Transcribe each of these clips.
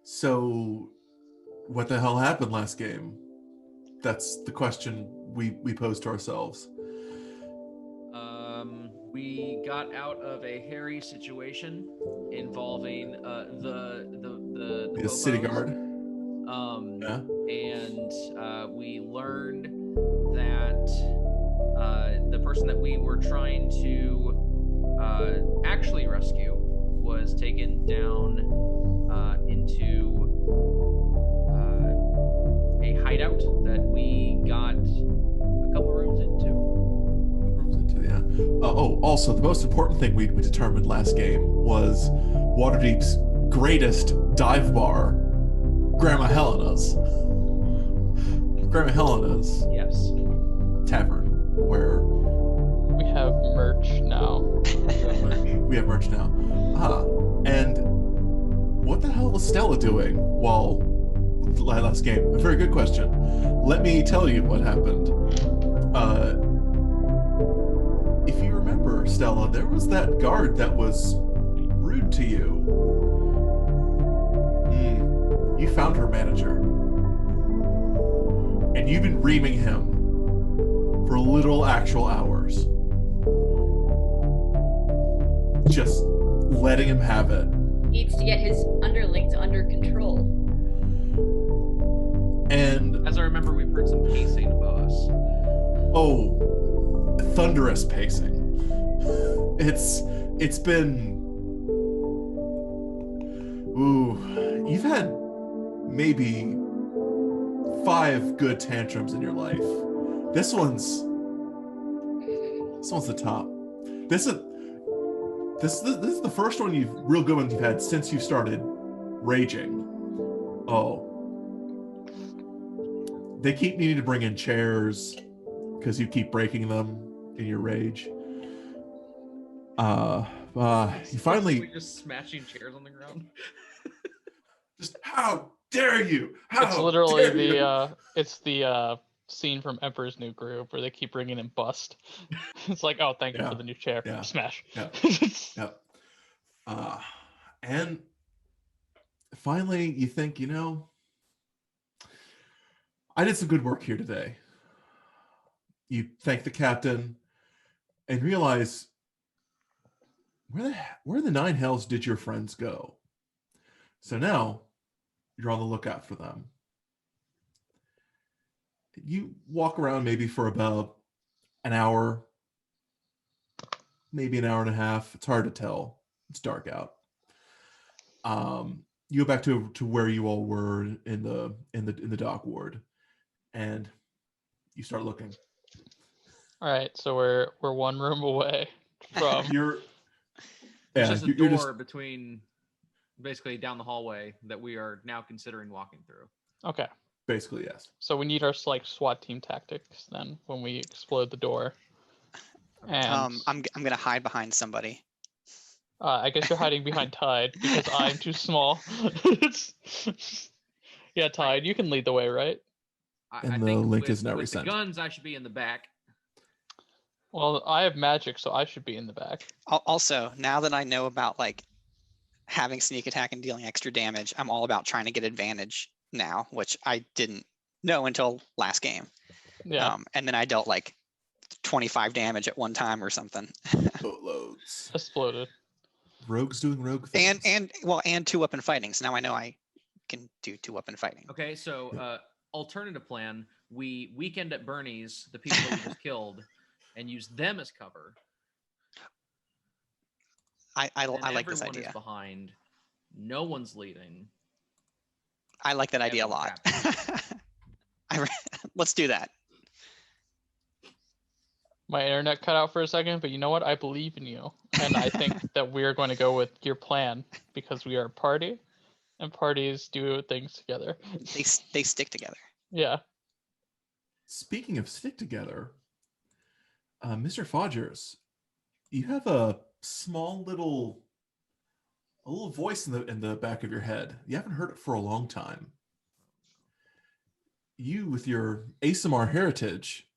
So, what the hell happened last game? That's the question we posed to ourselves. We got out of a hairy situation involving the City popos, guard. Yeah. and we learned that the person that we were trying to actually rescue was taken down into a hideout that we got a couple rooms into. Yeah. Also, the most important thing we determined last game was Waterdeep's greatest dive bar, Grandma Helena's. Grandma Helena's. Yes. Tavern, where we have merch now. we have merch now. And what the hell was Stella doing while last game? A very good question. Let me tell you what happened. If you remember, Stella, there was that guard that was rude to you. You found her manager. And you've been reaming him for little actual hours. Just letting him have it. Needs to get his underlings under control. And as I remember, we've heard some pacing above us. Oh, thunderous pacing. It's been you've had maybe 5 good tantrums in your life. This one's the top. This is the first one real good one you've had since you started raging. Oh. They keep needing to bring in chairs because you keep breaking them in your rage. You finally we just smashing chairs on the ground. Just how dare you? It's literally the scene from Emperor's New Groove where they keep bringing in Bust. It's like, oh, thank you for the new chair. Yeah. Smash. Yeah. Yep. And finally, you think, I did some good work here today. You thank the captain and realize, where the 9 hells did your friends go? So now you're on the lookout for them. You walk around maybe for about an hour, maybe an hour and a half. It's hard to tell. It's dark out. You go back to where you all were in the dock ward, and you start looking. All right, so we're one room away from. There's just a door between, basically down the hallway, that we are now considering walking through. Okay. Basically, yes. So we need our SWAT team tactics then when we explode the door. And I'm gonna hide behind somebody. I guess you're hiding behind Tide because I'm too small. Yeah, Tide, you can lead the way, right? I think link is now with resent. The guns, I should be in the back. Well, I have magic, so I should be in the back. Also, now that I know about having sneak attack and dealing extra damage, I'm all about trying to get advantage now, which I didn't know until last game. Yeah. And then I dealt 25 damage at one time or something. Boatloads. Exploded. Rogues doing rogue things. And 2-weapon fighting. So now I know I can do 2-weapon fighting. Okay, so alternative plan: we weekend at Bernie's the people that we just killed, and use them as cover. I like this idea. Everyone is behind. No one's leading. I like that idea a lot. Let's do that. My internet cut out for a second, but you know what? I believe in you. And I think that we're going to go with your plan because we are a party and parties do things together. They stick together. Yeah. Speaking of stick together, Mr. Fodgers, you have a small little voice in the back of your head. You haven't heard it for a long time. You, with your ASMR heritage,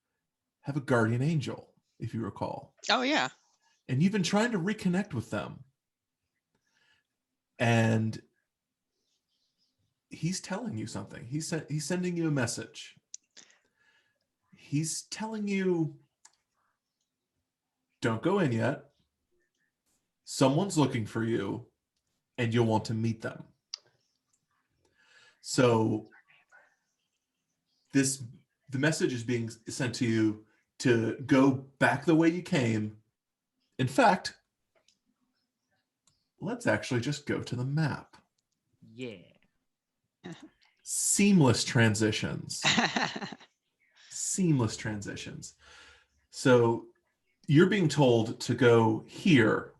have a guardian angel, if you recall. Oh, yeah. And you've been trying to reconnect with them. And he's telling you something. He's sending you a message. He's telling you, don't go in yet. Someone's looking for you, and you'll want to meet them. So the message is being sent to you to go back the way you came. In fact, let's actually just go to the map. Yeah. Seamless transitions. Seamless transitions. So you're being told to go here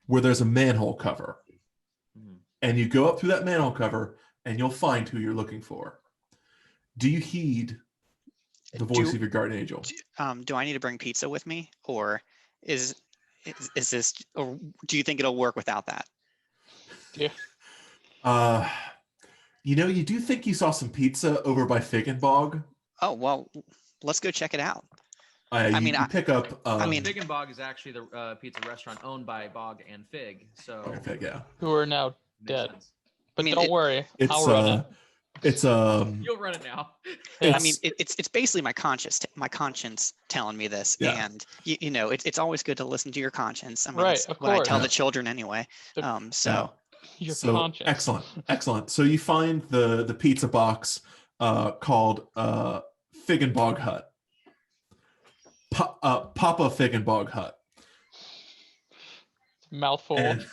where there's a manhole cover. Mhm. And you go up through that manhole cover and you'll find who you're looking for. Do you heed the voice of your guardian angel? Do I need to bring pizza with me, or is this, or do you think it'll work without that? Yeah. You do think you saw some pizza over by Figbog? Oh, well, let's go check it out. You pick up. Figbog is actually the pizza restaurant owned by Bog and Fig. So Fig, yeah. Who are now makes dead. sense. But don't worry, I'll It's run it. it's You'll run it now. I mean, it's basically my conscience telling me this, Yeah. and it's always good to listen to your conscience. I mean, Right, it's of what I course. tell Yeah. the children anyway. So Your so conscience. excellent. So you find the pizza box called Figbog Hut. Papa Figbog Hut. Mouthful. And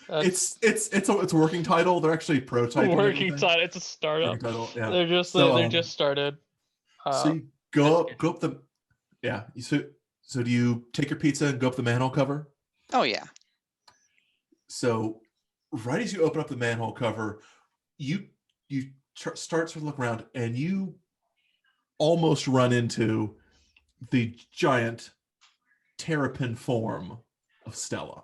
That's it's a working title. They're actually prototyping. working everything. title. It's a startup. Working title, yeah. They're just So, just started. So you go up the, yeah. So do you take your pizza and go up the manhole cover? oh yeah. So right as you open up the manhole cover, you start to look around and you almost run into the giant terrapin form of Stella.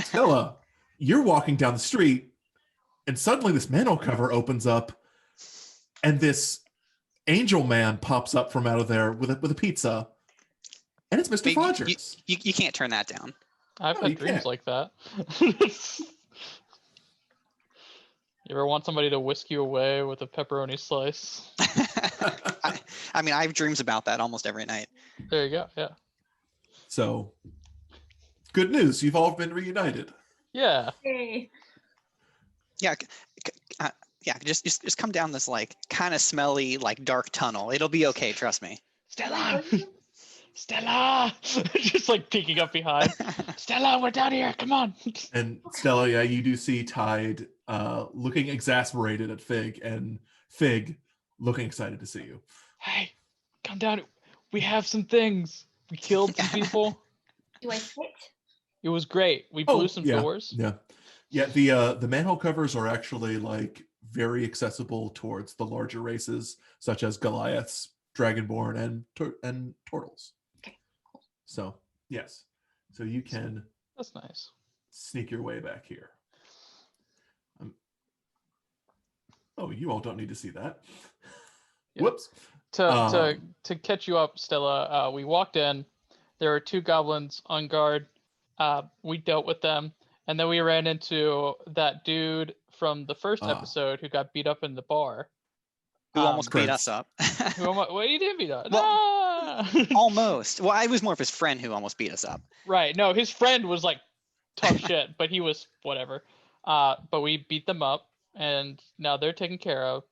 Stella, you're walking down the street and suddenly this manhole cover opens up and this angel man pops up from out of there with a pizza, and it's Mr. But Fodgers. you can't turn that down. I've No, had you dreams can't. like that. You ever want somebody to whisk you away with a pepperoni slice? I mean, I have dreams about that almost every night. There you go. Yeah. So, good news, you've all been reunited. Yeah. Hey. Yeah, just come down this like kind of smelly like dark tunnel. It'll be okay, trust me. Stella! Stella! Just like peeking up behind. Stella, we're down here. Come on. And Stella, yeah, you do see Tide looking exasperated at Fig, and Fig looking excited to see you. Hey, come down. We have some things. We killed some people. Do I fit? It was great. We blew some yeah, doors. Yeah. The manhole covers are actually like very accessible towards the larger races, such as Goliaths, Dragonborn, and Tortles. Okay, cool. So yes, so you can That's nice. sneak your way back here. Oh, you all don't need to see that. Yeah. Whoops. To catch you up, Stella, we walked in. There were 2 goblins on guard. We dealt with them, and then we ran into that dude from the first episode who got beat up in the bar. Who almost beat Prince. us up. What he did beat up? Well, Nah! almost. Well, I was more of his friend who almost beat us up. Right. No, his friend was like tough shit, but he was whatever. But we beat them up, and now they're taken care of.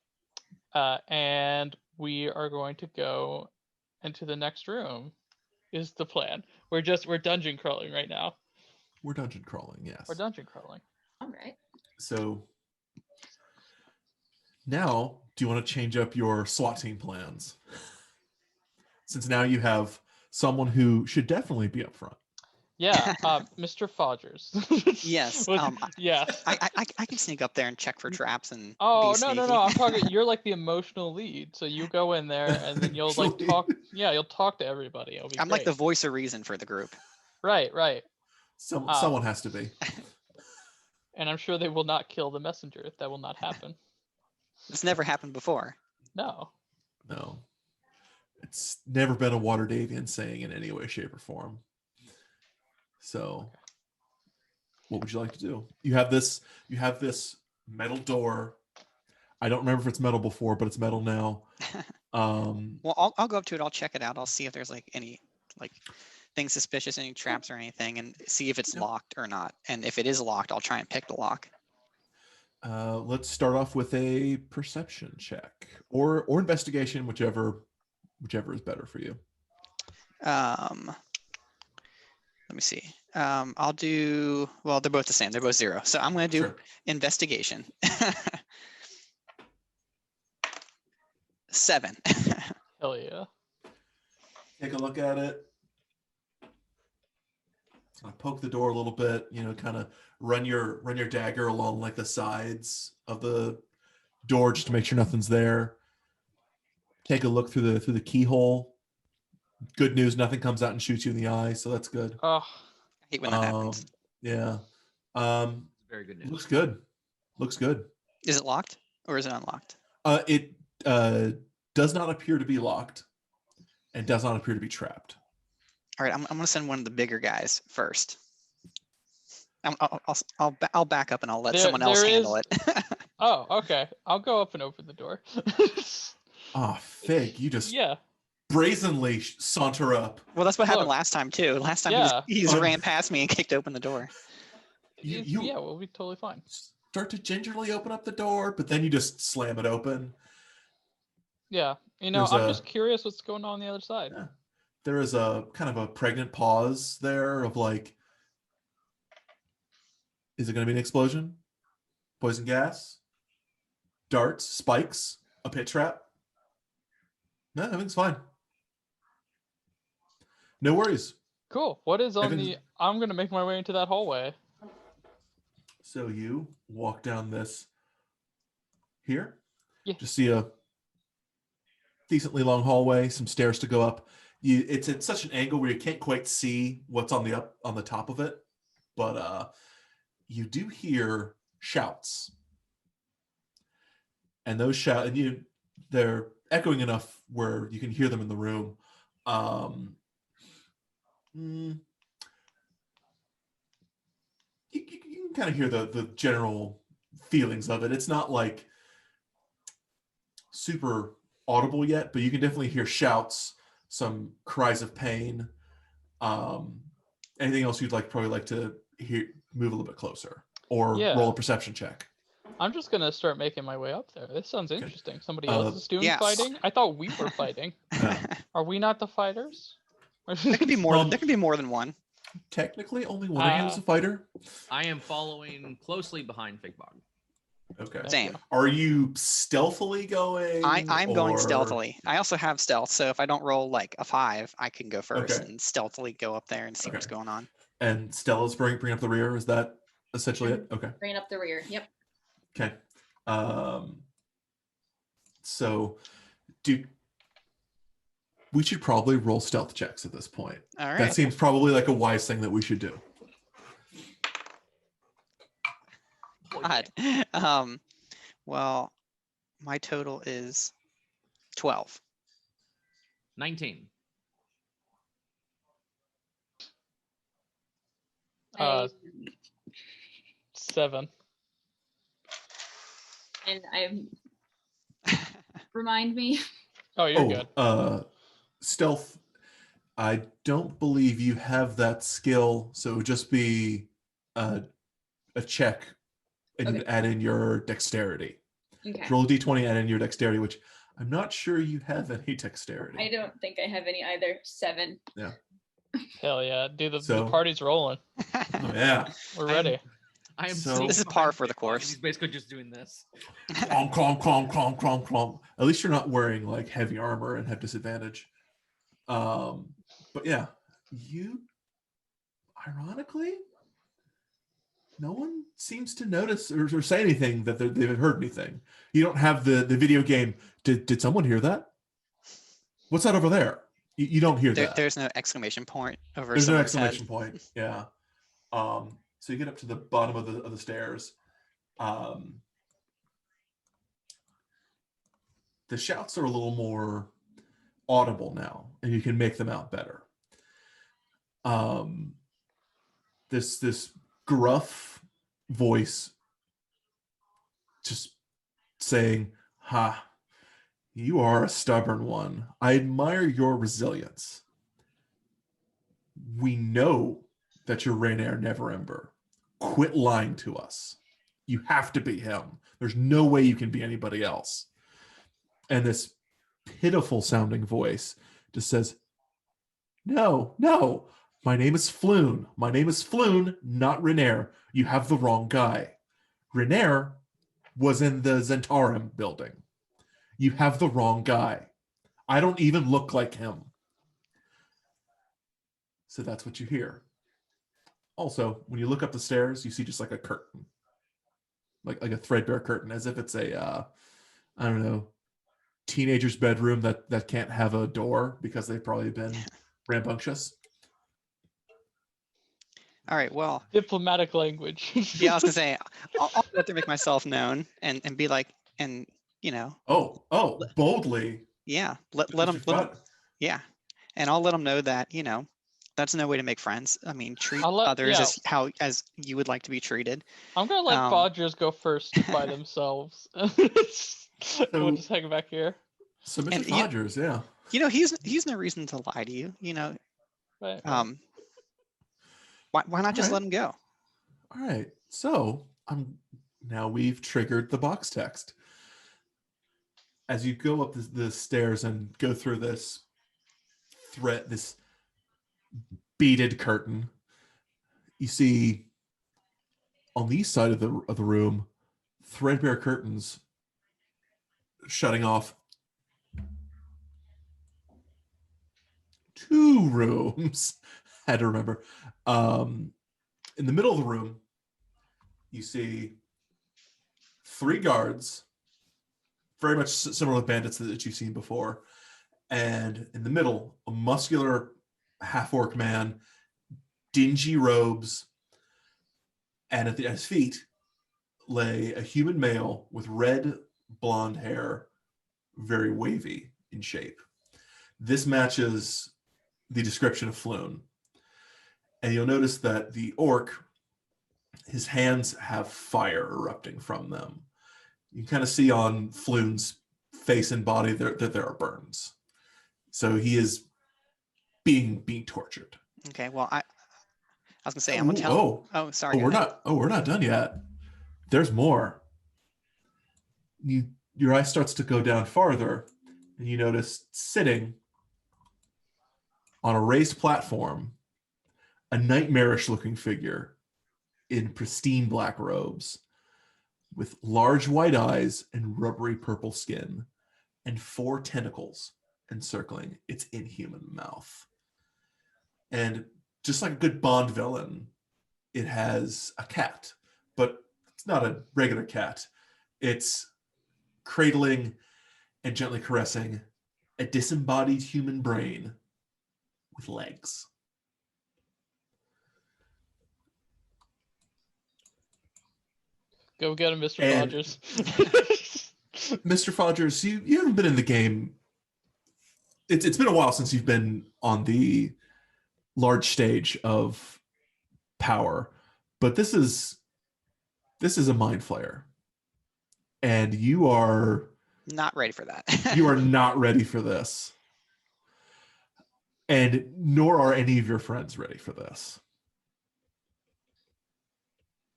And we are going to go into the next room. Is the plan? We're dungeon crawling right now. We're dungeon crawling, yes. We're dungeon crawling. All right. So now, do you want to change up your SWAT team plans? Since now you have someone who should definitely be up front. Yeah, Mr. Fodgers. Yes. Yeah. I can sneak up there and check for traps and. Oh be no. sneaky. I'm talking. You're like the emotional lead, so you go in there and then you'll like talk. Yeah, you'll talk to everybody. It'll be I'm like great. the voice of reason for the group. Right. Someone has to be. And I'm sure they will not kill the messenger. That will not happen. It's never happened before. No. No. It's never been a Waterdeepian saying in any way, shape, or form. So, what would you like to do? You have this metal door. I don't remember if it's metal before, but it's metal now. Well, I'll go up to it. I'll check it out. I'll see if there's like any like things suspicious, any traps or anything, and see if it's locked or not. And if it is locked, I'll try and pick the lock. Let's start off with a perception check or investigation, whichever is better for you. Let me see. I'll do, well, they're both the same. They're both 0. So I'm going to do investigation. 7. Hell yeah. Take a look at it. Poke the door a little bit, kind of run your dagger along like the sides of the door just to make sure nothing's there. Take a look through the keyhole. Good news, nothing comes out and shoots you in the eye, so that's good. Oh, I hate when that happens. Yeah. Very good news. Looks good. Looks good. Is it locked or is it unlocked? It does not appear to be locked and does not appear to be trapped. All right, I'm going to send one of the bigger guys first. I'll back up and I'll let someone else handle it. Oh, okay. I'll go up and open the door. Oh, Fig, you just Yeah. brazenly saunter up. Well, that's what happened last time too. Last time he just ran past me and kicked open the door. Yeah, we'll be totally fine. Start to gingerly open up the door, but then you just slam it open. Yeah, I'm just curious what's going on the other side. Yeah. There is a kind of a pregnant pause there of like, is it going to be an explosion? Poison gas? Darts? Spikes? A pit trap? No, everything's fine. No worries. Cool. What is on I'm going to make my way into that hallway. So you walk down this here. Yeah. Just see a decently long hallway, some stairs to go up. It's at such an angle where you can't quite see what's on the top of it, but you do hear shouts, and those they're echoing enough where you can hear them in the room. You can kind of hear the general feelings of it. It's not like super audible yet, but you can definitely hear shouts, some cries of pain. Anything else you'd probably like to hear? Move a little bit closer or roll a perception check. I'm just gonna start making my way up there. This sounds interesting. Somebody else is doing fighting. I thought we were fighting. Are we not the fighters? There could be more. There could be more than one. Technically, only one of you is a fighter. I am following closely behind Figbog. Okay. Same. Are you stealthily going? I'm going stealthily. I also have stealth, so if I don't roll like a 5, I can go first and stealthily go up there and see what's going on. And Stella's bringing up the rear. Is that essentially it? Okay. Bringing up the rear. Yep. Okay. So, we should probably roll stealth checks at this point. All right. That seems probably like a wise thing that we should do. God. Well, my total is 12. 19. 7. And remind me. Oh, you're good. Stealth. I don't believe you have that skill, so it would just be a check, and you add in your dexterity. Okay. Roll a d20, add in your dexterity, which I'm not sure you have any dexterity. I don't think I have any either. 7. Yeah. Hell yeah, dude! The party's rolling. Oh, yeah. We're ready. I am. This is par for the course. He's basically just doing this. Clomp. At least you're not wearing like heavy armor and have disadvantage. But yeah, you. Ironically, no one seems to notice or say anything that they've heard anything. You don't have the video game. Did someone hear that? What's that over there? You don't hear that. There's no exclamation point over. There's no exclamation point. Yeah. So you get up to the bottom of the stairs. The shouts are a little more audible now, and you can make them out better. This gruff voice just saying, "Ha, you are a stubborn one. I admire your resilience. We know that you're Rainier Neverember. Quit lying to us. You have to be him. There's no way you can be anybody else." And this pitiful sounding voice just says, "No, no. My name is Floon. My name is Floon, not Rainier. You have the wrong guy. Rainier was in the Zentarum building. You have the wrong guy. I don't even look like him." So that's what you hear. Also, when you look up the stairs, you see just like a curtain, like a threadbare curtain, as if it's a, I don't know, teenager's bedroom that can't have a door because they've probably been rambunctious. All right, well. Diplomatic language. Yeah, I was gonna say, I'll go out there, make myself known, and be like, and Oh, boldly. Yeah, let them, yeah, and I'll let them know that that's no way to make friends. I mean, treat others as you would like to be treated. I'm gonna let Fodgers go first by themselves. We'll just hang back here. So Mr. Fodgers, yeah. He's no reason to lie to you. Right. Why not just let him go? All right. So now we've triggered the box text. As you go up the stairs and go through this beaded curtain, you see on the east side of the room threadbare curtains shutting off 2 rooms. Had to remember. In the middle of the room, you see 3 guards, very much similar to bandits that you've seen before. And in the middle, a muscular half-orc man, dingy robes, and at his feet lay a human male with red blonde hair, very wavy in shape. This matches the description of Floon. And you'll notice that the orc, his hands have fire erupting from them. You can kind of see on Floon's face and body that there are burns. So he is being tortured. Okay, well, I was gonna say, I'm gonna tell. Oh, sorry. We're not done yet. There's more. Your eye starts to go down farther, and you notice sitting on a raised platform, a nightmarish-looking figure in pristine black robes, with large white eyes and rubbery purple skin, and 4 tentacles encircling its inhuman mouth. And just like a good Bond villain, it has a cat, but it's not a regular cat. It's cradling and gently caressing a disembodied human brain with legs. Go get him, Mr. Fodgers. Mr. Fodgers, you haven't been in the game. It's been a while since you've been on the large stage of power, but this is a mind flayer, and you are not ready for that. You are not ready for this, and nor are any of your friends ready for this.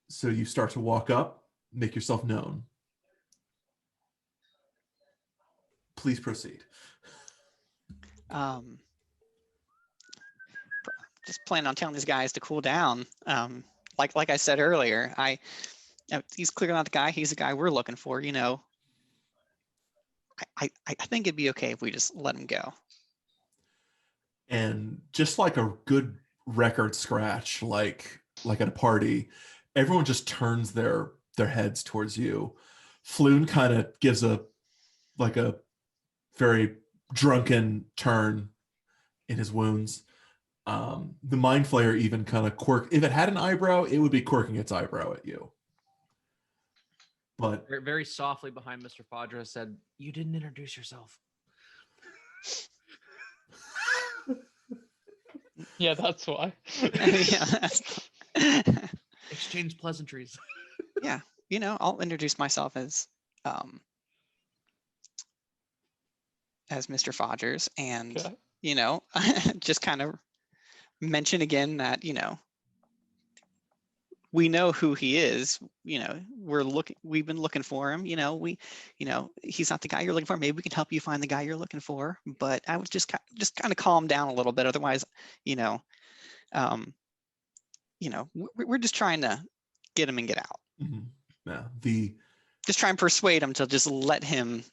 So you start to walk up, make yourself known. Please proceed. Just plan on telling these guys to cool down. Like I said earlier, he's clearly not the guy. He's the guy we're looking for. I think it'd be okay if we just let him go. And just like a good record scratch, like at a party, everyone just turns their heads towards you. Floon kind of gives a very drunken turn in his wounds. The Mind Flayer even kind of if it had an eyebrow, it would be quirking its eyebrow at you. But very softly behind Mr. Fodgers said, "You didn't introduce yourself." Yeah, that's why. Excuse exchange pleasantries. Yeah, you know, I'll introduce myself as Mr. Fodgers, and Okay. you know, just kind of mention again that, you know, we know who he is. You know, we've been looking for him. You know, he's not the guy you're looking for. Maybe we can help you find the guy you're looking for. But I would just kind of calm down a little bit. Otherwise, we're just trying to get him and get out. Mm-hmm. Yeah. Just try and persuade him to just let him.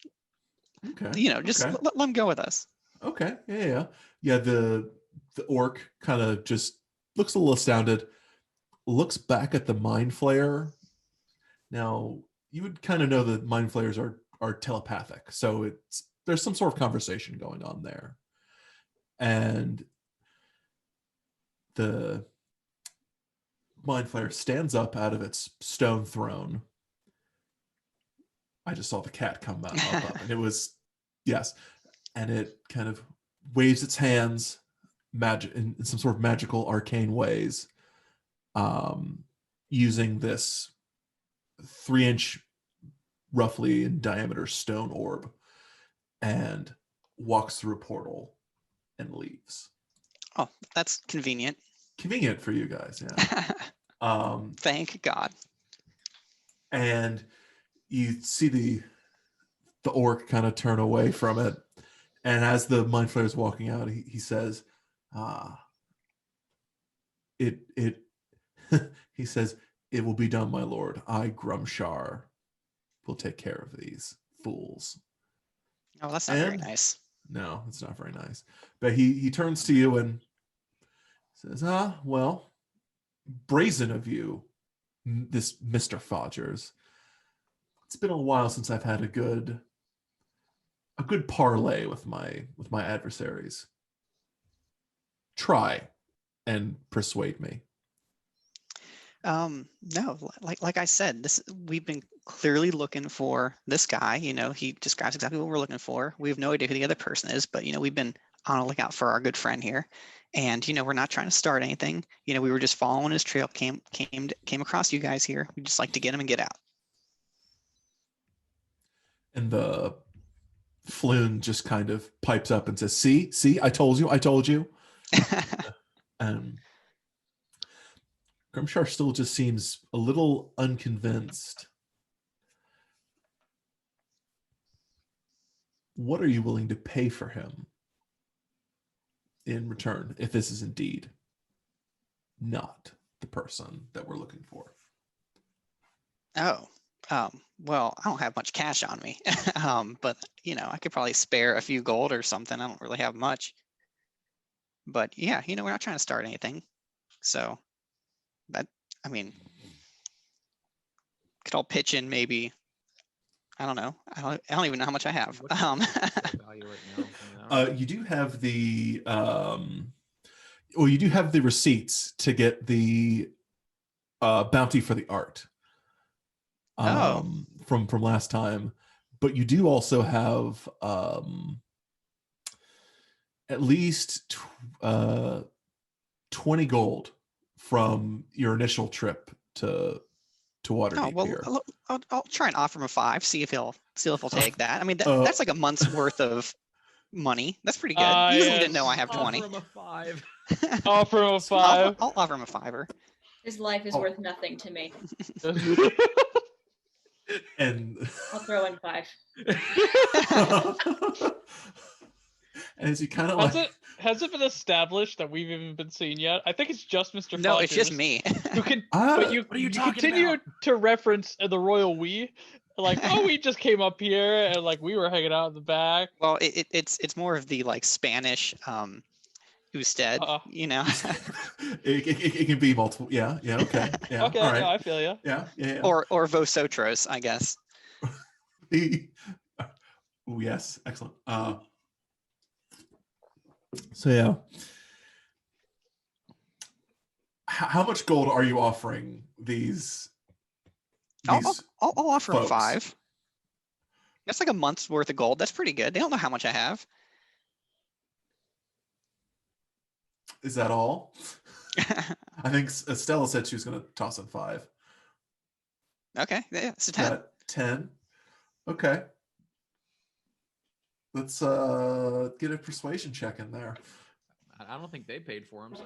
Okay. You know, just let him go with us. Okay. Yeah. The orc kind of just looks a little astounded, looks back at the mind flayer. Now, you would kind of know that mind flayers are telepathic, so there's some sort of conversation going on there. And the mind flayer stands up out of its stone throne. I just saw the cat come up, and it was, yes, and it kind of waves its hands in some sort of magical arcane ways, using this 3-inch roughly in diameter stone orb, and walks through a portal and leaves. Oh, that's convenient. Convenient for you guys, yeah. Thank God. And you see the orc kind of turn away from it, and as the mind flayer is walking out, he says, he says, "It will be done, my lord. I, Grumshar, will take care of these fools." Oh, that's not very nice. No, it's not very nice. But he turns to you and says, well, brazen of you, this Mr. Fodgers. It's been a while since I've had a good parlay with my adversaries. Try and persuade me. No, like I said, we've been clearly looking for this guy. You know, he describes exactly what we're looking for. We have no idea who the other person is, but you know, we've been on a lookout for our good friend here. And you know, we're not trying to start anything. You know, we were just following his trail, came across you guys here. We just like to get him and get out. And the Floon just kind of pipes up and says, see, I told you. Grimshar still just seems a little unconvinced. What are you willing to pay for him in return if this is indeed not the person that we're looking for? Oh, well, I don't have much cash on me, but you know, I could probably spare a few gold or something. I don't really have much, but yeah, you know, we're not trying to start anything, so that, I mean, could all pitch in maybe. I don't know. I don't even know how much I have. Value right now? You do have the you do have the receipts to get the bounty for the art. From last time, but you do also have at least 20 gold from your initial trip to Waterdeep. Oh well, here. I'll try and offer him a 5. See if he'll take that. I mean, that's like a month's worth of money. That's pretty good. He doesn't know I have 20. Offer him a 5. Offer him a 5. I'll offer him a 5. His life is worth nothing to me. And I'll throw in 5. And as you kind of has it been established that we've even been seen yet? I think it's just Mr. No, Fodgers it's just me. who can, what you are you talking continue about? to reference the royal we, like, oh, we just came up here and like we were hanging out in the back. Well, it's more of the like Spanish usted, you know. it can be multiple. Yeah. Okay. Yeah. Okay, all right. no, I feel you. Yeah. Or vosotros, I guess. Oh yes, excellent. So yeah, how much gold are you offering these I'll offer him folks? 5. That's like a month's worth of gold. That's pretty good. They don't know how much I have. Is that all? I think Stella said she was going to toss in 5. Okay, yeah, it's a 10. 10. Okay. Let's get a persuasion check in there. I don't think they paid for him. So.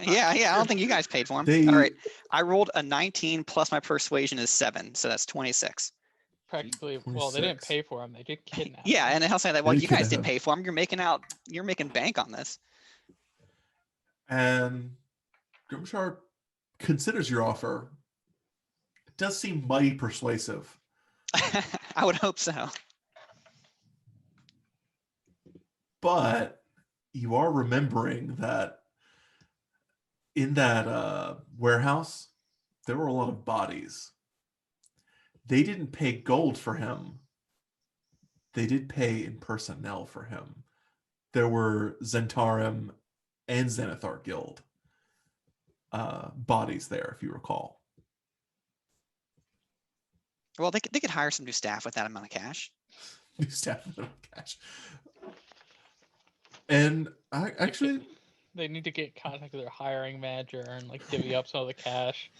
Yeah, I don't think you guys paid for him. All right, I rolled a 19 plus my persuasion is 7, so that's 26. Practically, well, they didn't 26. pay for him. They did kidnap Yeah, him. and I'll say that. Well, They you guys kidnap did pay for him. You're making bank on this. And Grimshar considers your offer. It does seem mighty persuasive. I would hope so. But you are remembering that in that warehouse, there were a lot of bodies. They didn't pay gold for him. They did pay in personnel for him. There were Zentarim and Xanathar Guild bodies there, if you recall. Well, they could hire some new staff with that amount of cash. New staff with cash. And I actually... They need to get in contact with their hiring manager and like divvy up some of the cash.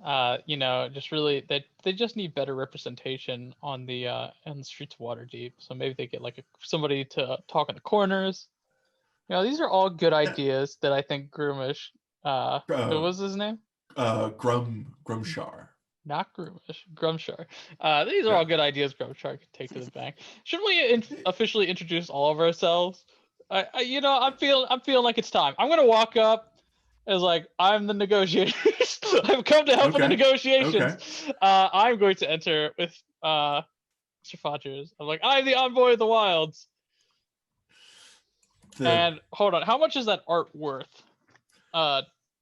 Just really they just need better representation on the streets of Waterdeep. So maybe they get like somebody to talk in the corners. These are all good ideas that I think Groomish. What was his name? Grumshar. Not Groomish, Grumshar. These are all good ideas Grumshar could take to the bank. Should we officially introduce all of ourselves? I'm feeling like it's time. I'm gonna walk up as like I'm the negotiator. I've come to help with the negotiations. Okay. I'm going to enter with Mr. Fodgers. I'm like, I'm the envoy of the wilds. And hold on, how much is that art worth?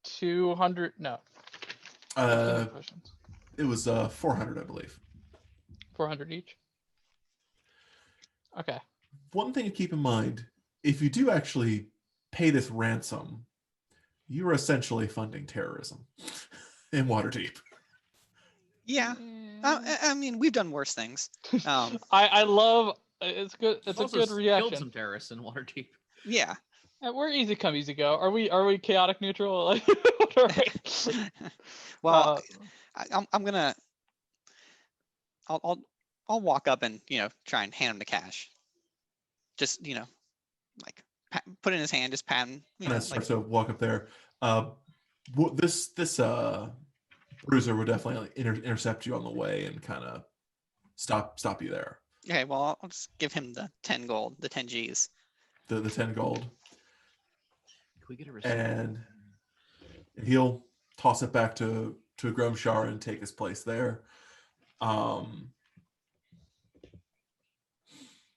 200? No. It was 400, I believe. 400 each. Okay. One thing to keep in mind, if you do actually pay this ransom, you are essentially funding terrorism in Waterdeep. Yeah. I mean, we've done worse things. I love it's good. It's a good reaction. Killed some terrorists in Waterdeep. Yeah. We're easy come, easy go. Are we chaotic neutral? Well, I'm gonna. I'll walk up and try and hand him the cash. Just like put it in his hand, just pat him. Start to walk up there. This bruiser would definitely intercept you on the way and kind of stop you there. Okay, well I'll just give him the 10 gold, the 10 G's. The 10 gold. Can we get a receipt? And he'll toss it back to Grumshar and take his place there.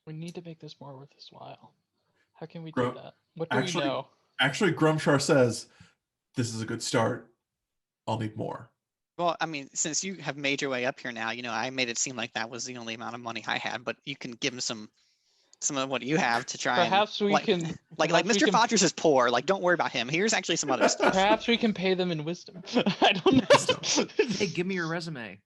We need to make this more worth his while. How can we do that? What do we know? Actually, Grumshar says, this is a good start. I'll need more. Well, I mean, since you have made your way up here now, I made it seem like that was the only amount of money I had, but you can give him some of what you have to try. Perhaps we can. Like Mr. Fodgers is poor. Like, don't worry about him. Here's actually some other stuff. Perhaps we can pay them in wisdom. I don't know. Hey, give me your resume.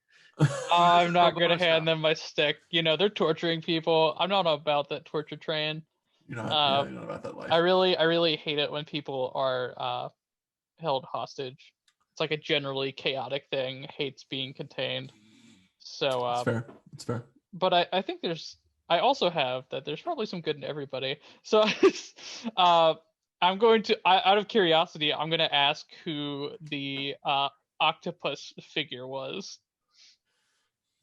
I'm not going to hand them my stick. They're torturing people. I'm not about that torture train. You're not about that life. I really hate it when people are held hostage. It's like a generally chaotic thing. Hates being contained. So it's fair. But I think I also have that there's probably some good in everybody. So I'm going to, out of curiosity, I'm going to ask who the octopus figure was.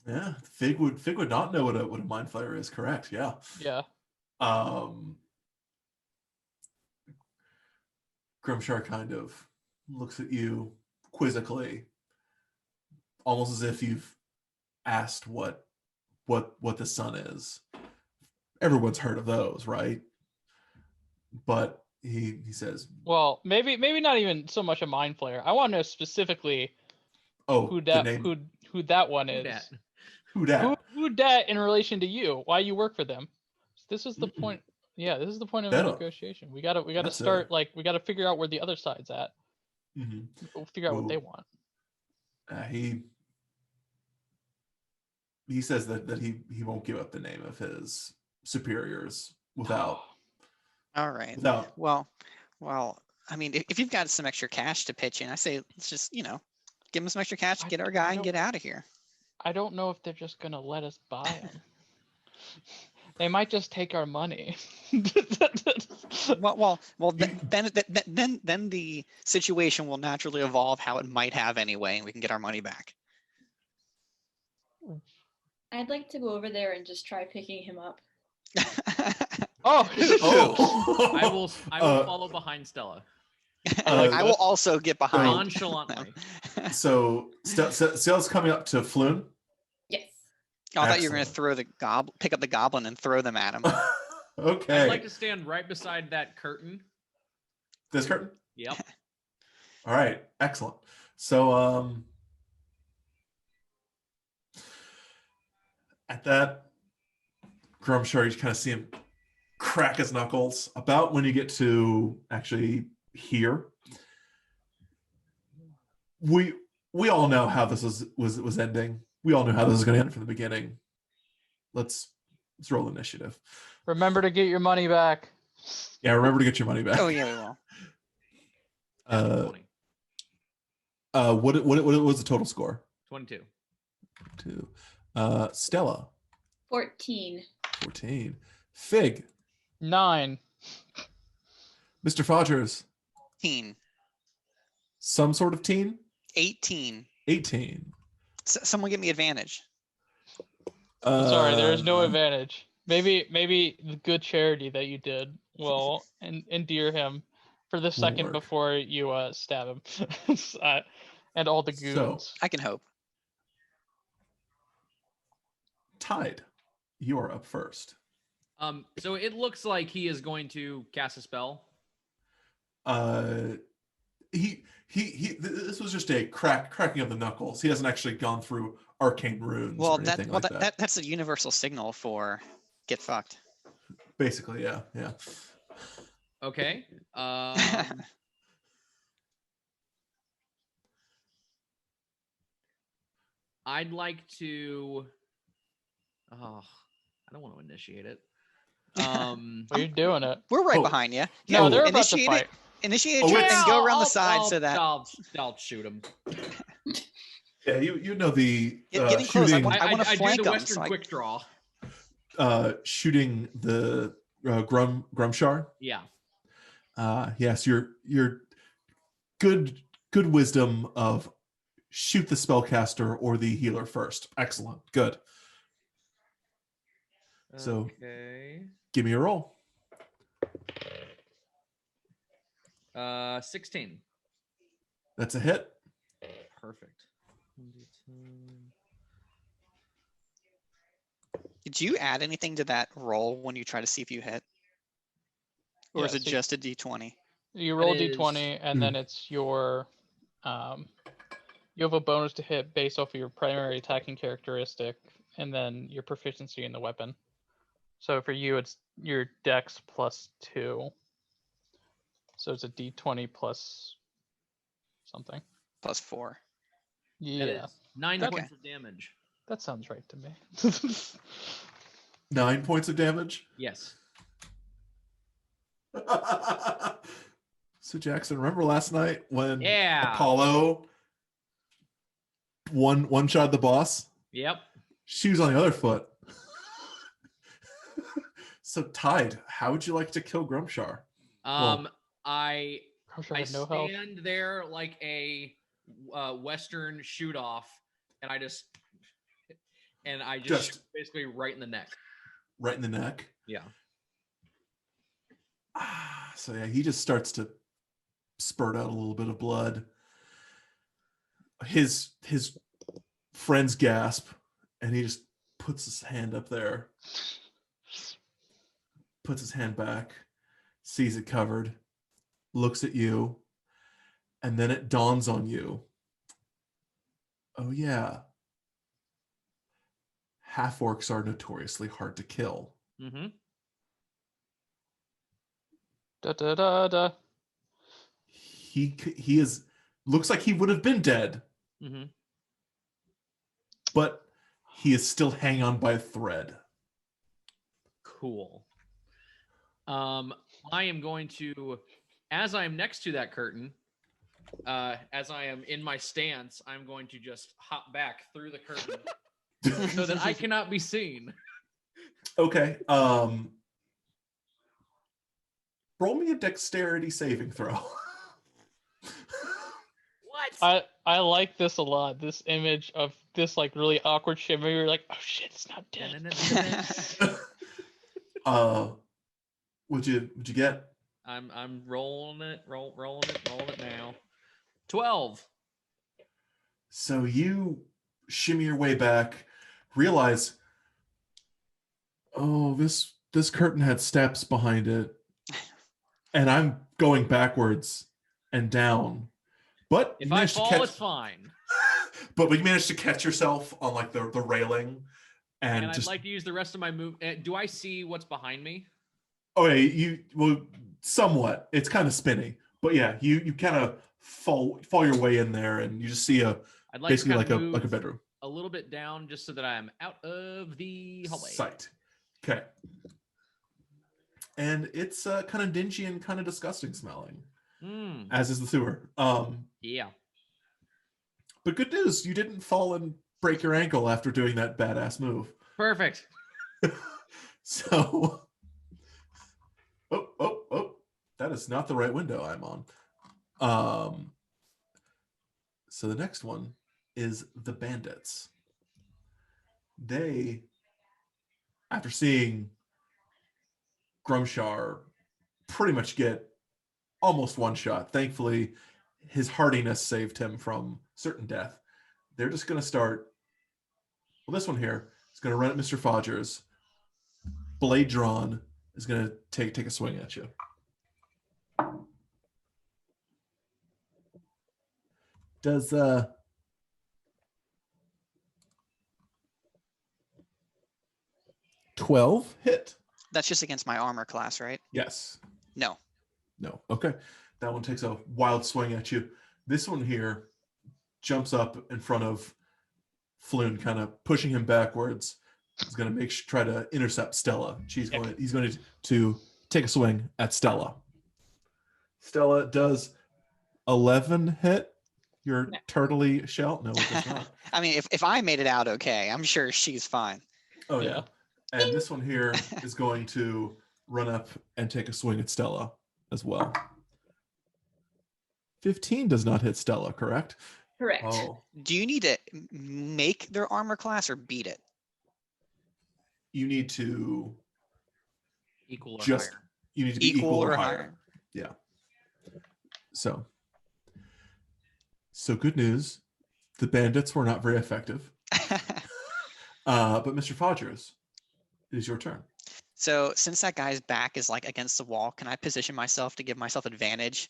Yeah, Fig would not know what a mind flayer is. Correct. Yeah. Yeah. Grimshar kind of looks at you quizzically, almost as if you've asked what the sun is. Everyone's heard of those, right? But he says, well, maybe not even so much a mind flayer. I want to know specifically who that one is. Who dat in relation to you? Why you work for them? This is the point. Yeah, this is the point of a negotiation. We gotta start we gotta figure out where the other side's at. Mm-hmm. We'll figure out what they want. He says that he won't give up the name of his superiors without. All right. Without. Well, I mean, if you've got some extra cash to pitch in, I say let's just, give him some extra cash, get our guy, and get out of here. I don't know if they're just gonna let us buy him. They might just take our money. Well. Then the situation will naturally evolve how it might have anyway, and we can get our money back. I'd like to go over there and just try picking him up. Oh, I will follow behind Stella. I will also get behind. Nonchalantly. So Stella's coming up to Floon. Yes. Oh, I thought you were going to pick up the goblin and throw them at him. Okay. I'd like to stand right beside that curtain. This curtain? Yep. All right. Excellent. So at that, Grumshar, you kind of see him crack his knuckles. About when you get to actually here, we all know how this was ending. We all knew how this was going to end from the beginning. Let's roll initiative. remember to get your money back. Yeah, remember to get your money back. Oh yeah, we will. 20. What was the total score? 22. 2. Stella. 14. 14. Fig. 9. Mr. Fodgers. Teen. Some sort of teen? 18. 18. Someone give me advantage. Sorry, there is no advantage. Maybe the good charity that you did will endear him for the second work. before you stab him. And all the goons. So- I can hope. Tide. You are up first. So it looks like he is going to cast a spell. This was just a cracking of the knuckles. He hasn't actually gone through arcane runes Well, or anything like that. that's a universal signal for get fucked. Basically, yeah. Okay. I'd like to. Oh, I don't want to initiate it. You're doing it. We're right Oh. behind you. No, they're about to initiate fight. it. Initiate Oh, it wait. and go around the I'll- side I'll- so that I'll shoot him. Yeah, you know the Getting close, I shooting wanna I flank do the him, Western so I- quick draw. shooting the Grumshar. Yeah. Yes, your good wisdom of shoot the spellcaster or the healer first. Excellent. Good. So- Okay. Give me a roll. 16. That's a hit. Perfect. Did you add anything to that roll when you try to see if you hit? Or Yeah, is it so- just a D20? You roll is- d20, and then it's your. You have a bonus to hit based off of your primary attacking characteristic, and then your proficiency in the weapon. So for you, it's your dex plus 2. So it's a d20 plus something. Plus 4. That Yeah, is 9 Okay. points of damage. that sounds right to me. 9 points of damage. Yes. So Jackson, remember last night when Yeah. Apollo one shot the boss? Yep. She was on the other foot. So Tide, how would you like to kill Grumshar? I I'm sure I I have no health. stand there like a Western shoot off, and I just shoot basically right in the neck. Right in the neck. Yeah. So yeah, he just starts to spurt out a little bit of blood. His friends gasp, and he just puts his hand up there, puts his hand back, sees it covered, looks at you, and then it dawns on you. Oh yeah. Half-orcs are notoriously hard to kill. Mm-hmm. Da da da da. He is looks like he would have been dead, Mm-hmm. but he is still hanging on by a thread. Cool. I am going to as I'm next to that curtain, as I am in my stance, I'm going to just hop back through the curtain so that I cannot be seen. Okay. Roll me a dexterity saving throw. What? I like this a lot. This image of this like really awkward shit. Maybe you're like, oh shit, it's not dead. What'd you get? I'm rolling it now. 12. So you shimmy your way back, realize, oh, this curtain had steps behind it, and I'm going backwards and down. But if I fall, it's fine. But you managed to catch yourself on like the railing, and I'd like to use the rest of my move. Do I see what's behind me? Oh, yeah, somewhat. It's kind of spinny, but yeah, you kind of fall your way in there, and you just see basically like a bedroom. A little bit down, just so that I'm out of the hallway. Sight. Okay. And it's kind of dingy and kind of disgusting smelling, as is the sewer. Yeah. But good news, you didn't fall and break your ankle after doing that badass move. Perfect. So, oh, that is not the right window I'm on. So the next one is the bandits. They, after seeing Grumshar pretty much get almost one shot, thankfully his hardiness saved him from certain death. They're just going to start. Well, this one here is going to run at Mr. Fodgers. Blade drawn is going to take a swing at you. Does 12 hit? That's just against my armor class, right? Yes. No. Okay. That one takes a wild swing at you. This one here jumps up in front of Floon, kind of pushing him backwards. He's going to try to intercept Stella. He's going to take a swing at Stella. Stella, does 11 hit your turtley shell? No, it does not. I mean, if I made it out okay, I'm sure she's fine. Oh, yeah. And this one here is going to run up and take a swing at Stella as well. 15 does not hit Stella, correct? Correct. Oh. Do you need to make their armor class or beat it? You need to equal or higher. You need to be equal or higher. Yeah. So good news. The bandits were not very effective. But Mr. Fodgers, it is your turn. So since that guy's back is like against the wall, can I position myself to give myself advantage?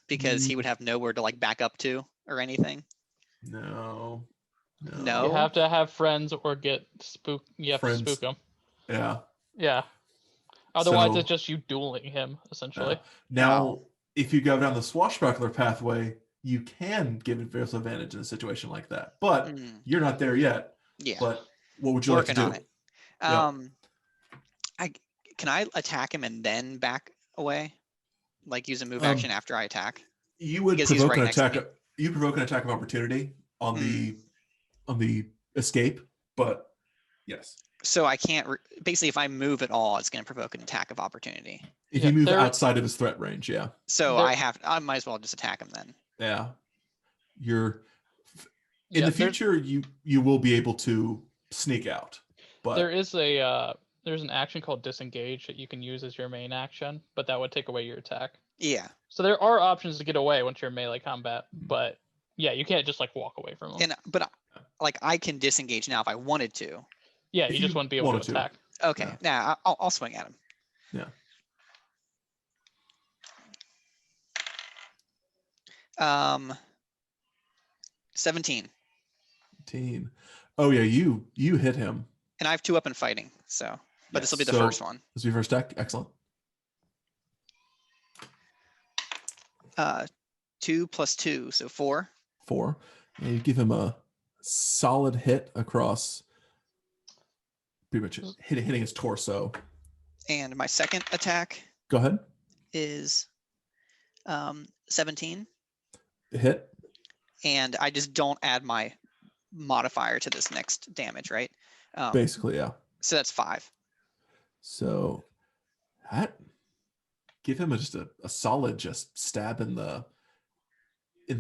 Because he would have nowhere to like back up to or anything. No. You have to have friends or get spooked. You have to spook him. Yeah. Otherwise, it's just you dueling him, essentially. Now, if you go down the swashbuckler pathway, you can give advantage in a situation like that. But you're not there yet. Yeah. But what would you like to do? Working on it. Can I attack him and then back away? Like use a move action after I attack? You would provoke an attack. You provoke an attack of opportunity on the escape, but yes. So I can't basically if I move at all, it's going to provoke an attack of opportunity. If you move outside of his threat range, yeah. So I might as well just attack him then. Yeah. In the future you will be able to sneak out. But there's an action called disengage that you can use as your main action, but that would take away your attack. Yeah. So there are options to get away once you're in melee combat, but yeah, you can't just like walk away from them. But like I can disengage now if I wanted to. Yeah, you just wouldn't be able to attack. Okay, now I'll swing at him. Yeah. 17. Oh yeah, you hit him. And I have 2 up in fighting, so this will be the first one. This will be your first attack. Excellent. 2 plus 2, so 4. 4. And you give him a solid hit across, pretty much hitting his torso. And my second attack. Go ahead. Is 17, Hit. and I just don't add my modifier to this next damage, right? Basically, yeah. So that's 5. So that give him just a solid just stab in the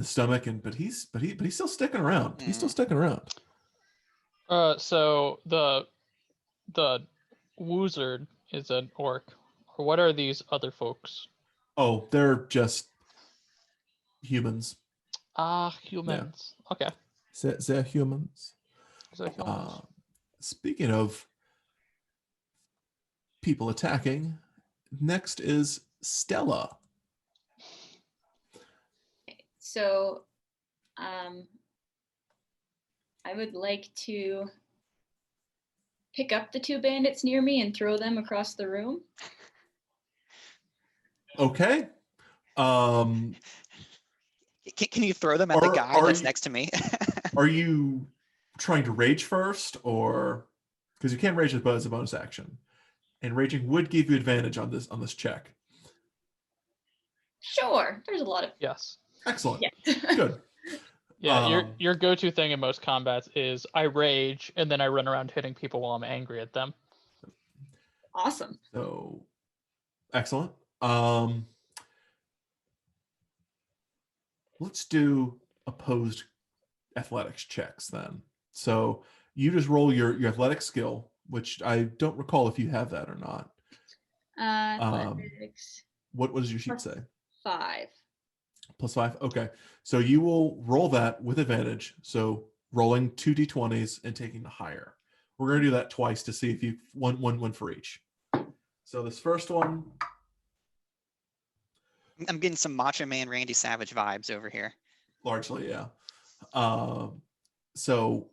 stomach, but he's still sticking around. He's still sticking around. So the wizard is an orc. What are these other folks? Oh, they're just humans. Ah, humans. Okay. They're humans. So humans. Speaking of people attacking, next is Stella. So, I would like to pick up the 2 bandits near me and throw them across the room. Okay. Can you throw them at the guy that's next to me? Are you trying to rage first, or because you can't rage as a bonus action, and raging would give you advantage on this check. Sure. There's a lot of Yes. Excellent. yeah. Good. Yeah, your go-to thing in most combats is I rage and then I run around hitting people while I'm angry at them. Awesome. So excellent. Let's do opposed athletics checks then. So you just roll your athletic skill, which I don't recall if you have that or not. Athletics. What does your sheet say? 5. +5. Okay. So you will roll that with advantage. So rolling 2 d20s and taking the higher. We're going to do that twice to see if you one for each. So this first one. I'm getting some Macho Man Randy Savage vibes over here. Largely, yeah. So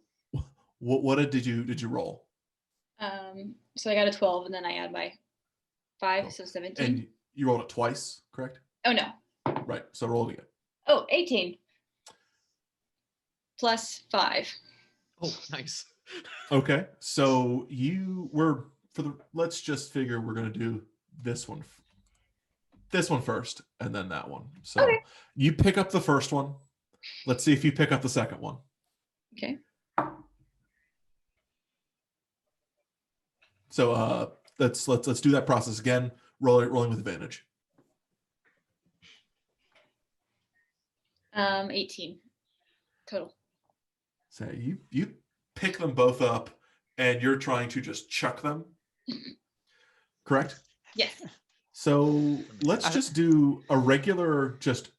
what did you roll? So I got a 12 and then I add my 5, so 17. And you rolled it twice, correct? Oh no. Right. So roll it again. Oh, 18. Plus 5. Oh, nice. Okay. So let's just figure we're going to do this one first and then that one. So Okay. You pick up the first one. Let's see if you pick up the second one. Okay. So let's do that process again. Rolling with advantage. 18 total. So you pick them both up and you're trying to just chuck them. Correct? Yes. So let's just do a regular just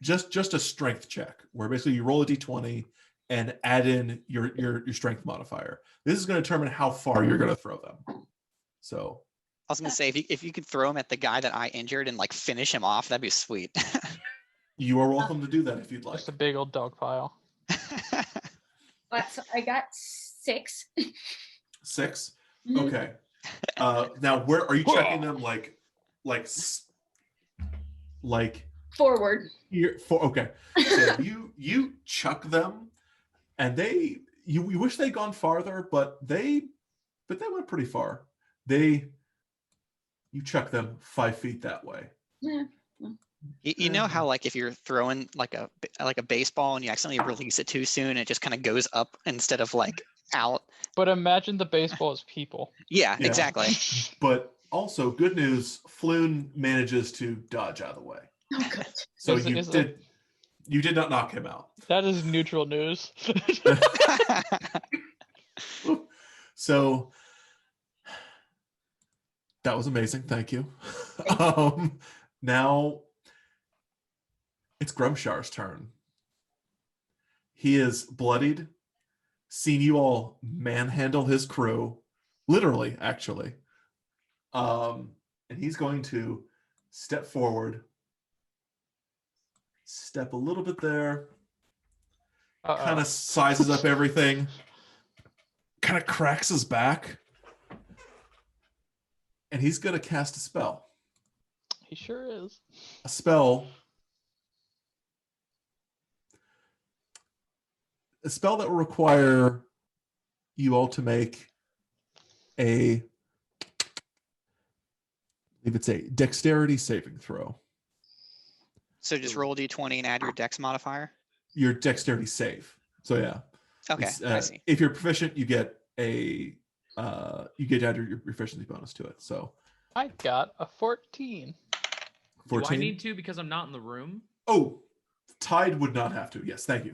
a strength check where basically you roll a d20 and add in your strength modifier. This is going to determine how far you're going to throw them. So I was going to say, if you could throw him at the guy that I injured and like finish him off, that'd be sweet. you are welcome to do that if you'd like. Just a big old dog pile. So I got 6. 6? Mhm. Okay. Now where are you checking them like Forward. here for? Okay. So you chuck them and you wish they'd gone farther, but they went pretty far. You chuck them 5 feet that way. Yeah. You know how like if you're throwing like a baseball and you accidentally release it too soon, it just kind of goes up instead of like out. But imagine the baseball as people. Yeah, Yeah. exactly. But also, good news, Floon manages to dodge out of the way. Oh, good. So Is you did not knock him out. That is neutral news. So that was amazing. Thank you. Now it's Grumshar's turn. He is bloodied, seen you all manhandle his crew, literally, actually. And he's going to step forward, step a little bit there, kind of sizes up everything, kind of cracks his back, and he's going to cast a spell. He sure is. A spell that will require you all to make I believe it's a dexterity saving throw. So just roll d20 and add your dex modifier. Your dexterity save. So yeah. Okay, I see. If you're proficient, you get a you get to add your proficiency bonus to it. So I got a 14. 14. Do I need to because I'm not in the room? Oh, Tide would not have to. Yes, thank you.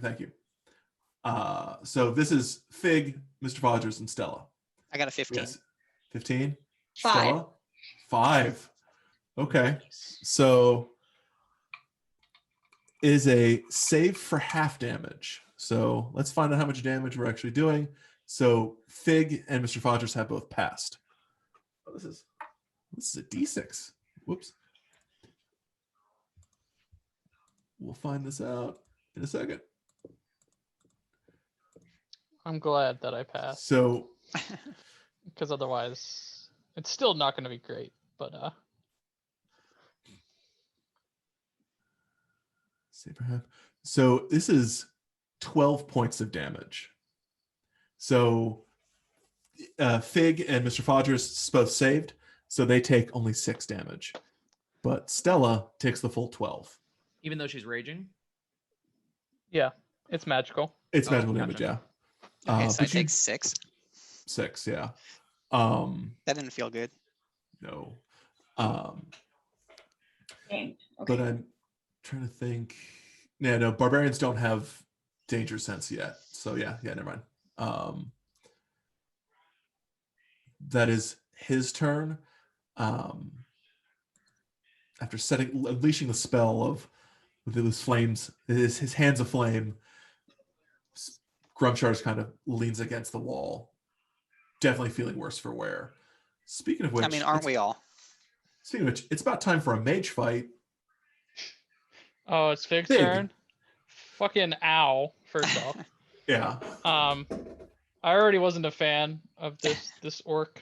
So this is Fig, Mr. Fodgers, and Stella. I got a 15. Yes. 15? 5. Stella? 5. Okay. So it is a save for half damage. So let's find out how much damage we're actually doing. So Fig and Mr. Fodgers have both passed. Oh, this is a D6. Whoops. We'll find this out in a second. I'm glad that I passed So because otherwise it's still not going to be great. But save for half. So this is 12 points of damage. So Fig and Mr. Fodgers both saved, so they take only 6 damage. But Stella takes the full 12. Even though she's raging? yeah, it's magical. It's Oh, magical gotcha. damage, yeah. Okay, so I but you- take 6. 6, yeah. That didn't feel good. No. Dang. But Okay. I'm trying to think. Yeah, no, barbarians don't have danger sense yet. So yeah, never mind. That is his turn. After unleashing the spell of those flames, his hands of flame, Grumshar's kind of leans against the wall, definitely feeling worse for wear. Speaking of which, I mean, aren't we all? Speaking of which, it's about time for a mage fight. Oh, it's Fig's Fig. turn. Fucking ow! First off, Yeah. I already wasn't a fan of this orc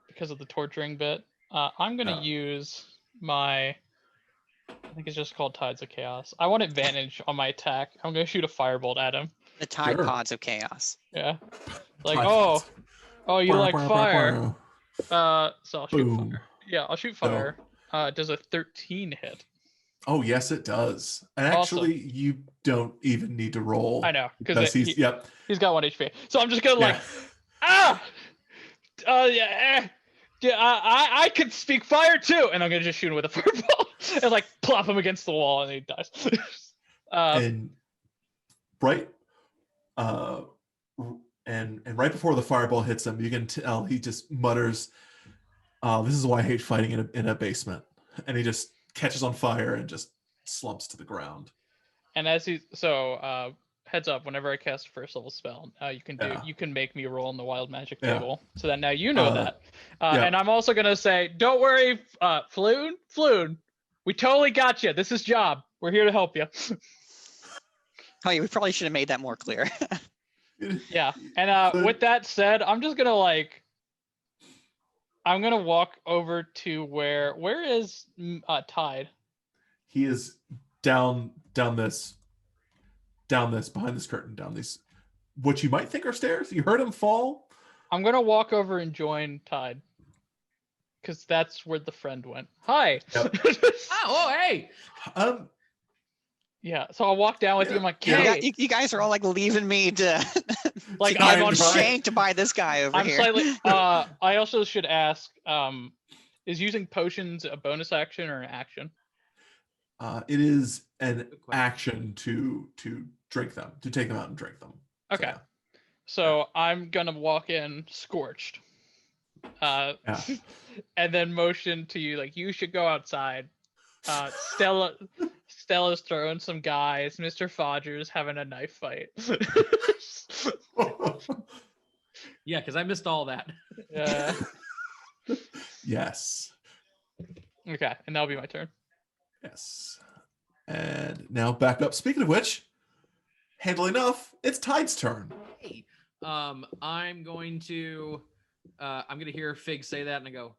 because of the torturing bit. I'm gonna use my. I think it's just called Tides of Chaos. I want advantage on my attack. I'm gonna shoot a firebolt at him. The Tide Sure. Pods of Chaos. Yeah. Like, Tide oh, pods. oh, you like fire. So I'll shoot Boom. fire. Yeah, I'll shoot fire. Does a 13 hit? Oh yes, it does. And Awesome. actually, you don't even need to roll. I know because he's yep. he's got 1 HP. So I'm just gonna Yeah. I could speak fire too, and I'm gonna just shoot him with a fireball and like plop him against the wall, and he dies. And right, and right before the fireball hits him, you can tell he just mutters, "This is why I hate fighting in a basement." And he just catches on fire and just slumps to the ground. And heads up, whenever I cast a first level spell, you can make me roll in the wild magic Yeah. table, so that now you know that. yeah. And I'm also gonna say, don't worry, Floon, we totally got you. This is Job. We're here to help you. Oh yeah, we probably should have made that more clear. Yeah. And with that said, I'm just gonna I'm gonna walk over to where is Tide? He is down this behind this curtain, down these what you might think are stairs. You heard him fall. I'm gonna walk over and join Tide, because that's where the friend went. Hi. Yep. Oh, hey! Yeah. So I'll walk down with you. I'm like, hey, You guys are all like leaving me to like I'm I'm on. right. shanked by this guy over I'm here. slightly. I also should ask. Is using potions a bonus action or an action? It is an Good question. action to drink them, to take them out and drink them. So, Okay. yeah. So I'm gonna walk in scorched. Yeah. And then motion to you like you should go outside. Stella's throwing some guys. Mr. Fodgers having a knife fight. Yeah, because I missed all that. Yeah. Yes. Okay, and that'll be my turn. Yes. And now back up. Speaking of which, handily enough, it's Tide's turn. Hey, I'm going to hear Fig say that, and I go,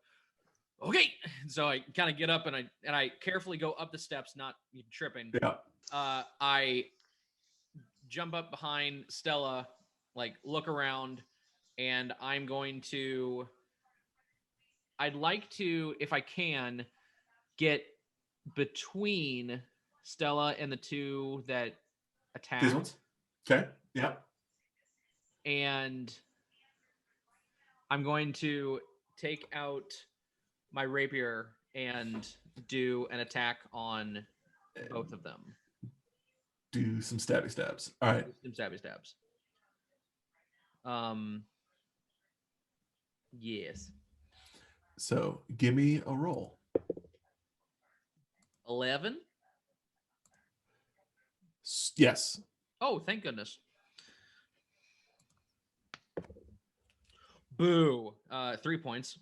okay. So I kind of get up and I carefully go up the steps, not tripping. Yeah. I jump up behind Stella, like look around, and I'd like to, if I can, get between Stella and the two that attack. These ones. Okay. Yeah. And I'm going to take out my rapier and do an attack on both of them. Do some stabby stabs. All right. Some stabby stabs. Yes. So give me a roll. 11. Yes. Oh, thank goodness. Boo. 3 points.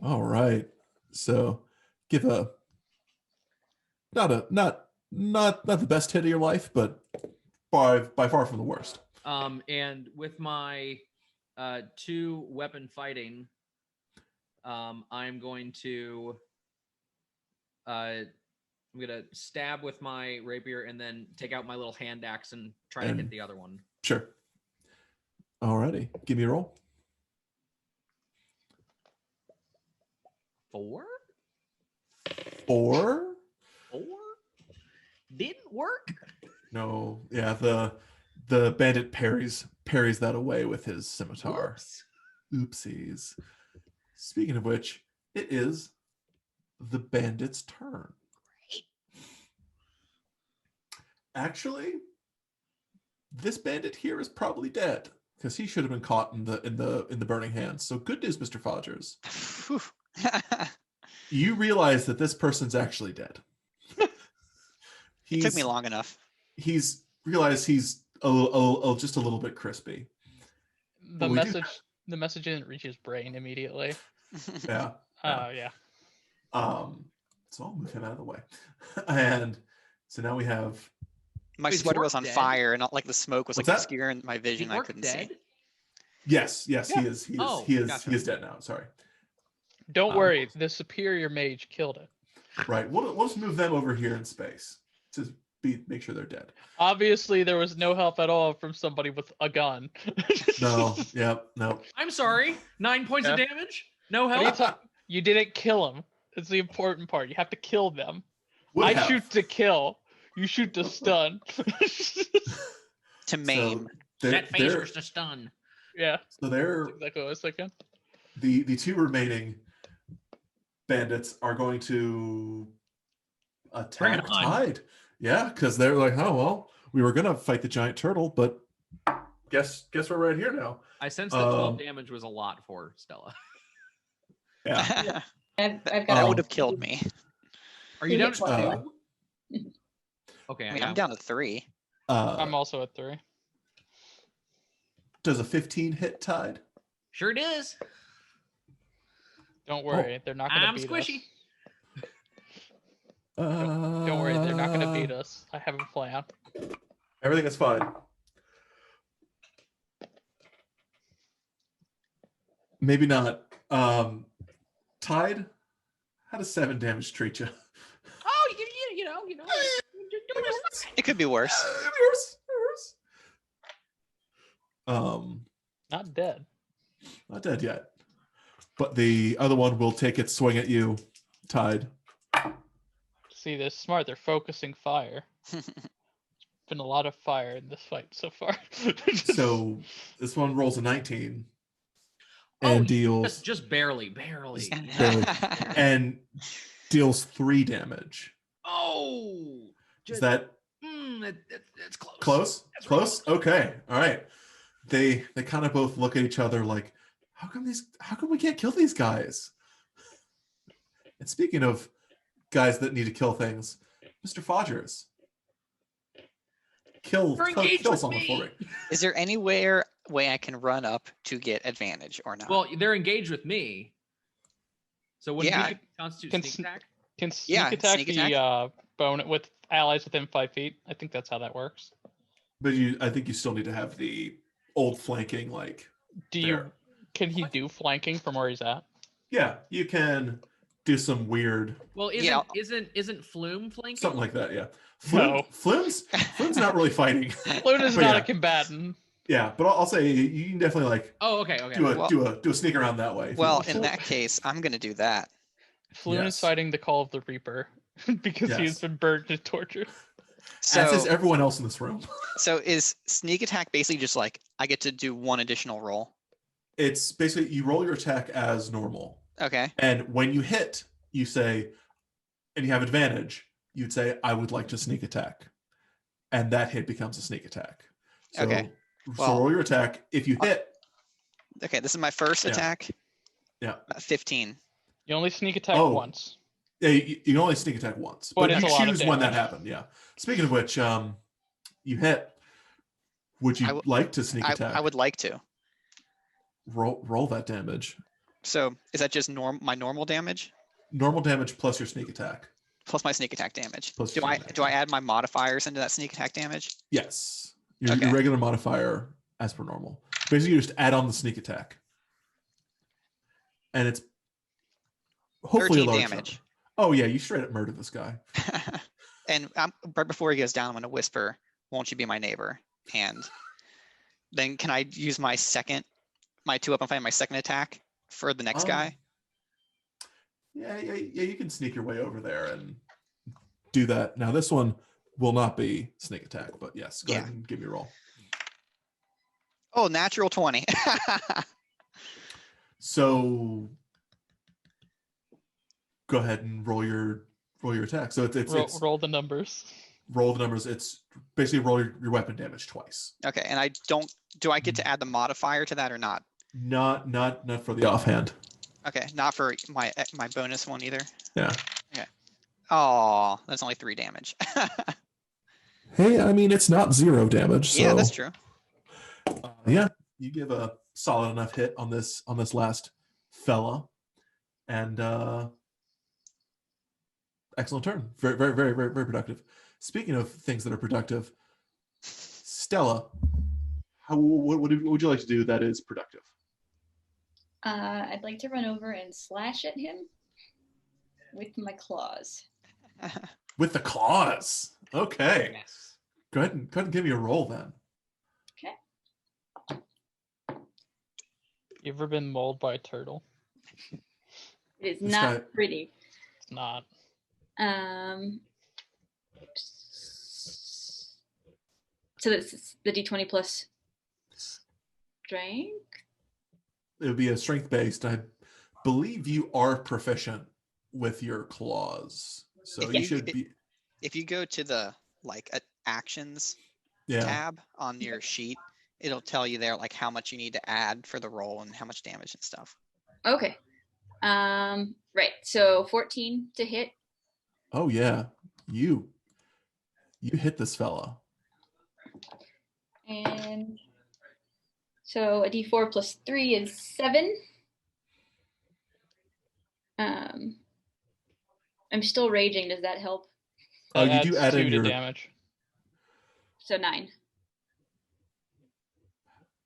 All right. So give a not the best hit of your life, but by far from the worst. And with my 2 weapon fighting, I'm going to stab with my rapier and then take out my little hand axe and try to hit the other one. Sure. Alrighty. Give me a roll. 4? 4? 4? Didn't work. No. Yeah, the bandit parries that away with his scimitar. Oops. Oopsies. Speaking of which, it is the bandit's turn. Actually, this bandit here is probably dead because he should have been caught in the burning hands. So good news, Mr. Fodgers. You realize that this person's actually dead. It took me long enough. He's realized he's just a little bit crispy. The message didn't reach his brain immediately. Yeah. Yeah. So I'll move him out of the way. And so now we have. My Is sweater Dwarf was on dead? fire, and not like the smoke was What's like that? obscuring my vision. I couldn't see. Yes, Yeah. he is. Oh, He is gotcha. dead now. Sorry. Don't worry, the superior mage killed it. Right. We'll just move them over here in space to make sure they're dead. Obviously, there was no help at all from somebody with a gun. No. Yep. No. I'm sorry. 9 points of Yeah. damage? No What are you help? talking? You didn't kill them. It's the important part. You have to kill them. Would I have. shoot to kill. You shoot to stun. To maim. So That phaser's to stun. Yeah, so they're that's exactly what I was thinking. the 2 remaining bandits are going to Bring attack it on. Tide. Yeah, because they're like, oh well, we were gonna fight the giant turtle, but guess we're right here now. I sense that 12 damage was a lot for Stella. Yeah. I've got. That would have killed me. Are you down to Uh, 2? Okay, I mean, I'm down to 3. I'm also at 3. Does a 15 hit Tide? Sure it is. Don't worry, they're not gonna I'm beat squishy. us. Don't worry, they're not gonna beat us. I have a plan. Everything is fine. Maybe not. Tide, how does 7 damage treat you? Oh, you know. You're doing this. It could be worse. Worse. Not dead. Not dead yet. But the other one will take its swing at you, Tide. See, they're smart. They're focusing fire. Been a lot of fire in this fight so far. So this one rolls a 19 Oh, and deals just barely. barely. and deals 3 damage. Oh, Is that that's close. close? That's Close? real Okay. All right. They kind of both look at each other like, how come we can't kill these guys? And speaking of guys that need to kill things, Mr. Fodgers, kill someone for me. Is there any way I can run up to get advantage or not? Well, they're engaged with me. So when Yeah. we could constitute Can sneak attack? Can sneak Yeah, attack sneak be bone with allies within 5 feet? I think that's how that works. But I think you still need to have the old flanking, like. Do there. you? Can he do flanking from where he's at? Yeah, you can do some weird Well, Yeah. isn't Flume flanking? something like that. Yeah, No. Flume's not really fighting. Lune is But not yeah. a combatant. Yeah, but I'll say you can definitely like Oh, okay. do a sneak around that way. if you Well, want in to. that case, I'm going to do that. Flune is Yes. fighting the Call of the Reaper, because he has Yes. been burned and tortured. As is So, everyone else in this room. so is sneak attack basically just like I get to do one additional roll? It's basically you roll your attack as normal. Okay. And when you hit, you say, and you have advantage, you'd say, I would like to sneak attack. And that hit becomes a sneak attack. So, Okay. so Well- roll your attack. If you hit, Okay, this is my first Yeah. attack. Yeah. 15. You only sneak attack Oh. once. yeah, you can only sneak attack once. But But it's you a lot of choose when that damage. happened. Yeah. Speaking of which, you hit. Would you I w- like to sneak attack? I would like to. roll that damage. So is that just my normal damage Normal damage plus your sneak attack. plus my sneak attack damage? Plus Do your I sneak attack. do I add my modifiers into that sneak attack damage? Yes. Your Okay. regular modifier as per normal. Basically, you just add on the sneak attack. And it's hopefully a 13 large damage. number. Oh, yeah, you straight up murdered this guy. And right before he goes down, I'm going to whisper, "Won't you be my neighbor?" And then can I use my 2 up and find my second attack for the next guy? Yeah, you can sneak your way over there and do that. Now, this one will not be sneak attack, but yes, go ahead and give me a roll. Oh, natural 20. So go ahead and roll your attack. So it's Roll the numbers. roll the numbers. It's basically roll your weapon damage twice. Okay, and do I get to add the modifier to that or not? Not for the offhand. Okay, not for my bonus one either. Yeah. Oh, that's only 3 damage. Hey, I mean it's not 0 damage. So Yeah, that's true. yeah, you give a solid enough hit on this last fella, and excellent turn. Very very very very very productive. Speaking of things that are productive, Stella, what would you like to do that is productive? I'd like to run over and slash at him with my claws. With the claws. Okay. Yes. Go ahead and give me a roll then. You ever been mauled by a turtle? It is This not guy- pretty. It's not. So that's the d20 plus strength. It would be a strength based. I believe you are proficient with your claws, so If you you- should be. If you go to the actions Yeah. tab on your sheet, it'll tell you there like how much you need to add for the roll and how much damage and stuff. Okay. Right. So 14 to hit. Oh yeah, you hit this fella. And so a d4 plus 3 is 7. I'm still raging. Does that help? Oh, That you do adds add 2 in to your damage. So 9.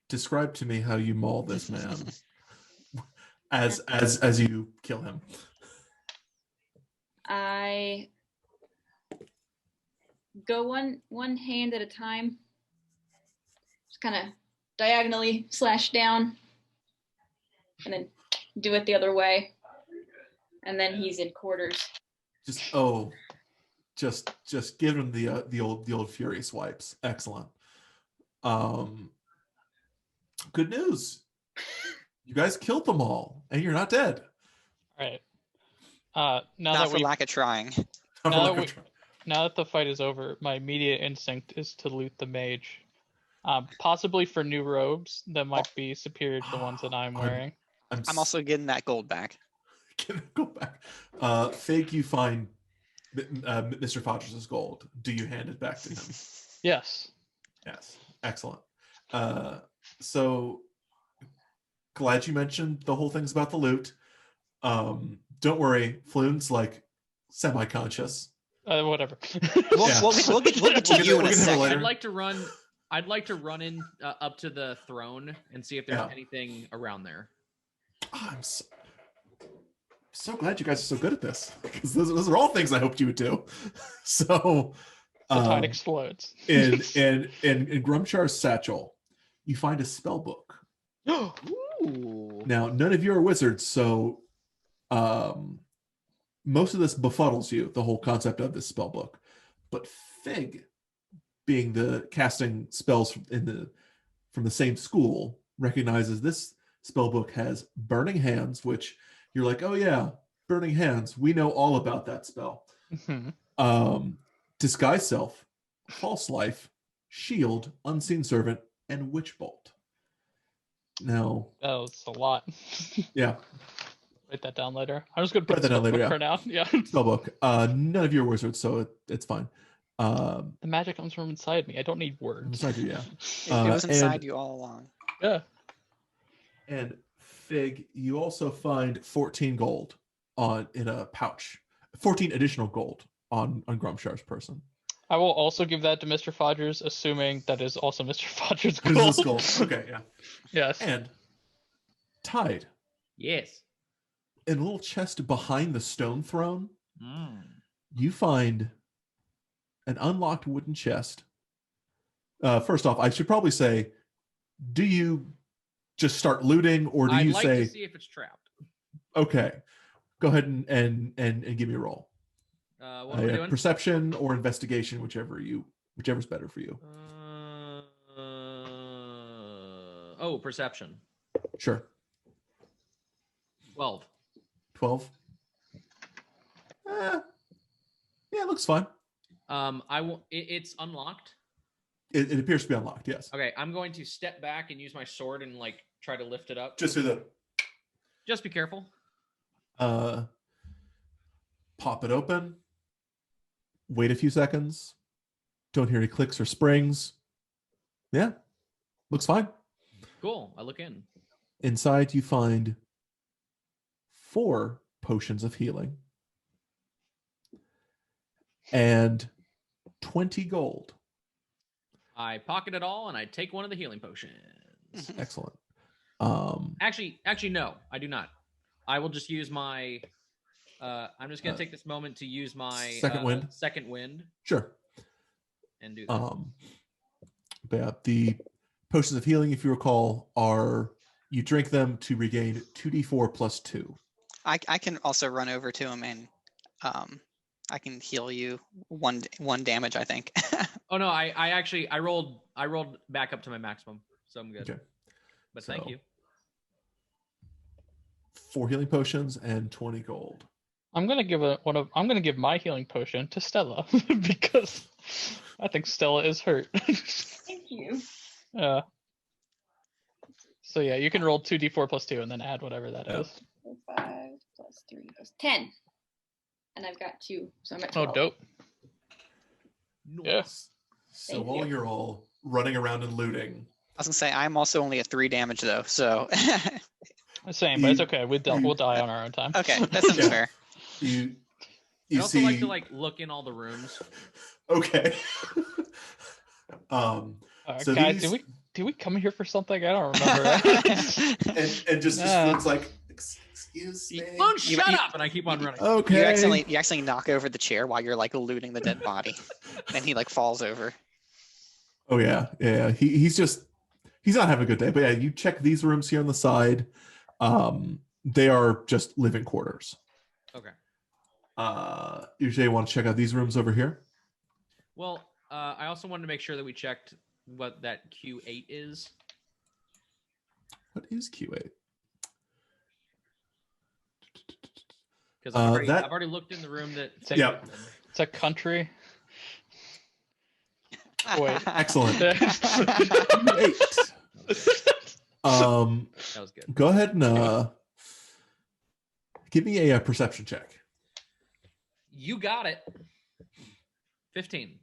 describe to me how you maul this man as you kill him. I go one hand at a time. Just kind of diagonally slash down, and then do it the other way. And then he's in quarters. Just give him the old fury swipes. Excellent. Good news. You guys killed them all, and you're not dead. All right. Not Now that for we lack of trying. Now that now that the fight is over, my immediate instinct is to loot the mage. Possibly for new robes that might be superior to the ones that I'm wearing. I'm also getting that gold back. Can I go back? Fig, you find Mr. Fodgers' gold. Do you hand it back to him? Yes. Yes. Excellent. So glad you mentioned the whole things about the loot. Don't worry, Floon's like semi-conscious. Whatever. We'll get to you in a We'll get to him second. later. I'd like to run in up to the throne and see if there's Yeah. anything around there. I'm so glad you guys are so good at this, because those are all things I hoped you would do. So The tide explodes. in Grumshar's satchel, you find a spell book. Ooh. Now, none of you are wizards, so most of this befuddles you, the whole concept of this spell book. But Fig, being the casting spells from the same school, recognizes this spell book has Burning Hands, which you're like, oh yeah, Burning Hands. We know all about that spell. Disguise Self, False Life, Shield, Unseen Servant, and Witch Bolt. Now, that was a lot. yeah. Write that down later. I'm just gonna put Write that down later, for now. Yeah. Spellbook. None of you are wizards, so it's fine. The magic comes from inside me. I don't need words. Inside you, yeah. It was inside you all along. Yeah. And Fig, you also find 14 gold in a pouch. 14 additional gold on Grumshar's person. I will also give that to Mr. Fodgers, assuming that is also Mr. Fodgers' This goal. is gold. Okay, yeah. Yes. And Tide, Yes. in a little chest behind the stone throne, Mm. you find an unlocked wooden chest. First off, I should probably say, do you just start looting, or do I'd you like say, to see if it's trapped. okay, go ahead and give me a roll. What are we doing? Perception or investigation, whichever's better for you. Perception. Sure. 12. 12. Yeah, it looks fine. It's unlocked. It appears to be unlocked. Yes. Okay, I'm going to step back and use my sword and like try to lift it up. Just do the. Just be careful. Pop it open. Wait a few seconds. Don't hear any clicks or springs. Yeah, looks fine. Cool. I look in. Inside, you find 4 potions of healing and 20 gold. I pocket it all and I take one of the healing potions. Excellent. Actually, no, I do not. I will just use my. I'm just gonna take this moment to use my second wind. Second wind. Sure. And do that. But yeah, the potions of healing, if you recall, are you drink them to regain 2d4 plus 2. I can also run over to him and I can heal you one damage, I think. Oh no, I rolled back up to my maximum, so I'm good. Okay. But thank you. 4 healing potions and 20 gold. I'm gonna give my healing potion to Stella because I think Stella is hurt. Thank you. Yeah. So yeah, you can roll 2d4 plus 2 and then add whatever that is. 5 plus 3 plus 10. And I've got 2, so I'm at 12. Oh, dope. Yeah. So Thank while you. you're all running around and looting, I was gonna say I'm also only at 3 damage though, so Same, but it's okay. We'll die on our own time. okay, that sounds Yeah. fair. you I also see. like to like look in all the rooms. Okay. So Guys, these- did we come here for something? I don't remember. and just looks like, excuse me. Phone, You- shut you- up! And I keep on running. Okay. You accidentally knock over the chair while you're like looting the dead body, and he like falls over. Oh yeah. He's not having a good day. But yeah, you check these rooms here on the side. They are just living quarters. Okay. Usually want to check out these rooms over here. Well, I also wanted to make sure that we checked what that Q8 is. What is Q8? Because I've that- already looked in the room that. Yep. It's a country. Wait. Excellent. Yeah. Q8. That was good. Go ahead and give me a perception check. You got it. 15.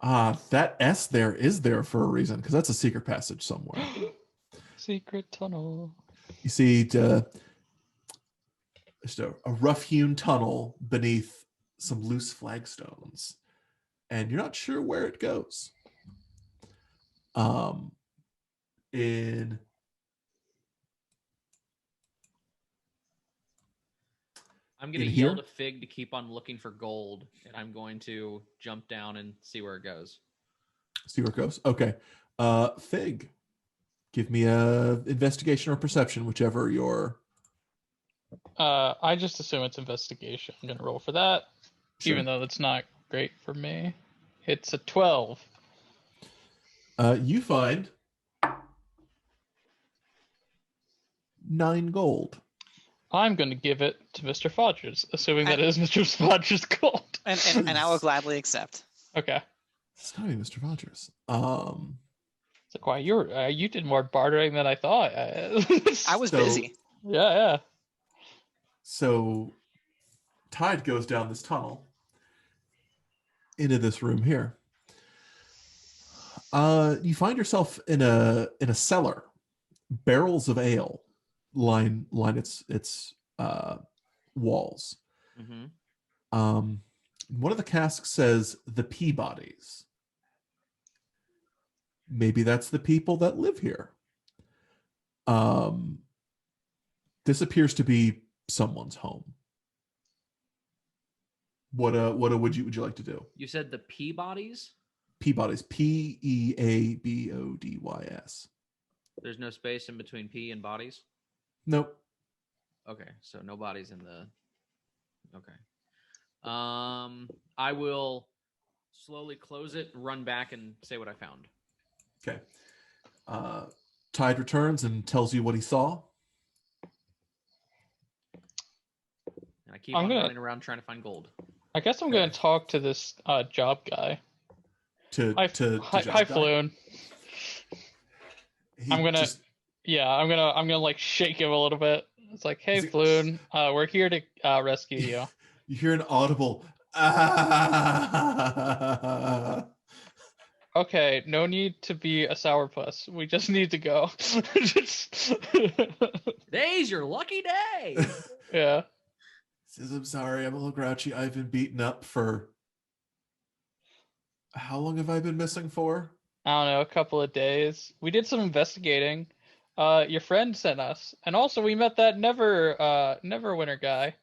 That S there is there for a reason, because that's a secret passage somewhere. Secret tunnel. You see just a rough-hewn tunnel beneath some loose flagstones, and you're not sure where it goes. In I'm going to In yell here? to Fig to keep on looking for gold, and I'm going to jump down and see where it goes. see where it goes. Okay. Fig, give me a investigation or perception, whichever your I just assume it's investigation. I'm gonna roll for that, Sure. even though that's not great for me. It's a 12. You find 9 gold. I'm gonna give it to Mr. Fodgers, assuming that is Mr. Fodgers' gold. And I will gladly accept. Okay. It's gotta be Mr. Fodgers. It's like, wow, you did more bartering than I thought. I was So- busy. Yeah. So Tide goes down this tunnel into this room here. You find yourself in a cellar. Barrels of ale line its walls. Mm-hmm. One of the casks says the Peabodys. Maybe that's the people that live here. This appears to be someone's home. What would you like to do? You said the Peabodys? Peabodys, Peabodys. There's no space in between P and bodies? Nope. Okay, so no bodies in the... Okay. I will slowly close it, run back, and say what I found. Okay. Tide returns and tells you what he saw. And I keep I'm gonna- running around trying to find gold. I guess I'm gonna talk to this job guy. Hi, Job guy. Floon. He I'm gonna- just- Yeah, I'm gonna like shake him a little bit. It's like, hey, Is it- Floon, we're here to rescue you. you hear an audible. Ah! Okay, no need to be a sourpuss. We just need to go. Today's your lucky day! Yeah. Says, I'm sorry, I'm a little grouchy. I've been beaten up for. How long have I been missing for? I don't know, a couple of days. We did some investigating. Your friend sent us, and also we met that Neverwinter guy,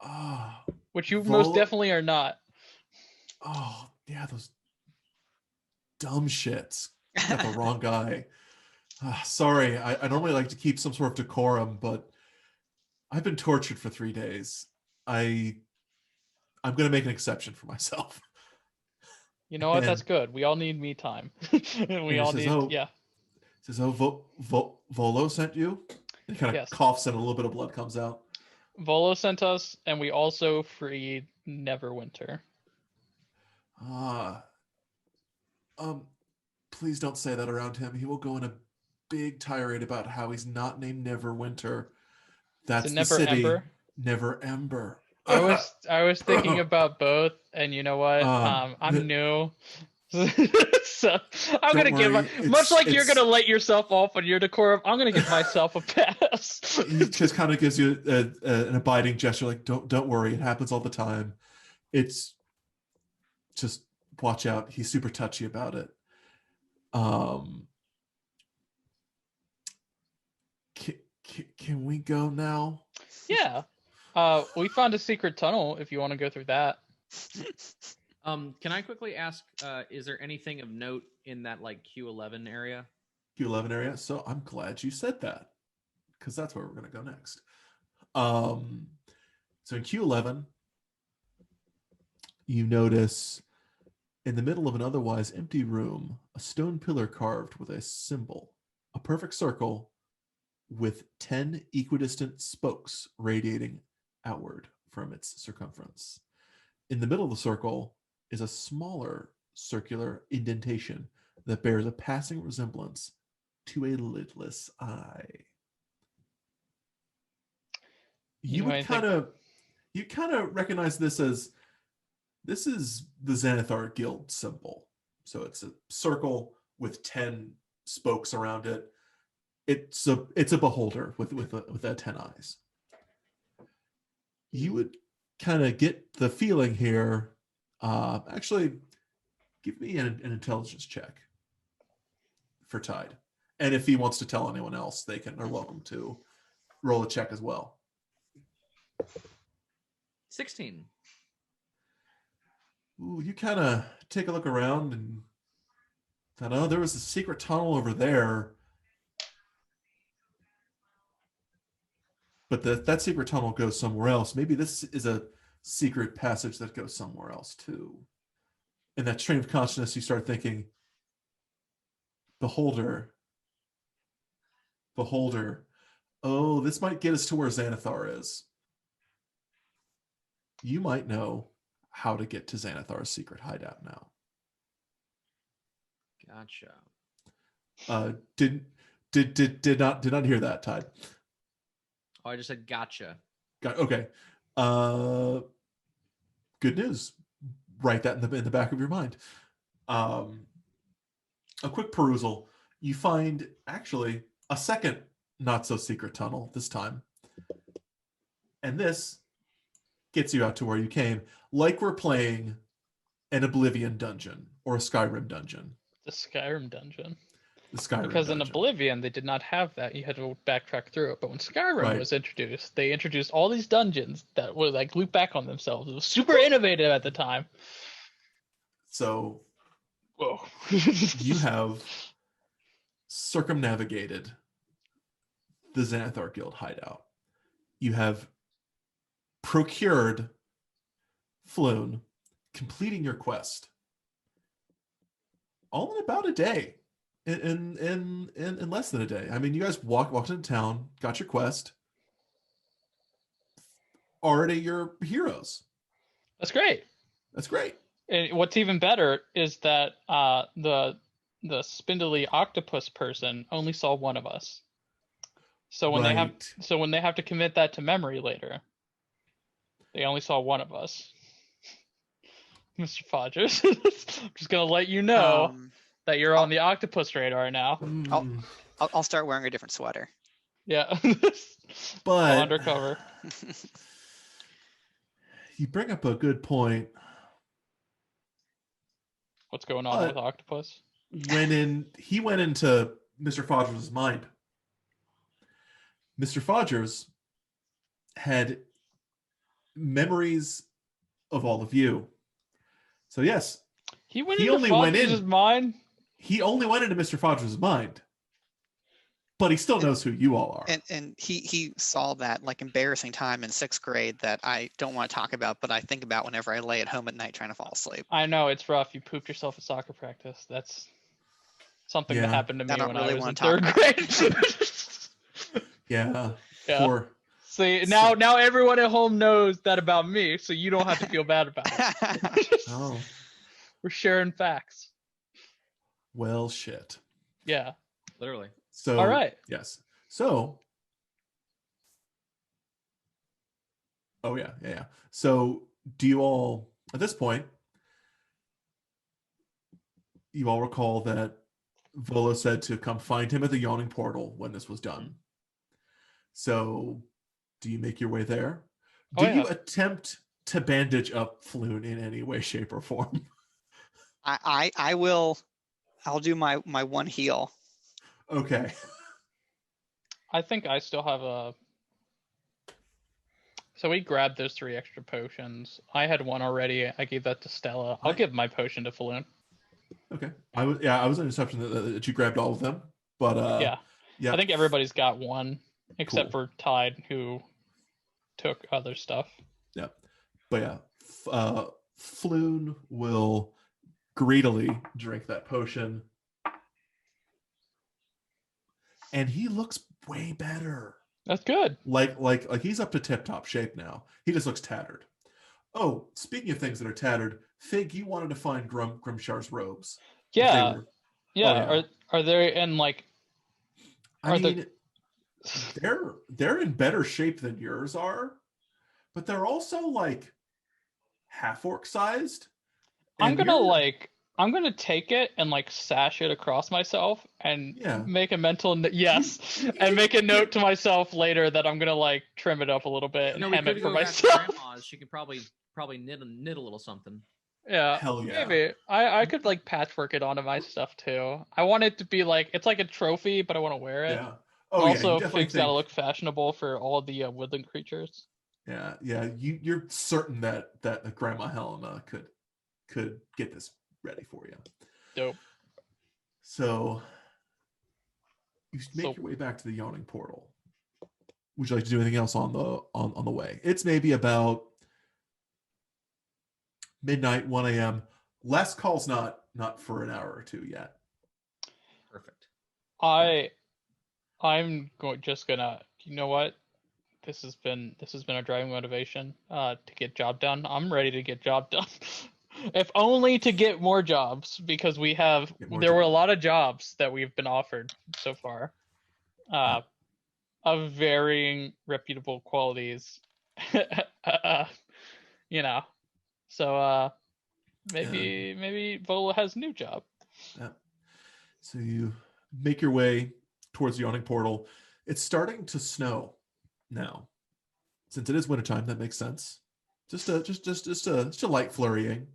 Oh, which you most Vol- definitely are not. oh, yeah, those dumb shits. Got the wrong guy. Sorry, I normally like to keep some sort of decorum, but I've been tortured for 3 days. I'm gonna make an exception for myself. You know what? And- That's good. We all need me time. We he all says, need, "Oh, yeah. Says, oh, Volo sent you? And he kind of Yes. coughs and a little bit of blood comes out. Volo sent us, and we also freed Neverwinter. Please don't say that around him. He will go in a big tirade about how he's not named Neverwinter. That's Is it the city. Neverember? Neverember. I was thinking about both, and you know what? the- I'm new. So I'm Don't gonna give worry, much like you're it's- gonna let yourself off on your decorum. I'm gonna give myself a pass. He just kind of gives you an abiding gesture, like don't worry, it happens all the time. It's just watch out. He's super touchy about it. Can we go now? Yeah. We found a secret tunnel. If you want to go through that. Can I quickly ask, is there anything of note in that like Q11 area? Q11 area. So I'm glad you said that, because that's where we're going to go next. So in Q11, you notice in the middle of an otherwise empty room, a stone pillar carved with a symbol, a perfect circle with 10 equidistant spokes radiating outward from its circumference. In the middle of the circle is a smaller circular indentation that bears a passing resemblance to a lidless eye. You would kind of recognize this as this is the Xanathar Guild symbol. So it's a circle with 10 spokes around it. It's a beholder with 10 eyes. You would kind of get the feeling here. Actually, give me an intelligence check for Tide. And if he wants to tell anyone else, they are welcome to roll a check as well. 16. Ooh, you kind of take a look around and thought, oh, there was a secret tunnel over there. but that secret tunnel goes somewhere else. Maybe this is a secret passage that goes somewhere else too. In that train of consciousness, you start thinking, Beholder. Oh, this might get us to where Xanathar is. You might know how to get to Xanathar's secret hideout now. Gotcha. Did not hear that, Tide. Oh, I just said gotcha. Okay. Good news. Write that in the back of your mind. A quick perusal. You find actually a second not so secret tunnel this time. And this gets you out to where you came, like we're playing an Oblivion dungeon or a Skyrim dungeon. The Skyrim dungeon. The Skyrim because dungeon. in Oblivion they did not have that. You had to backtrack through it. But when Skyrim was introduced, they introduced all these dungeons that would like loop back on themselves. It was super innovative at the time. So, whoa, you have circumnavigated the Xanathar Guild hideout. You have procured Floon, completing your quest all in about a day. In less than a day. I mean, you guys walked into town, got your quest. Already your heroes. That's great. That's great. And what's even better is that the spindly octopus person only saw one of us. So when they have to commit that to memory later, they only saw one of us. Mr. Fodgers. I'm just gonna let you know that you're on the octopus radar now. I'll start wearing a different sweater. Yeah. But undercover. You bring up a good point. What's going on with octopus? He went into Mr. Fodgers' mind. Mr. Fodgers had memories of all of you. So yes, he only went into his mind. He only went into Mr. Fodgers' mind, but he still knows who you all are. And he saw that like embarrassing time in 6th grade that I don't want to talk about, but I think about whenever I lay at home at night trying to fall asleep. I know it's rough. You pooped yourself at soccer practice. That's something that happened to me when I was in 3rd grade. Yeah. Poor. See, now everyone at home knows that about me, so you don't have to feel bad about it. Oh. We're sharing facts. Well, shit. Yeah. Literally. So, all right. Yes. So, yeah. So, do you all, at this point, you all recall that Volo said to come find him at the Yawning Portal when this was done. So, do you make your way there? Do you attempt to bandage up Floon in any way, shape, or form? I will. I'll do my one heal. Okay. I think I still have a. So we grabbed those 3 extra potions. I had one already. I gave that to Stella. I'll give my potion to Floon. Okay. I was under the assumption that you grabbed all of them, but yeah. I think everybody's got one except for Tide, who took other stuff. Yeah, but yeah, Floon will greedily drink that potion, and he looks way better. That's good. Like he's up to tip-top shape now. He just looks tattered. Oh, speaking of things that are tattered, Fig, you wanted to find Grimshar's robes. Yeah. Are they in like? They're in better shape than yours are, but they're also like half orc sized. I'm gonna take it and like sash it across myself and make a mental and make a note to myself later that I'm gonna like trim it up a little bit and hem it for myself. Grandma's. She could probably knit a little something. Yeah, hell yeah. Maybe I could like patchwork it onto my stuff too. I want it to be like it's like a trophy, but I want to wear it. Yeah. Also, Fig's gotta look fashionable for all the woodland creatures. Yeah. You're certain that Grandma Helena could get this ready for you. Dope. So you make your way back to the Yawning Portal. would you like to do anything else on the way? It's maybe about midnight, 1 a.m. Last call's not for an hour or two yet. Perfect. I'm just gonna, you know what? This has been a driving motivation to get job done. I'm ready to get job done. If only to get more jobs, because there were a lot of jobs that we've been offered so far, of varying reputable qualities. You know, so maybe Vola has a new job. Yeah. So you make your way towards the yawning portal. It's starting to snow now. Since it is wintertime, that makes sense. Just a light flurrying.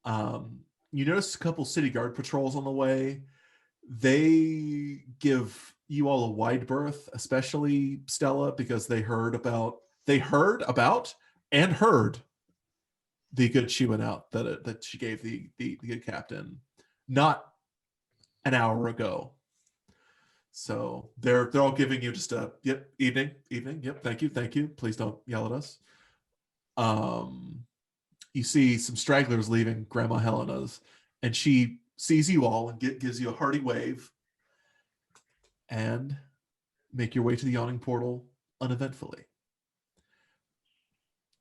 You notice a couple city guard patrols on the way. They give you all a wide berth, especially Stella, because they heard about and heard the good she went out that she gave the good captain not an hour ago. So they're all giving you just a evening, yep, thank you, please don't yell at us. You see some stragglers leaving Grandma Helena's, and she sees you all and gives you a hearty wave, and make your way to the yawning portal uneventfully.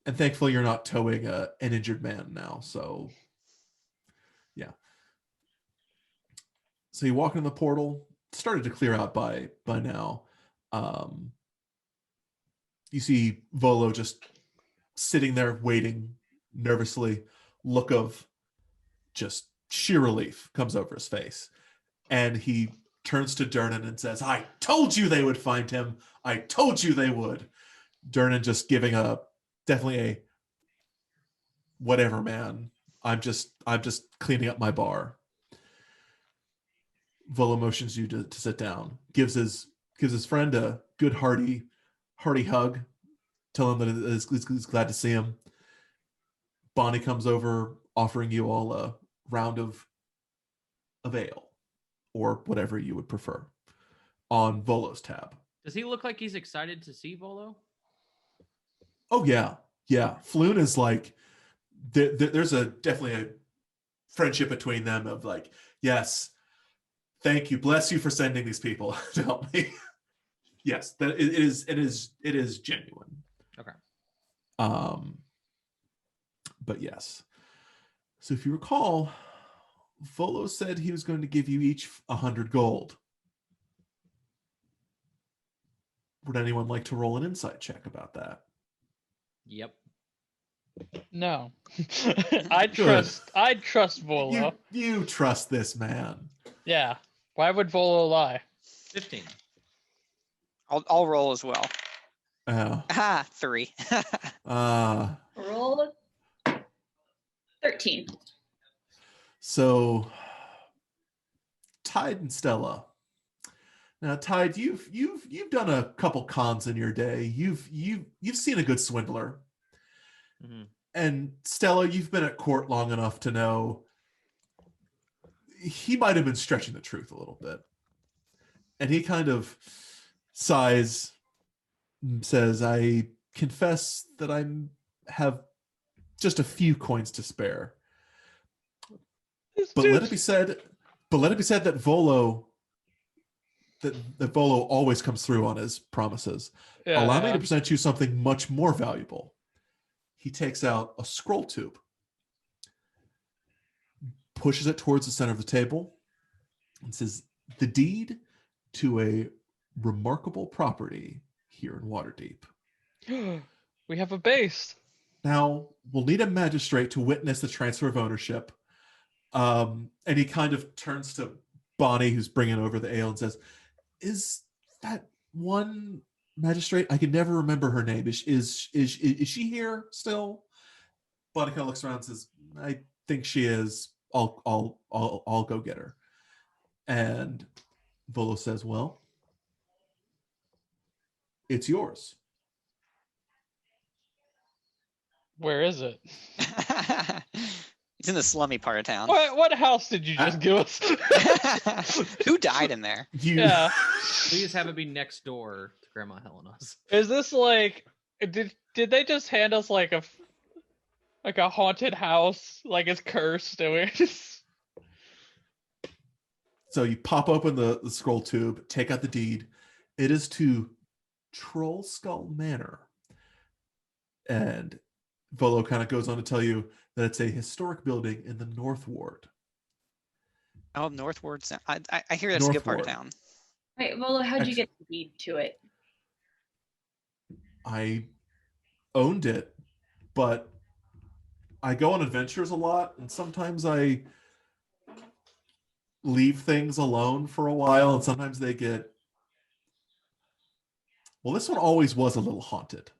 And thankfully you're not towing an injured man now, so yeah. So you walk in the portal. Started to clear out by now. You see Volo just sitting there waiting nervously. Look of just sheer relief comes over his face, and he turns to Durnan and says, "I told you they would find him. I told you they would." Durnan just giving definitely a whatever, man. I'm just cleaning up my bar. Volo motions you to sit down, gives his friend a good hearty hug, tell him that he's glad to see him. Bonnie comes over, offering you all a round of ale, or whatever you would prefer, on Volo's tab. Does he look like he's excited to see Volo? Oh yeah. Floon is like, there's definitely a friendship between them of like, yes, thank you, bless you for sending these people to help me. Yes, that it is genuine. Okay. But yes. So if you recall, Volo said he was going to give you each 100 gold. Would anyone like to roll an insight check about that? Yep. No. I trust Volo. You trust this man. Yeah. Why would Volo lie? 15. I'll roll as well. 3. Roll 13. So Tide and Stella. Now, Tide, you've done a couple cons in your day. You've seen a good swindler. Mm-hmm. And Stella, you've been at court long enough to know he might have been stretching the truth a little bit. And he kind of sighs and says, "I confess that I have just a few coins to spare. But let it be said that Volo always comes through on his promises. Yeah, Allow me to present you something much more valuable." He takes out a scroll tube, pushes it towards the center of the table, and says, "The deed to a remarkable property here in Waterdeep. We have a base. Now, we'll need a magistrate to witness the transfer of ownership." And he kind of turns to Bonnie, who's bringing over the ale, and says, "Is that one magistrate? I can never remember her name. Is she here still?" Bonnie kind of looks around and says, "I think she is. I'll go get her." And Volo says, "Well, it's yours." Where is it? It's in the slummy part of town. What house did you just give us? Who died in there? Yeah. Please have it be next door to Grandma Helena's. Is this like did they just hand us like a haunted house, like it's cursed, and we're just So you pop open the scroll tube, take out the deed. It is to Troll Skull Manor. And Volo kind of goes on to tell you that it's a historic building in the North Ward. Oh, Northward. I hear that's a good part of Northward. town. Wait, Volo, how'd you get the deed to it? I owned it, but I go on adventures a lot, and sometimes I leave things alone for a while, and sometimes they get... Well, this one always was a little haunted.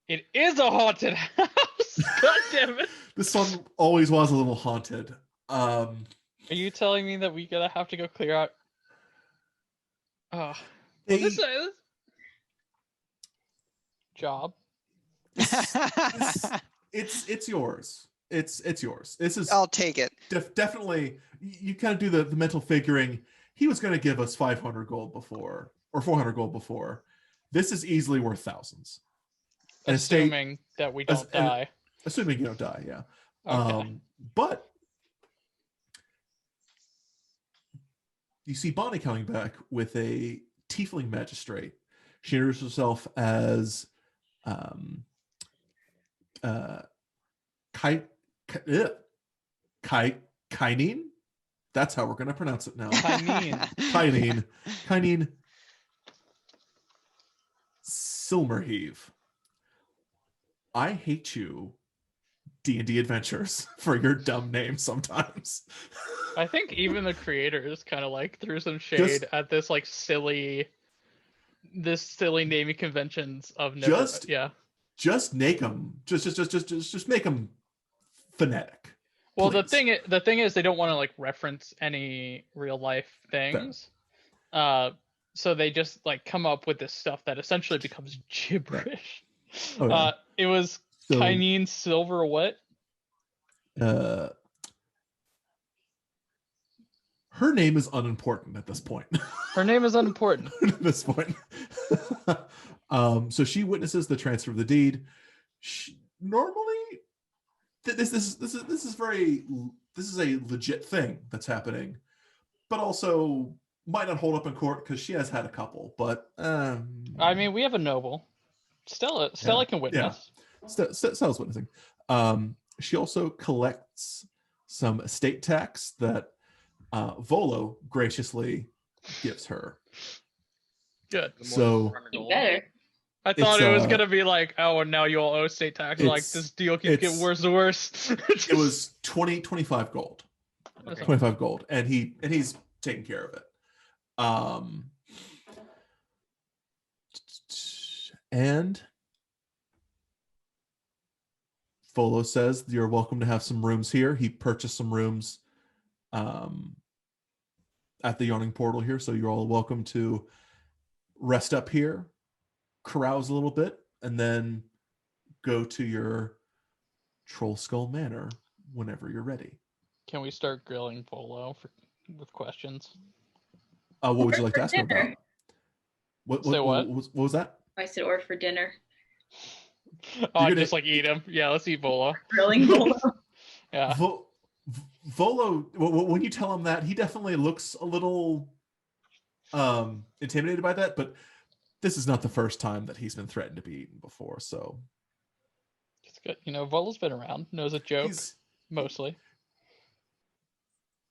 it is a haunted house. God damn it. This one always was a little haunted. Are you telling me that we gotta have to go clear out? Oh, They- this job. it's yours. It's yours. This is I'll take it. definitely... You kind of do the mental figuring. He was going to give us 500 gold before, or 400 gold before. This is easily worth thousands. An estate, Assuming that we don't die. assuming you don't die, yeah. Okay. But you see Bonnie coming back with a tiefling magistrate. She introduces herself as Kainine. That's how we're going to pronounce it now. Kainine Silmerheave. I hate you, D&D Adventures, for your dumb name sometimes. I think even the creators kind of like threw some shade Just- at this like silly naming conventions of never. Just- yeah. Just make them. Just make them phonetic. Well, please. the thing is they don't want to like reference any real life things. So they just like come up with this stuff that essentially becomes gibberish. Oh, yeah. It was So- Kainine Silver what? Her name is unimportant at this point. Her name is unimportant. At this point. So she witnesses the transfer of the deed. Normally, this is a legit thing that's happening, but also might not hold up in court because she has had a couple. But I mean, we have a noble. Stella can witness. Stella's witnessing. She also collects some estate tax that Volo graciously gives her. Good. So You better. I thought It's, it was gonna be like, oh, and now you all owe state tax. Like it's- this deal keeps getting it's- worse and worse. it was 25 gold. Okay. 25 gold, and he's taking care of it. And Volo says you're welcome to have some rooms here. He purchased some rooms at the Yawning Portal here, so you're all welcome to rest up here, carouse a little bit, and then go to your Troll Skull Manor whenever you're ready. Can we start grilling Volo with questions? What would you like to ask him dinner. about? Say what? What was that? I said, or for dinner. Oh, gonna- just like eat him. Yeah, let's eat Volo. Grilling Volo. Yeah. Volo, when you tell him that, he definitely looks a little intimidated by that, but this is not the first time that he's been threatened to be eaten before, so It's good. You know, Volo's been around, knows a joke, he's mostly.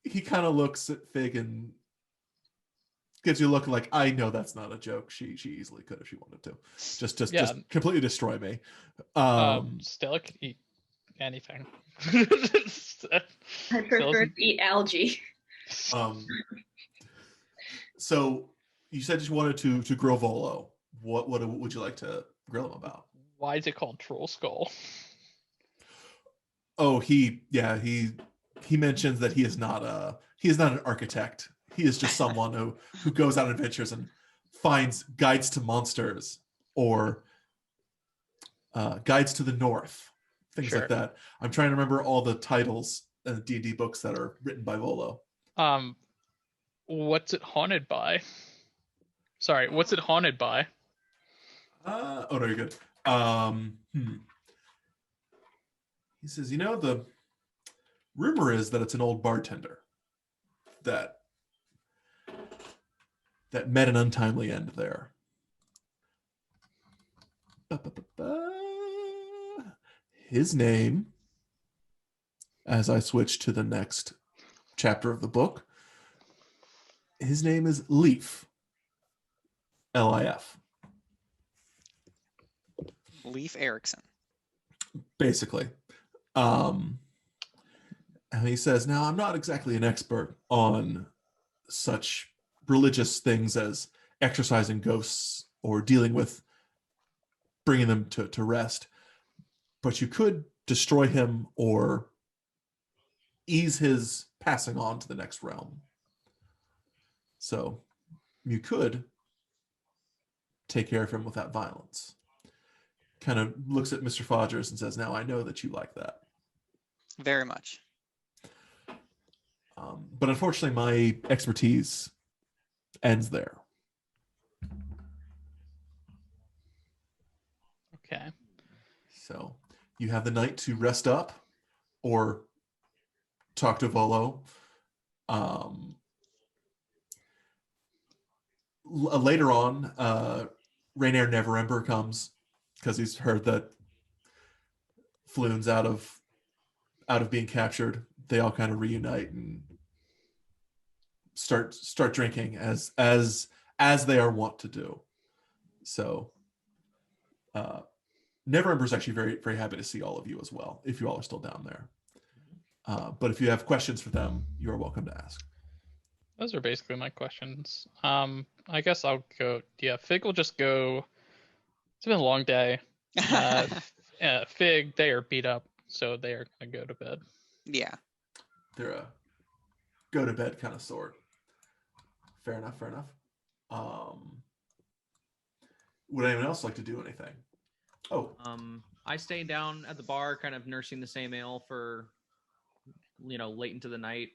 he kind of looks at Fig and gives you a look like, I know that's not a joke. She easily could if she wanted to. Just Yeah. completely destroy me. Stella can eat anything. I prefer to eat algae. So you said you wanted to grill Volo. What would you like to grill him about? Why is it called Troll Skull? Oh, he mentions that he is not an architect. He is just someone who goes on adventures and finds guides to monsters or guides to the north, things Sure. like that. I'm trying to remember all the titles in the D&D books that are written by Volo. What's it haunted by? Sorry, what's it haunted by? Oh no, you're good. He says, the rumor is that it's an old bartender that met an untimely end there. His name, as I switch to the next chapter of the book, his name is Leaf. Lif. Leif Erikson. Basically. And he says, now I'm not exactly an expert on such religious things as exorcising ghosts or dealing with bringing them to rest, but you could destroy him or ease his passing on to the next realm. So you could take care of him without violence. Kind of looks at Mr. Fodgers and says, now I know that you like that. Very much. But unfortunately, my expertise ends there. Okay. So you have the night to rest up or talk to Volo. Later on, Rainier Neverember comes because he's heard that Floon's out of being captured. They all kind of reunite and start drinking as they are wont to do. So Neverember is actually very, very happy to see all of you as well, if you all are still down there. But if you have questions for them, you are welcome to ask. Those are basically my questions. I guess I'll go. Yeah, Fig will just go. It's been a long day. Fig, they are beat up, so they are gonna go to bed. Yeah. They're a go to bed kind of sort. Fair enough. Would anyone else like to do anything? Oh. I stay down at the bar, kind of nursing the same ale for, late into the night.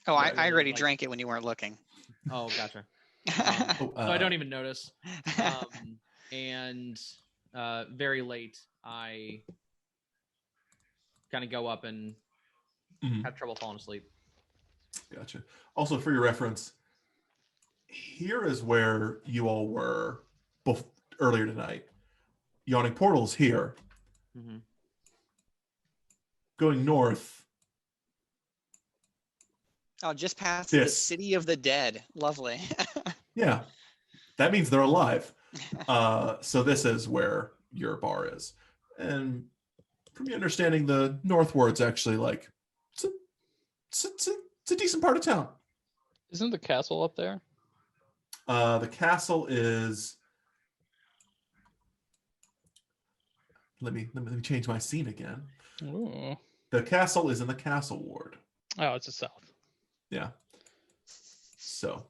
Oh, I Really, already drank it when you weren't looking. Oh, gotcha. So I don't even notice. And very late, I kind of go up and have trouble falling asleep. Gotcha. Also, for your reference, here is where you all were earlier tonight. Yawning Portal's here. Mm-hmm. Going north. Oh, just past the City of the Dead. Lovely. Yeah. That means they're alive. So this is where your bar is. And from your understanding, the northward's actually like, it's a decent part of town. Isn't the castle up there? The castle is... Let me change my scene again. Ooh. The castle is in the castle ward. Oh, it's the south. Yeah. So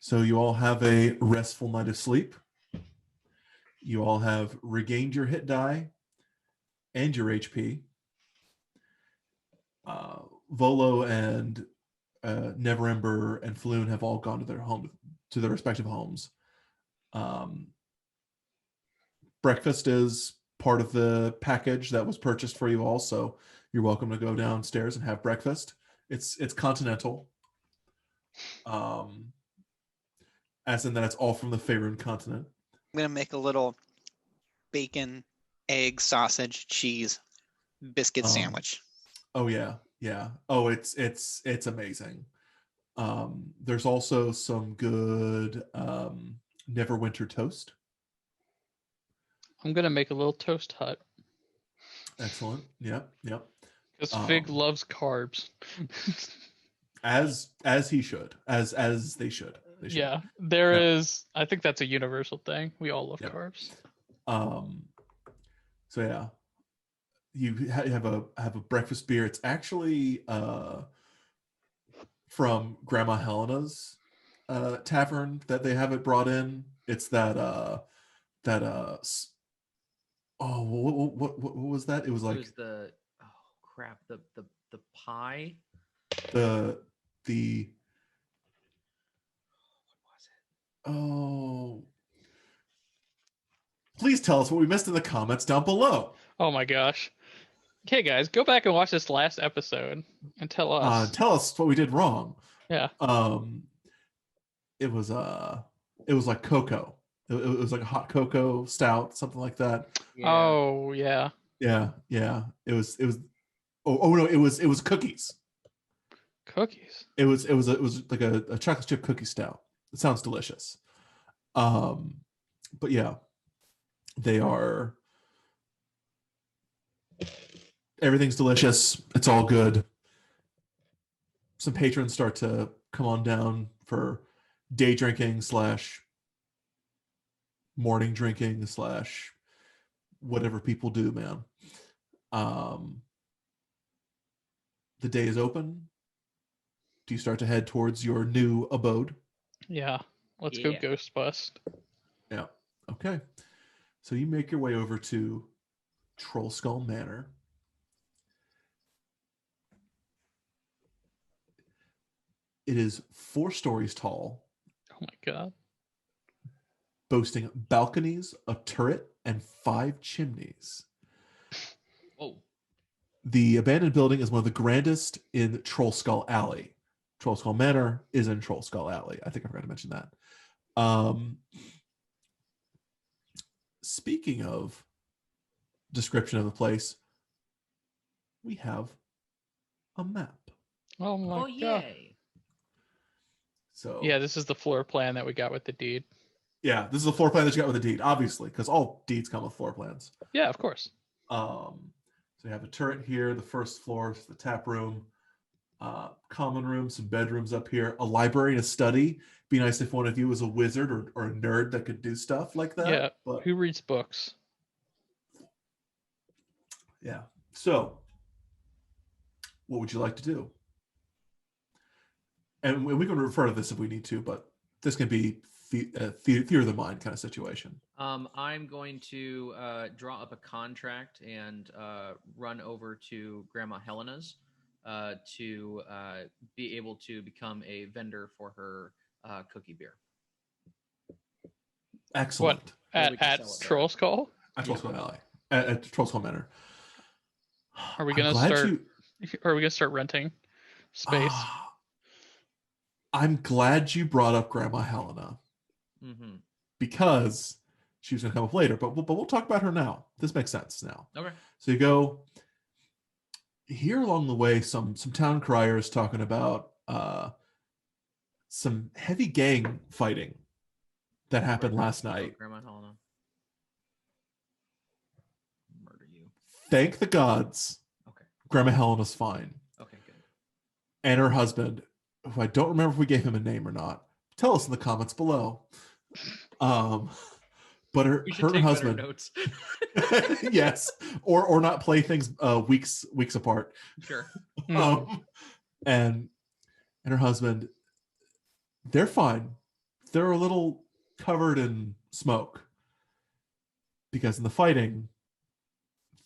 you all have a restful night of sleep. You all have regained your hit die and your HP. Volo and Neverember and Floon have all gone to their respective homes. Breakfast is part of the package that was purchased for you all, so you're welcome to go downstairs and have breakfast. It's continental. As in that it's all from the Faerun continent. I'm gonna make a little bacon, egg, sausage, cheese, biscuit sandwich. Oh yeah. Oh, it's amazing. There's also some good Neverwinter toast. I'm gonna make a little toast hut. Excellent. Yep. Because Fig loves carbs. as he should, as they should. Yeah, there is. I think that's a universal thing. We all love carbs. So yeah, you have a breakfast beer. It's actually from Grandma Helena's tavern that they have it brought in. It's that oh, what was that? It was like the pie. The what was Oh. Please tell us what we missed in the comments down below. Oh my gosh. Okay, guys, go back and watch this last episode and tell us. Tell us what we did wrong. Yeah. It was like cocoa. It was like a hot cocoa stout, something like that. Yeah. Oh yeah. Yeah. It was. Oh no! It was cookies. Cookies. It was like a chocolate chip cookie stout. It sounds delicious. But yeah, they are. Everything's delicious. It's all good. Some patrons start to come on down for day drinking / morning drinking / whatever people do, man. The day is open. Do you start to head towards your new abode? Yeah. Let's go ghost bust. Yeah. Okay. So you make your way over to Troll Skull Manor. It is 4 stories tall, Oh my god. boasting balconies, a turret, and 5 chimneys. Oh. The abandoned building is one of the grandest in Troll Skull Alley. Troll Skull Manor is in Troll Skull Alley. I think I forgot to mention that. Speaking of description of the place, we have a map. Oh my god. Yay. So Yeah, this is the floor plan that we got with the deed. yeah, this is a floor plan that you got with the deed, obviously, because all deeds come with floor plans. Yeah, of course. So you have a turret here, the first floor, the tap room, common room, some bedrooms up here, a library and a study. Be nice if one of you was a wizard or a nerd that could do stuff like that. Yeah. But Who reads books? yeah. So what would you like to do? And we can refer to this if we need to, but this can be theater of the mind kind of situation. I'm going to draw up a contract and run over to Grandma Helena's to be able to become a vendor for her cookie beer. Excellent. At Troll Skull? At Troll Skull Alley. At Troll Skull Manor. Are we gonna start renting space? I'm glad you brought up Grandma Helena. Mm-hmm. Because she was going to come up later, but we'll talk about her now. This makes sense now. Okay. So you go here along the way, some town criers talking about some heavy gang fighting that happened last night. Grandma Helena. Murder you. Thank the gods. Okay. Grandma Helena's fine. Okay, good. And her husband, who I don't remember if we gave him a name or not. Tell us in the comments below. But her husband notes. yes, or not play things weeks apart. Sure. And her husband, they're fine. They're a little covered in smoke because in the fighting,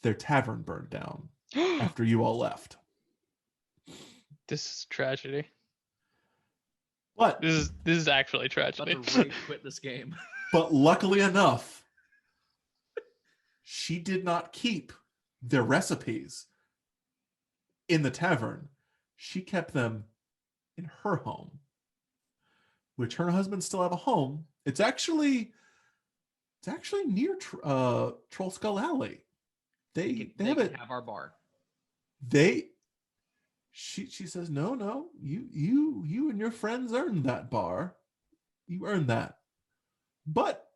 their tavern burned down after you all left. This is tragedy. But this is actually tragedy. About to rage quit this game. But luckily enough, she did not keep their recipes in the tavern. She kept them in her home, which her husband still have a home. It's actually near Troll Skull Alley. They have our bar. She says, no, you and your friends earned that bar. You earned that. But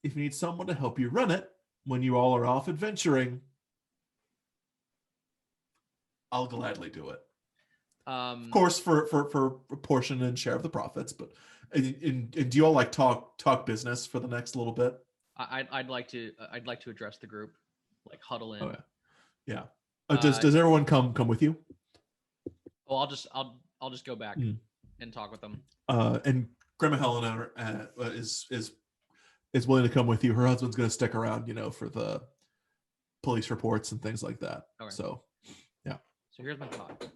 if you need someone to help you run it when you all are off adventuring, I'll gladly do it. Of course, for a portion and share of the profits. But and do you all like talk business for the next little bit? I'd like to address the group, like huddle in. Oh, yeah. Does everyone come with you? Well, I'll just go back and talk with them. And Grandma Helena is willing to come with you. Her husband's going to stick around, for the police reports and things like that. Okay. So, yeah. So here's my thought.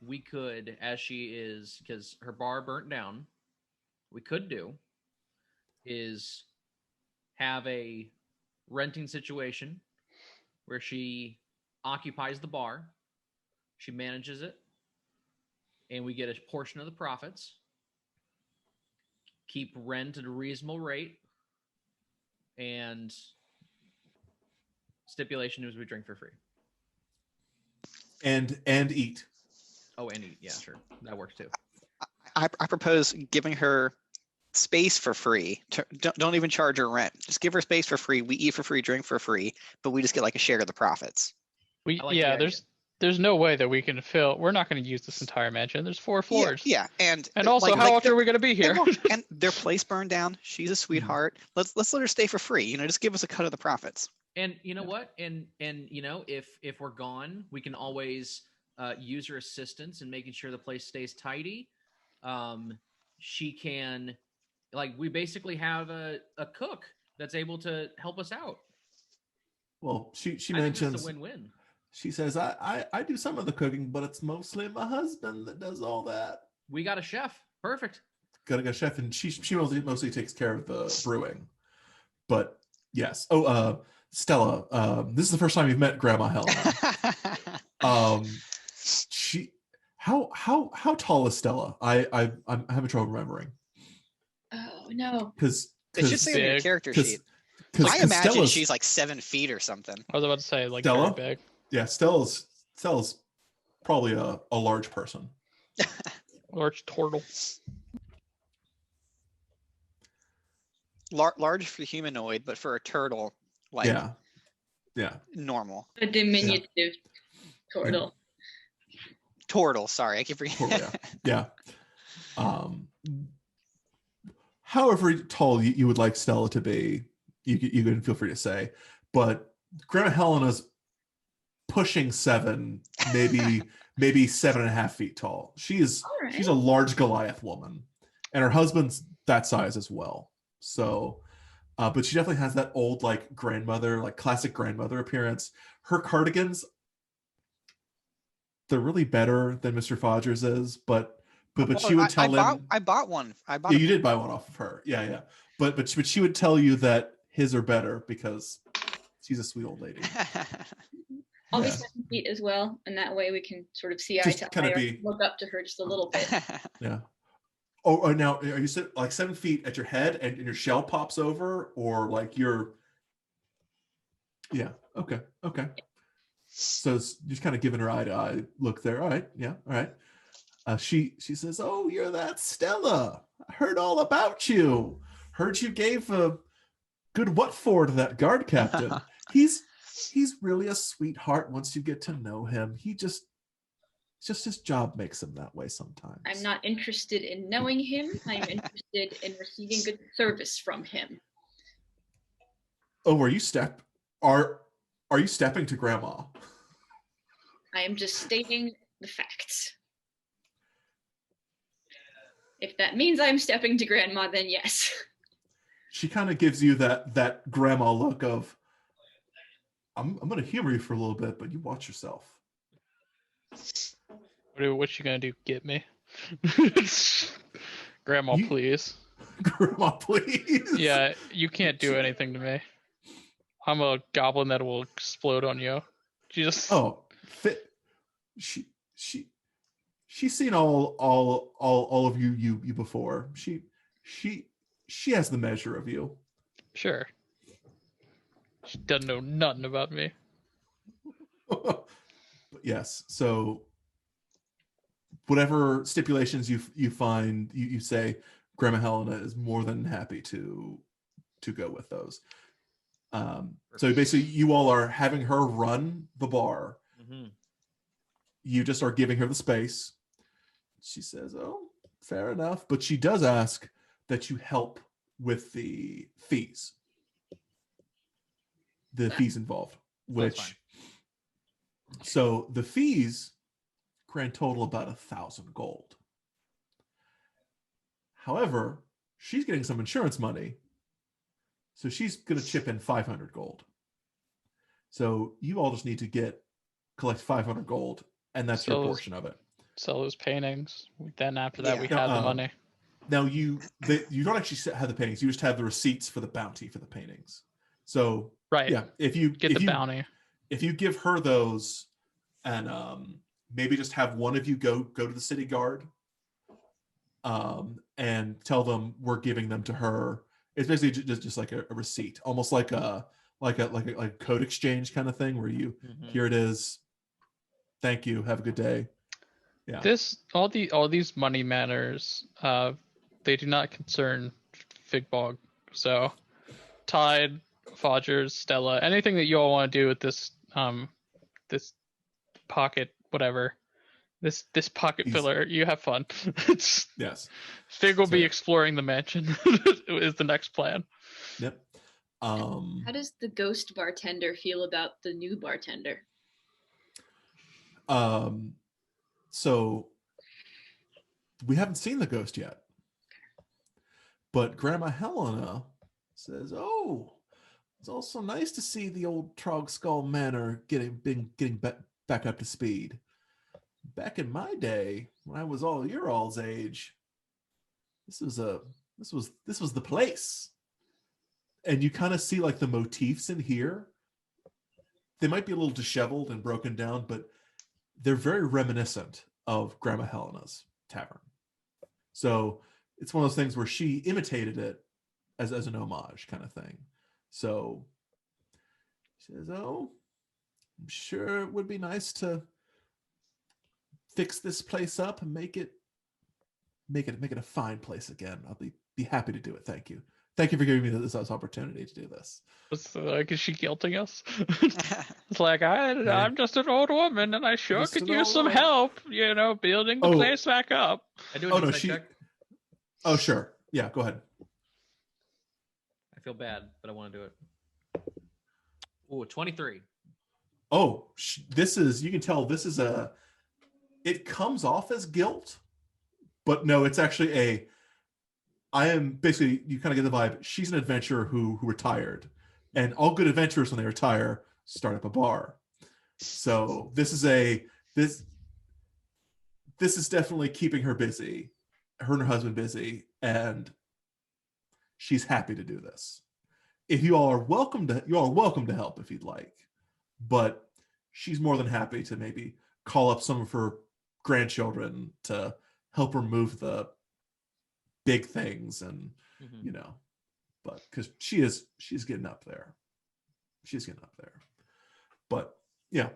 We could, as she is, because her bar burnt down, we could do is have a renting situation where she occupies the bar, she manages it, and we get a portion of the profits. Keep rent at a reasonable rate, and stipulation is we drink for free. And eat. Oh, and eat. Yeah, sure. That works too. I propose giving her space for free. Don't even charge her rent. Just give her space for free. We eat for free, drink for free, but we just get like a share of the profits. We I like the idea. there's no way that we can fill. We're not going to use this entire mansion. There's 4 floors. Yeah, and also, like, how often are we going to be here? and their place burned down. She's a sweetheart. Let's let her stay for free. You know, just give us a cut of the profits. And you know what? And you know, if we're gone, we can always use her assistance in making sure the place stays tidy. She can, like, we basically have a cook that's able to help us out. Well, she I think mentions that's a win-win. She says, I do some of the cooking, but it's mostly my husband that does all that. We got a chef. Perfect. Got a chef, and she mostly takes care of the brewing. But yes. Oh, Stella, this is the first time you've met Grandma Helena. She how tall is Stella? I'm having trouble remembering. Oh no. Because it should say on your big. character sheet. I imagine she's like 7 feet or something. I was about to say, like, Stella? very big. Yeah, Stella's probably a large person. Large turtle. Large for humanoid, but for a turtle, like yeah, normal. A diminutive turtle. Tortle, sorry, I keep forgetting. Yeah. However tall you would like Stella to be, you can feel free to say. But Grandma Helena's pushing 7, maybe 7.5 feet tall. She's a large Goliath woman, and her husband's that size as well. So, but she definitely has that old like grandmother, like classic grandmother appearance. Her cardigans, they're really better than Mr. Fodgers is, but she would tell him. I bought one. Yeah, you did buy one off of her. Yeah. But she would tell you that his are better because she's a sweet old lady. I'll be 7 feet as well, and that way we can sort of see eye to eye, look up to her just a little bit. Yeah. Oh, now are you like 7 feet at your head and your shell pops over, or like you're? Yeah. Okay. So it's just kind of giving her eye to eye look there. All right. Yeah. All right. She says, "Oh, you're that Stella. I heard all about you. Heard you gave a good what for to that guard captain. He's really a sweetheart once you get to know him. It's just his job makes him that way sometimes." I'm not interested in knowing him. I'm interested in receiving good service from him. Oh, are you stepping to Grandma? I am just stating the facts. If that means I'm stepping to Grandma, then yes. She kind of gives you that grandma look of, I'm going to humor you for a little bit, but you watch yourself. What you gonna do? Get me? Grandma, please. Grandma, please. Yeah, you can't do anything to me. I'm a goblin that will explode on you. She's seen all of you before. She has the measure of you. Sure. She doesn't know nothing about me. But yes, so whatever stipulations you find, you say Grandma Helena is more than happy to go with those. So basically, you all are having her run the bar. Mm-hmm. You just are giving her the space. She says, "Oh, fair enough," but she does ask that you help with the fees. The fees involved, which so the fees grand total about 1,000 gold. However, she's getting some insurance money, so she's going to chip in 500 gold. So you all just need to collect 500 gold, and that's your portion of it. Sell those paintings. Then after that, we have the money. Now you don't actually have the paintings. You just have the receipts for the bounty for the paintings. So Right. yeah, if you Get the bounty. if you give her those, and maybe just have one of you go to the city guard, and tell them we're giving them to her. It's basically just like a receipt, almost like a code exchange kind of thing, where you here it is. Thank you. Have a good day. Yeah. All these money matters, they do not concern Figbog. So Tide, Fodgers, Stella, anything that you all want to do with this this pocket, whatever. This pocket filler, you have fun. Yes. Fig will be exploring the mansion is the next plan. Yep. How does the ghost bartender feel about the new bartender? So we haven't seen the ghost yet, but Grandma Helena says, "Oh, it's also nice to see the old Trogskull Manor getting back up to speed. Back in my day, when I was all your all's age, this was the place." And you kind of see like the motifs in here. They might be a little disheveled and broken down, but they're very reminiscent of Grandma Helena's tavern. So it's one of those things where she imitated it as an homage kind of thing. So she says, "Oh, I'm sure it would be nice to fix this place up and make it a fine place again. I'll be happy to do it. Thank you. Thank you for giving me this opportunity to do this." Like, is she guilting us? It's like, I'm just an old woman and I sure could use some help, building the place back up. I do a check. Oh, sure. Yeah, go ahead. I feel bad, but I want to do it. Ooh, 23. Oh, you can tell this is it comes off as guilt, but no, it's actually I am basically, you kind of get the vibe, she's an adventurer who retired. And all good adventurers, when they retire, start up a bar. So this is definitely keeping her busy, her and her husband busy, and she's happy to do this. If you all are welcome to help if you'd like, but she's more than happy to maybe call up some of her grandchildren to help her move the big things, and but because she's getting up there. But yeah,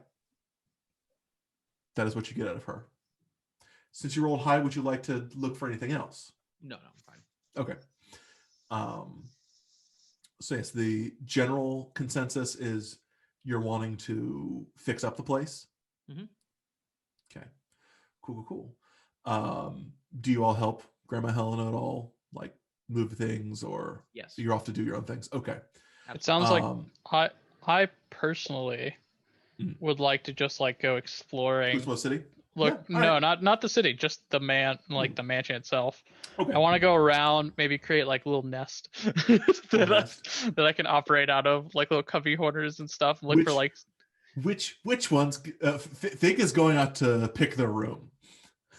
that is what you get out of her. Since you rolled high, would you like to look for anything else? No, I'm fine. Okay. So yes, the general consensus is you're wanting to fix up the place. Okay. Cool. Do you all help Grandma Helena at all? Like move things, or yes, you're off to do your own things? Okay. It sounds like I personally would like to just like go exploring. Which city? Look, yeah, no, right. not the city, just the the mansion itself. Okay. I want to go around, maybe create like a little nest that I can operate out of, like little cubby hoarders and stuff. And look for like which ones. Fig is going out to pick their room.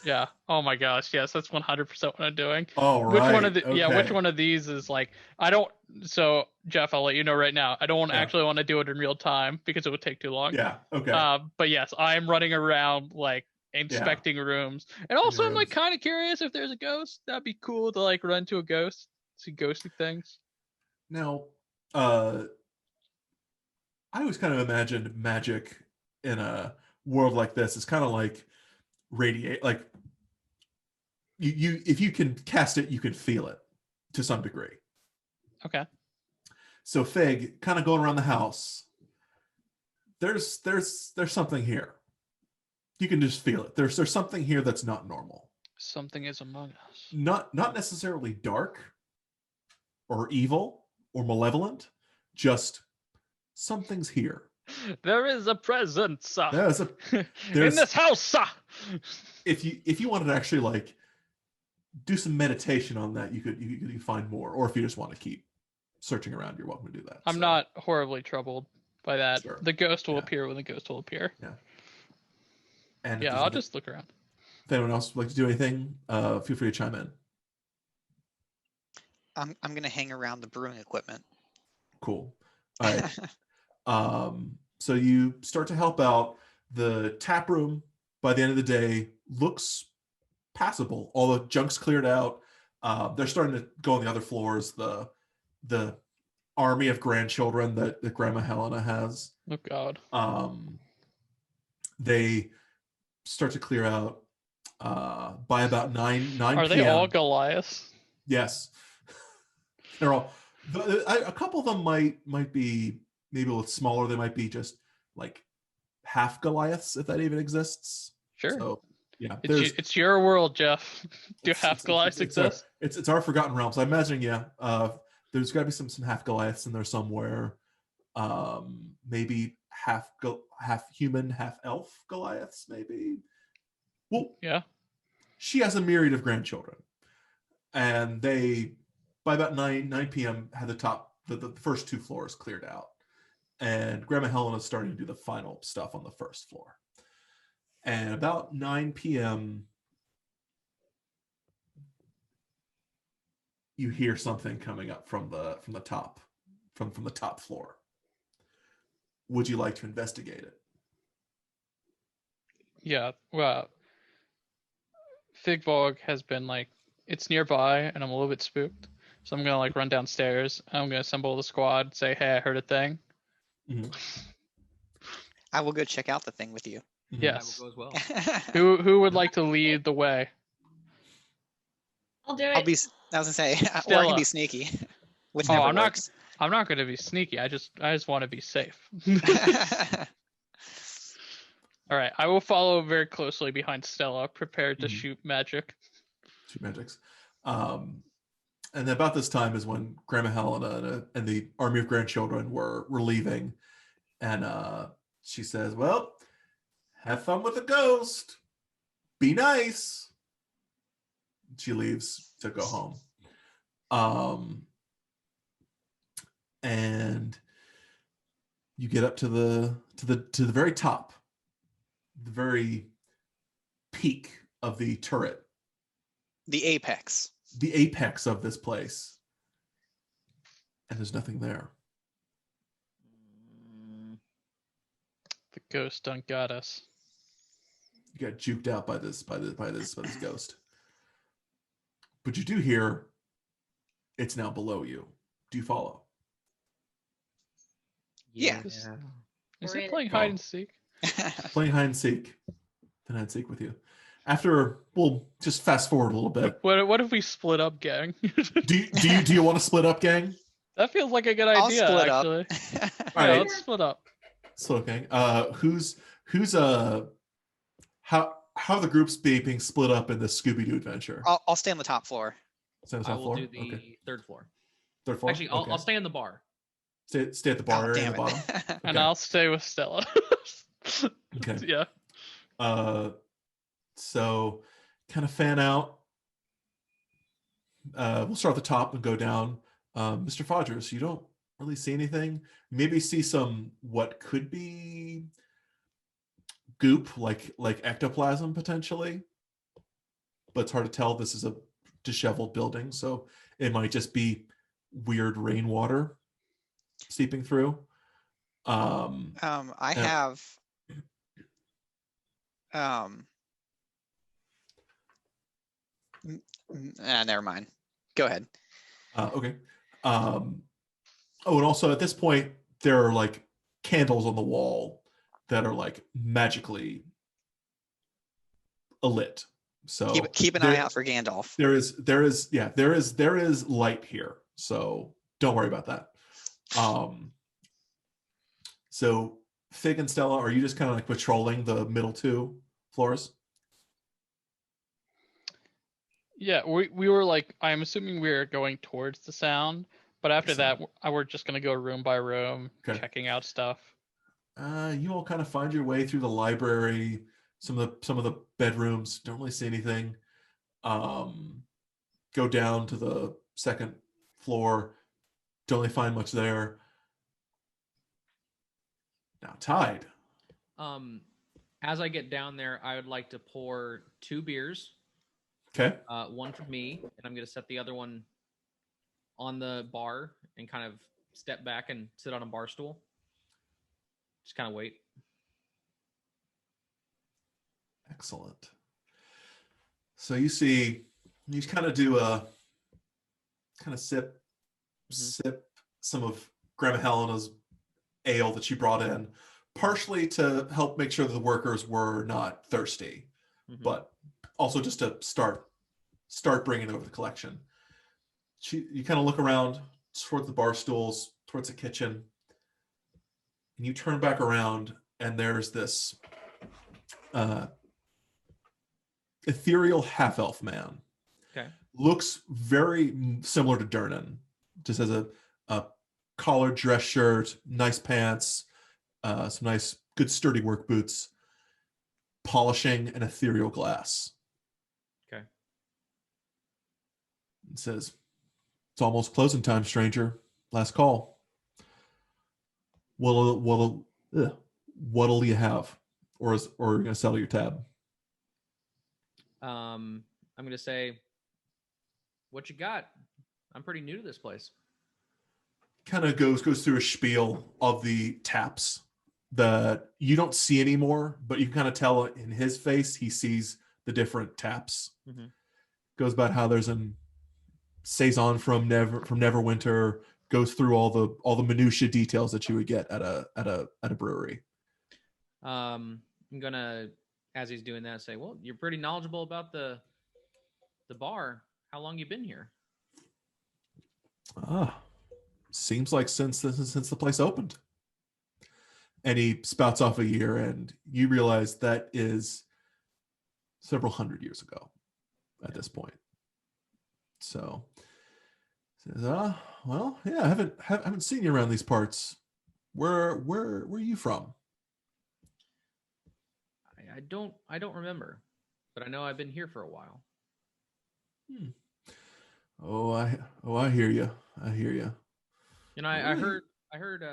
Yeah. Oh my gosh. Yes, that's 100% what I'm doing. All right. Which one of okay. which one of these is like I don't. So Jeff, I'll let you know right now. I don't actually want to do it in real time because it would take too long. Yeah. Okay. But yes, I'm running around like inspecting rooms, and also I'm like kind of curious if there's a ghost. That'd be cool to like run to a ghost, see ghostly things. Now, I always kind of imagined magic in a world like this is kind of like radiate, like you if you can cast it, you can feel it to some degree. Okay. So Fig, kind of going around the house, there's something here. You can just feel it. There's something here that's not normal. Something is among us. Not necessarily dark or evil or malevolent, just something's here. There is a presence in this house. If you wanted to actually like do some meditation on that, you could find more, or if you just want to keep searching around, you're welcome to do that. I'm not horribly troubled by that. Sure. The ghost will appear when the ghost will appear. Yeah. And I'll just look around. If anyone else would like to do anything, feel free to chime in. I'm gonna hang around the brewing equipment. Cool. All right. So you start to help out. The tap room by the end of the day looks passable. All the junk's cleared out. They're starting to go on the other floors. The army of grandchildren that Grandma Helena has. Oh God. They start to clear out by about 9 Are p.m. they all Goliaths? Yes, they're all. A couple of them might be maybe a little smaller. They might be just like half Goliaths, if that even exists. Sure. So yeah, It's your world, Jeff. Do half Goliaths exist? It's our Forgotten Realms. I'm imagining, yeah. There's got to be some half Goliaths in there somewhere. Maybe half human, half elf Goliaths, maybe. Well, Yeah. she has a myriad of grandchildren, and they by about 9 p.m. had the first 2 floors cleared out, and Grandma Helena is starting to do the final stuff on the first floor. And about 9 p.m. you hear something coming up from the top floor. Would you like to investigate it? Yeah. Well, Figbog has been like, it's nearby, and I'm a little bit spooked. So I'm gonna like run downstairs. I'm gonna assemble the squad. Say, hey, I heard a thing. Mm-hmm. I will go check out the thing with you. Mm-hmm. Yes. I will go as well. Who would like to lead the way? I'll do it. I was gonna say, or I Stella. can be sneaky. Which Oh, never I'm not. works. I'm not gonna be sneaky. I just want to be safe. All right. I will follow very closely behind Stella, prepared to Mhm. shoot magic. 2 magics. And about this time is when Grandma Helena and the army of grandchildren were leaving, and she says, "Well, have fun with the ghost. Be nice." She leaves to go home. And you get up to the very top, the very peak of the turret, The apex. the apex of this place, and there's nothing there. The ghost done got us. You got juked out by this ghost. But you do hear it's now below you. Do you follow? Yeah. Is We're it in- playing hide and seek? Playing hide and seek. Then hide and seek with you. After, we'll just fast forward a little bit. What if we split up, gang? Do you want to split up, gang? That feels like a good I'll idea, split actually. up. All Yeah, right. let's split up. Split up, gang. Who's how are the groups being split up in the Scooby-Doo adventure? I'll stay on the top floor. Stay on the I top will floor? do the Okay. 3rd floor. 3rd floor? Actually, Okay. I'll stay in the bar. Stay at the bar Oh, area damn at the bottom. it. And Okay. I'll stay with Stella. Okay. Yeah. So kind of fan out. We'll start at the top and go down. Mr. Fodgers, you don't really see anything. Maybe see some what could be goop, like ectoplasm potentially, but it's hard to tell. This is a disheveled building, so it might just be weird rainwater seeping through. I have never mind. Go ahead. Okay. Oh, and also at this point, there are like candles on the wall that are like magically lit. So Keep an eye out for Gandalf. There is light here. So don't worry about that. So Fig and Stella, are you just kind of like patrolling the middle 2 floors? Yeah, we were like, I'm assuming we were going towards the sound, but after that, we're just gonna go room by room, Okay. checking out stuff. You all kind of find your way through the library, some of the bedrooms. Don't really see anything. Go down to the 2nd floor. Don't really find much there. Now, Tide. As I get down there, I would like to pour 2 beers. Okay. One for me, and I'm going to set the other one on the bar and kind of step back and sit on a bar stool. Just kind of wait. Excellent. So you see, you kind of do a kind of sip some of Grandma Helena's ale that she brought in, partially to help make sure that the workers were not thirsty, but also just to start bringing over the collection. You kind of look around towards the bar stools, towards the kitchen, and you turn back around, and there's this ethereal half-elf man. Okay. Looks very similar to Durnan. Just has a collared dress shirt, nice pants, some nice, good sturdy work boots, polishing an ethereal glass. Okay. It says, "It's almost closing time, stranger. Last call. What'll you have, or are you gonna settle your tab?" I'm gonna say, "What you got? I'm pretty new to this place." Kind of goes through a spiel of the taps that you don't see anymore, but you can kind of tell in his face he sees the different taps. Goes about how there's an saison from Neverwinter. Goes through all the minutia details that you would get at a brewery. I'm gonna, as he's doing that, say, "Well, you're pretty knowledgeable about the bar. How long you been here?" Seems like since the place opened. And he spouts off a year, and you realize that is several hundred years ago at this point. So says, well, yeah, I haven't seen you around these parts. Where are you from? I don't remember, but I know I've been here for a while. Oh, I hear you. I hear you. You know, I heard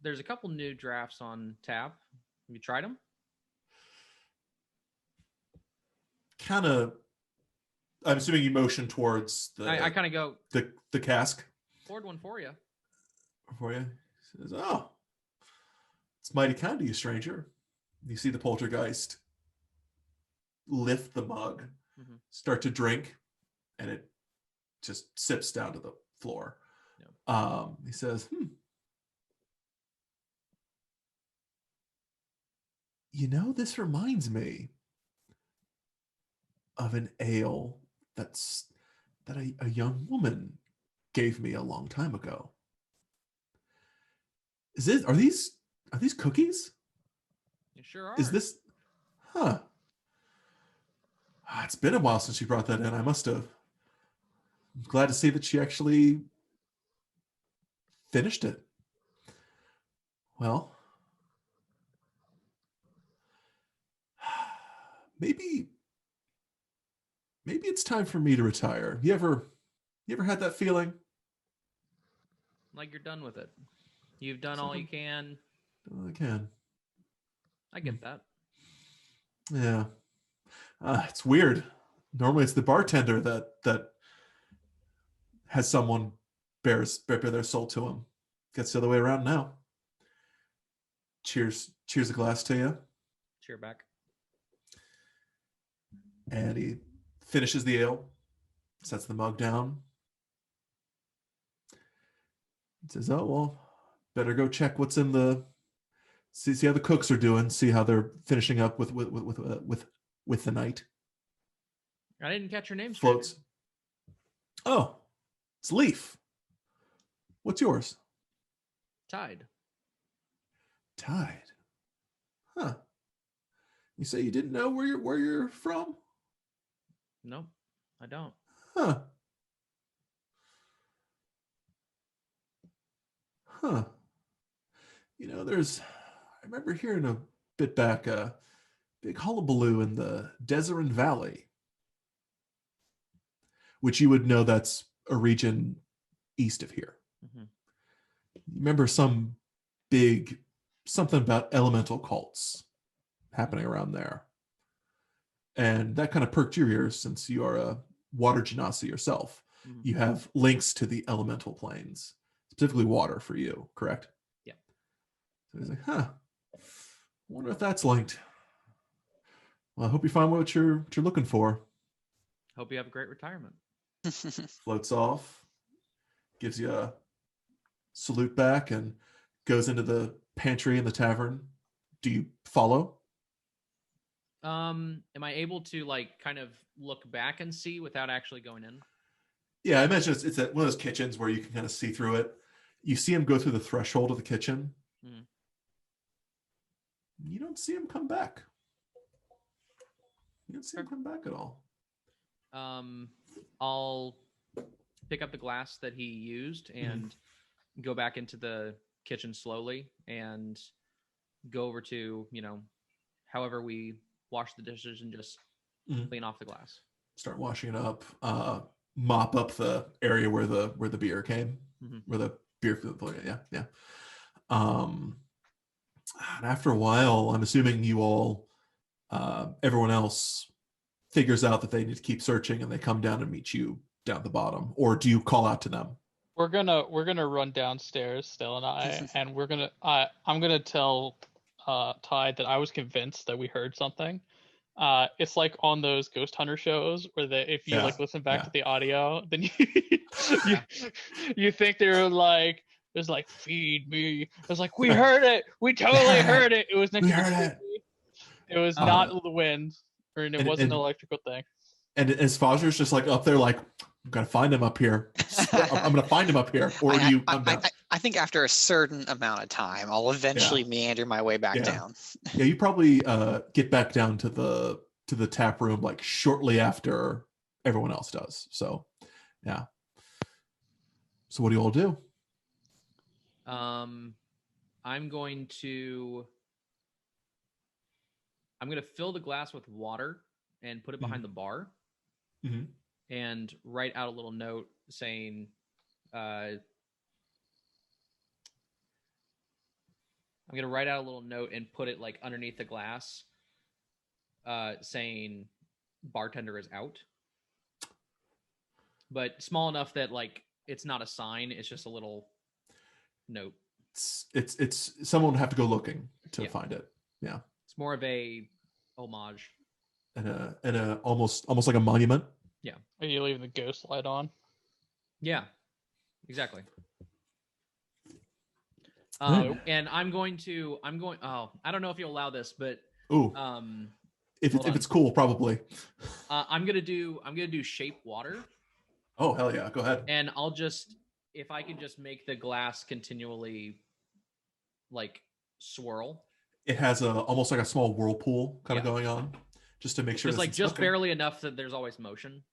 there's a couple new drafts on tap. Have you tried them? Kind of. I'm assuming you motion towards the. I kind of go the cask. Poured one for you. For you. He says, "Oh, it's mighty kind of you, stranger." You see the poltergeist lift the mug, start to drink, and it just sips down to the floor. He says, "You know, this reminds me of an ale that a young woman gave me a long time ago. Are these cookies? You sure are. Is this? Huh. It's been a while since she brought that in. I must have. I'm glad to see that she actually finished it. Well, maybe it's time for me to retire. You ever had that feeling? Like you're done with it. You've done all you can. I can. I get that. Yeah. It's weird. Normally it's the bartender that has someone bare their soul to him. Gets the other way around now. Cheers a glass to you. Cheer back. And he finishes the ale, sets the mug down. He says, "Oh, well, better go check what's in the, see how the cooks are doing, see how they're finishing up with the night." I didn't catch your name. Floats. "Oh, it's Leaf. What's yours?" Tide. Tide. Huh. You say you didn't know where you're from? Nope, I don't. Huh. You know, I remember hearing a bit back a big hullabaloo in the Desert Valley, which you would know that's a region east of here. Remember something about elemental cults happening around there. And that kind of perked your ears since you are a water genasi yourself. Mhm. you have links to the elemental planes, specifically water for you, correct? Yeah. So he's like, wonder if that's linked. Well, I hope you find what you're looking for. Hope you have a great retirement. Floats off, gives you a salute back, and goes into the pantry in the tavern. Do you follow? Am I able to like kind of look back and see without actually going in? Yeah, I imagine it's at one of those kitchens where you can kind of see through it. You see him go through the threshold of the kitchen. Mhm. You don't see him come back. You don't see him come back at all. I'll pick up the glass that he used and go back into the kitchen slowly and go over to, however we wash the dishes and just clean off the glass. Start washing it up. Mop up the area where the beer came, where the beer. Yeah. And after a while, I'm assuming you all, everyone else, figures out that they need to keep searching, and they come down and meet you down at the bottom. Or do you call out to them? We're gonna run downstairs, Stella and I, and I'm gonna tell Ty that I was convinced that we heard something. It's like on those ghost hunter shows where if you like listen back to the audio, then you think they're like, there's like, feed me. It's like, we heard it. We totally heard it. It was next to the TV. It was not the wind, or it wasn't an electrical thing. And as Fodgers just like up there, like, I'm gonna find him up here. I'm gonna find him up here. Or do you come down? I think after a certain amount of time, I'll eventually meander my way back down. Yeah, you probably get back down to the tap room like shortly after everyone else does. So, yeah. So what do you all do? I'm going to fill the glass with water and put it behind the bar. And write out a little note saying, I'm going to write out a little note and put it like underneath the glass, saying bartender is out. But small enough that like it's not a sign, it's just a little note. It's someone would have to go looking to find it. Yeah. It's more of a homage. And a almost like a monument. Yeah. Are you leaving the ghost light on? Yeah, exactly. And I'm going. Oh, I don't know if you allow this, but if it's cool, probably. I'm gonna do shape water. Oh hell yeah! Go ahead. And if I can just make the glass continually, like, swirl. It has almost like a small whirlpool kind of going on, just to make sure. Just barely enough that there's always motion.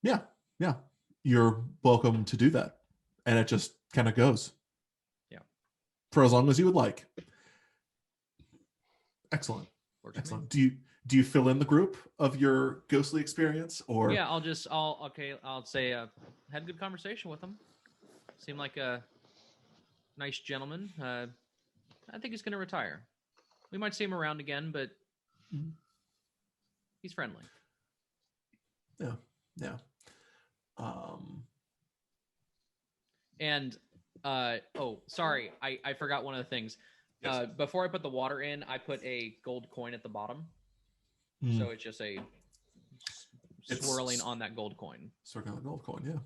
Yeah. You're welcome to do that, and it just kind of goes. Yeah. For as long as you would like. Excellent. Excellent. Do you fill in the group of your ghostly experience, or? Yeah, I'll say had a good conversation with him. Seemed like a nice gentleman. I think he's going to retire. We might see him around again, but he's friendly. Yeah. And sorry, I forgot one of the things. Yes. Before I put the water in, I put a gold coin at the bottom. So it's just swirling on that gold coin. Circling on the gold coin, yeah.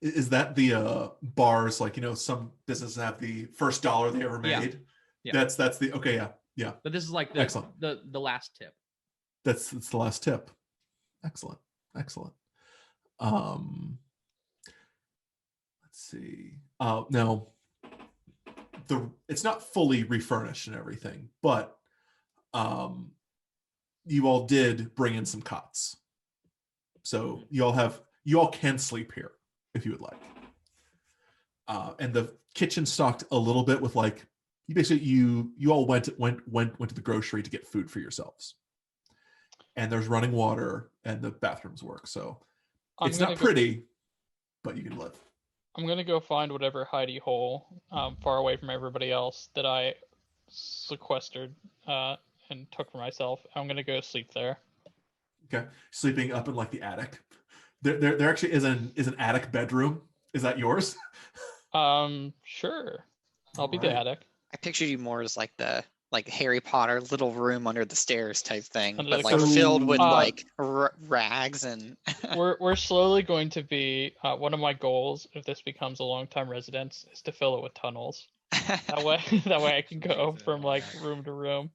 Is that the bars, like, some businesses have the first dollar they ever made? Yeah. That's the okay, yeah. But this is like the last tip. That's the last tip. Excellent. Let's see. Now it's not fully refurnished and everything, but you all did bring in some cots. So you all can sleep here if you would like. And the kitchen stocked a little bit with like you all went to the grocery to get food for yourselves. And there's running water and the bathrooms work. So it's not pretty, but you can live. I'm going to go find whatever hidey hole far away from everybody else that I sequestered and took for myself. I'm going to go sleep there. Okay. Sleeping up in like the attic. There actually is an attic bedroom. Is that yours? Sure. I'll be the Alright. attic. I pictured you more as like the Harry Potter little room under the stairs type thing, Under but the like covers. filled with So- like rags and. We're slowly going to be one of my goals if this becomes a long-time residence is to fill it with tunnels. That way I can go from like room to room.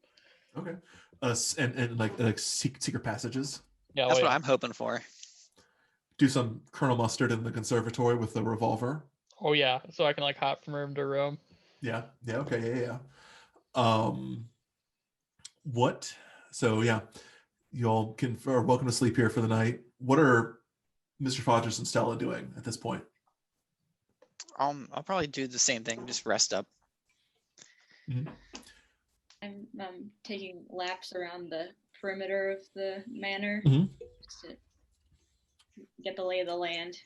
Okay. And like secret passages. Yeah, That's well, what yeah. I'm hoping for. Do some Colonel Mustard in the conservatory with the revolver. Oh yeah, so I can like hop from room to room. Yeah. Okay. Yeah. What? So yeah, you all are welcome to sleep here for the night. What are Mr. Fodgers and Stella doing at this point? I'll probably do the same thing, just rest up. I'm taking laps around the perimeter of the manor Mhm. just to get the lay of the land.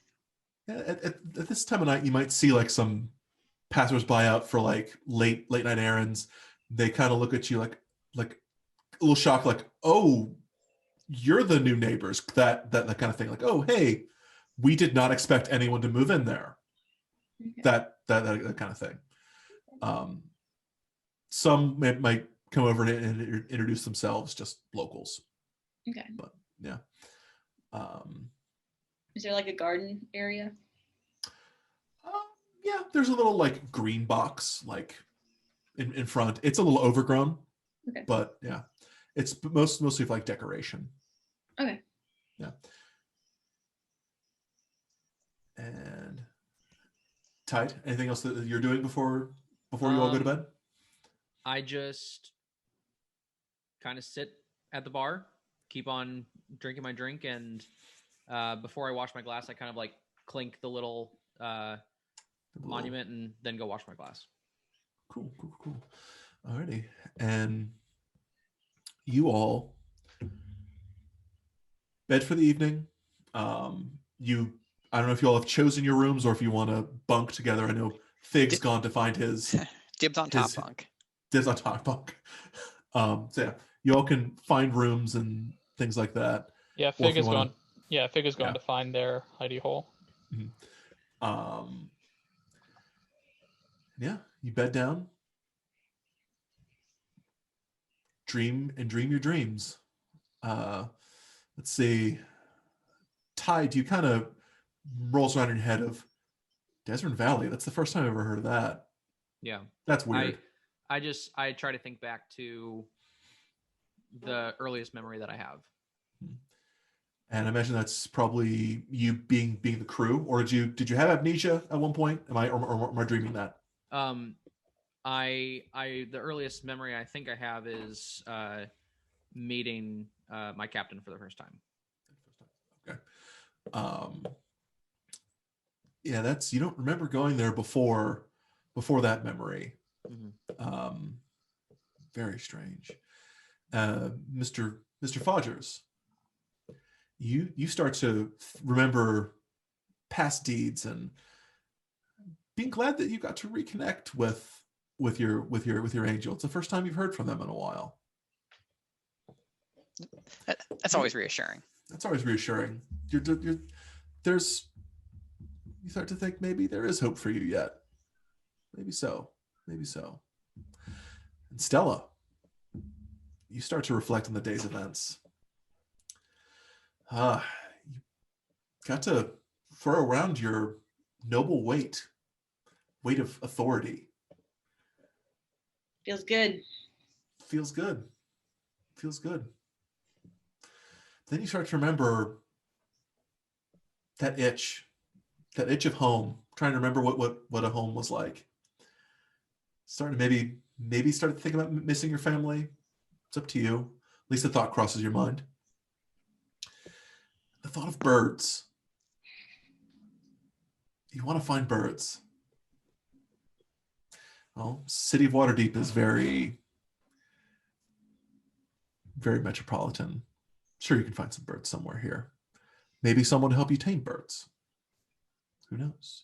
Yeah, at this time of night, you might see like some passersby out for like late night errands. They kind of look at you like a little shocked, like, "Oh, you're the new neighbors." That kind of thing. Like, "Oh, hey, we did not expect anyone to move in there." Okay. That kind of thing. Some might come over and introduce themselves, just locals. Okay. But yeah. Is there like a garden area? Yeah, there's a little like green box like in front. It's a little overgrown, Okay. but yeah, it's mostly like decoration. Okay. Yeah. And Tide, anything else that you're doing before you all go to bed? I just kind of sit at the bar, keep on drinking my drink, and before I wash my glass, I kind of like clink the little monument and then go wash my glass. Cool. Alrighty. And you all bed for the evening. I don't know if you all have chosen your rooms or if you want to bunk together. I know Fig's gone to find his Dibs on top bunk. Dibs on top bunk. So yeah, you all can find rooms and things like that. Yeah, Or Fig if you is wanna- going. Yeah, Fig is going Yeah. to find their hidey hole. Yeah, you bed down, dream your dreams. Let's see. Tide, you kind of rolls around in your head of Desert Valley. That's the first time I've ever heard of that. Yeah. That's weird. I try to think back to the earliest memory that I have. And I imagine that's probably you being the crew, or did you have amnesia at one point? Am I dreaming that? The earliest memory I think I have is meeting my captain for the first time. Okay. Yeah, that's you don't remember going there before that memory. Mm-hmm. Very strange. Mr. Fodgers, you start to remember past deeds and being glad that you got to reconnect with your angel. It's the first time you've heard from them in a while. That's always reassuring. That's always reassuring. You start to think maybe there is hope for you yet. Maybe so. And Stella, you start to reflect on the day's events. You got to throw around your noble weight of authority. Feels good. Feels good. Then you start to remember that itch of home, trying to remember what a home was like. Starting to maybe start to think about missing your family. It's up to you. At least the thought crosses your mind. The thought of birds. You want to find birds. Well, city of Waterdeep is very, very metropolitan. Sure, you can find some birds somewhere here. Maybe someone to help you tame birds. Who knows?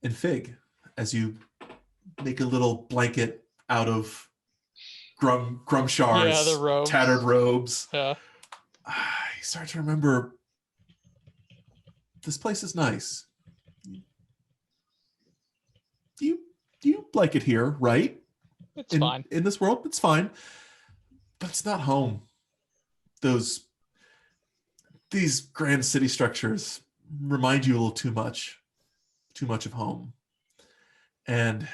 And Fig, as you make a little blanket out of Grumshar's the robes. tattered robes, Yeah. you start to remember This place is nice. You like it here, right? It's fine. In this world, it's fine. But it's not home. These grand city structures remind you a little too much of home. And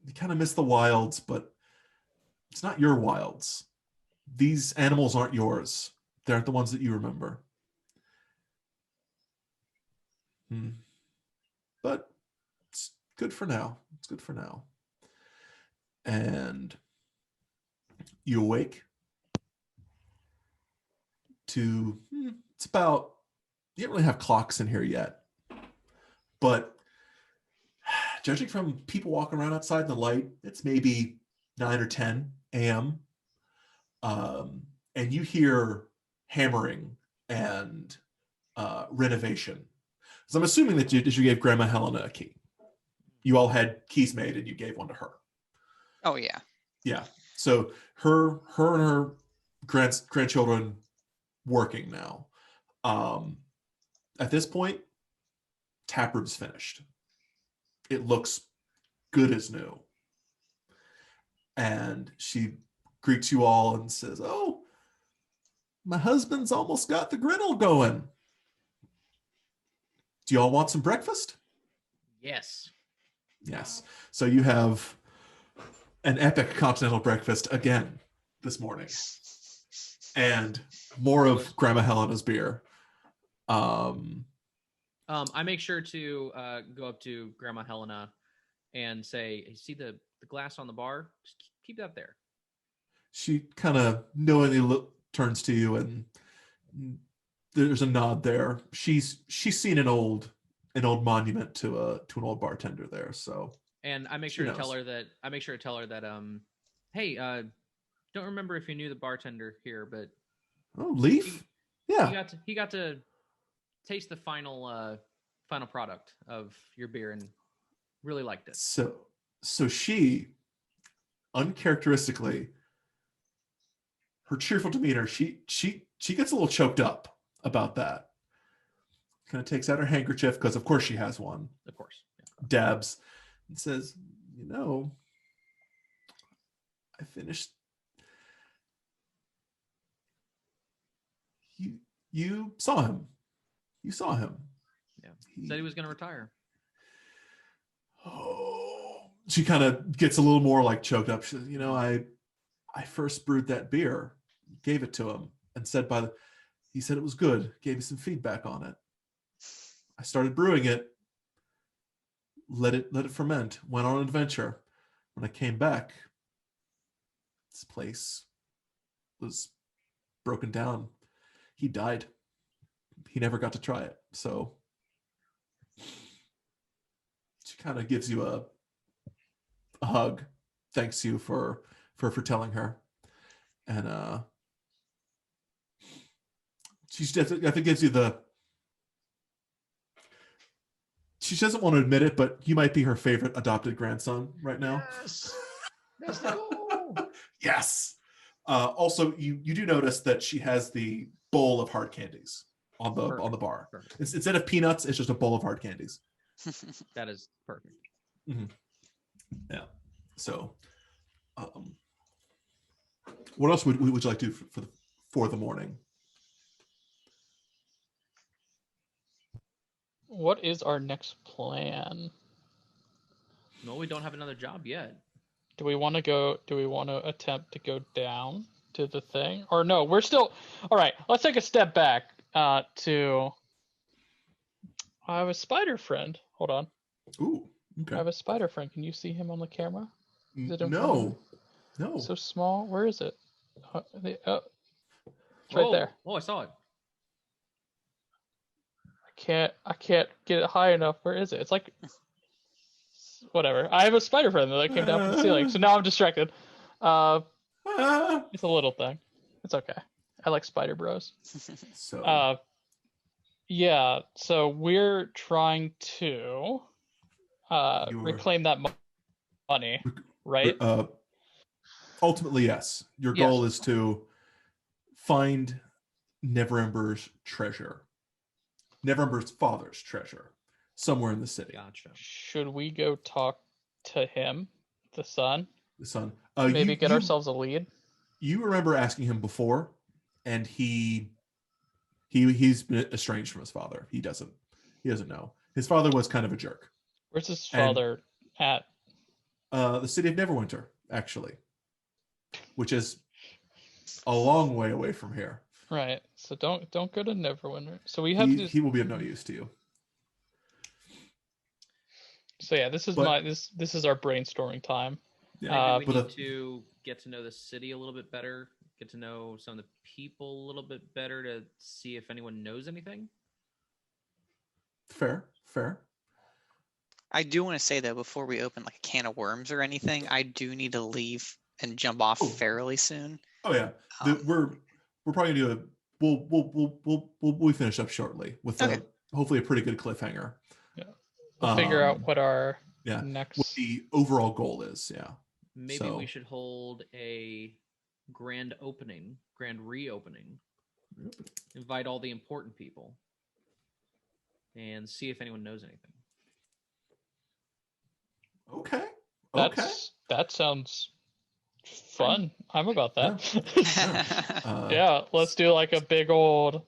you kind of miss the wilds, but it's not your wilds. These animals aren't yours. They aren't the ones that you remember. But it's good for now. It's good for now. And you awake to, it's about, you don't really have clocks in here yet, but judging from people walking around outside in the light, it's maybe 9 or 10 a.m. And you hear hammering and renovation. So I'm assuming that you gave Grandma Helena a key. You all had keys made and you gave one to her. Oh yeah. Yeah. So her and her grandchildren working now. At this point, taproom's finished. It looks good as new. And she greets you all and says, "Oh, my husband's almost got the griddle going. Do y'all want some breakfast?" Yes. Yes. So you have an epic continental breakfast again this morning. And more of Grandma Helena's beer. I make sure to go up to Grandma Helena and say, "You see the glass on the bar? Just keep that there." She kind of knowingly turns to you, and there's a nod there. She's seen an old monument to an old bartender there. So, and I make sure to tell her that hey, don't remember if you knew the bartender here, but Leaf, yeah, he got to taste the final product of your beer and really liked it. So she, uncharacteristically, her cheerful demeanor, she gets a little choked up about that. Kind of takes out her handkerchief, because of course she has one. Of course. Yeah. Dabs and says, I finished. You saw him. You saw him. Yeah. Said he was going to retire. Oh. She kind of gets a little more like choked up. She says, I first brewed that beer, gave it to him, and said he said it was good, gave me some feedback on it. I started brewing it, let it ferment, went on an adventure. When I came back, this place was broken down. He died. He never got to try it. So she kind of gives you a hug, thanks you for telling her, and she definitely gives you the. She doesn't want to admit it, but you might be her favorite adopted grandson right now. Yes. That's the goal. Yes. Also, you do notice that she has the bowl of hard candies on the bar. Instead of peanuts, it's just a bowl of hard candies. That is perfect. Mm-hmm. Yeah. So, what else would you like to do for the morning? What is our next plan? No, we don't have another job yet. Do we want to attempt to go down to the thing? Or no, we're still... All right, let's take a step back to... I have a spider friend. Hold on. Ooh, okay. I have a spider friend. Can you see him on the camera? Is it in front No. of me? So small. Where is it? It's right there. Oh, I saw it. I can't get it high enough. Where is it? It's like... Whatever. I have a spider friend that came down from the ceiling, so now I'm distracted. It's a little thing. It's okay. I like spider bros. So yeah. So we're trying to reclaim that money, right? Ultimately, yes. Your goal is to find Neverember's treasure. Neverember's father's treasure, somewhere in the city. Gotcha. Should we go talk to him, the son? The son. Maybe get ourselves a lead. You remember asking him before, and he's been estranged from his father. He doesn't know. His father was kind of a jerk. Where's his father at? The city of Neverwinter, actually, which is a long way away from here. Right. So don't go to Neverwinter. So we have to. He will be of no use to you. So yeah, this is this is our brainstorming time. Yeah, Maybe we need to get to know the city a little bit better, get to know some of the people a little bit better to see if anyone knows anything. Fair. I do want to say though, before we open like a can of worms or anything, I do need to leave and jump off fairly soon. Oh yeah, we're probably gonna do we'll finish up shortly with hopefully a pretty good cliffhanger. Yeah, we'll figure out what our next what the overall goal is. Yeah, maybe we should hold a grand reopening, invite all the important people, and see if anyone knows anything. Okay. That sounds fun. I'm about that. Yeah. Yeah, let's do like a big old.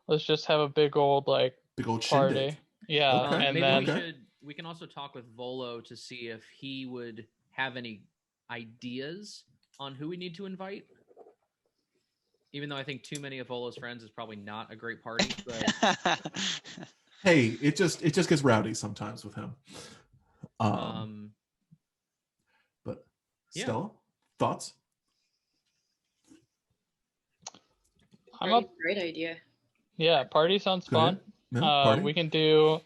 Let's just have a big old party. Shindig. Yeah, Okay. and maybe then we can also talk with Volo to see if he would have any ideas on who we need to invite. Even though I think too many of Volo's friends is probably not a great party, but Hey, it just gets rowdy sometimes with him. But Stella, thoughts? Great idea. Yeah, party sounds fun. Yeah, party. We can do.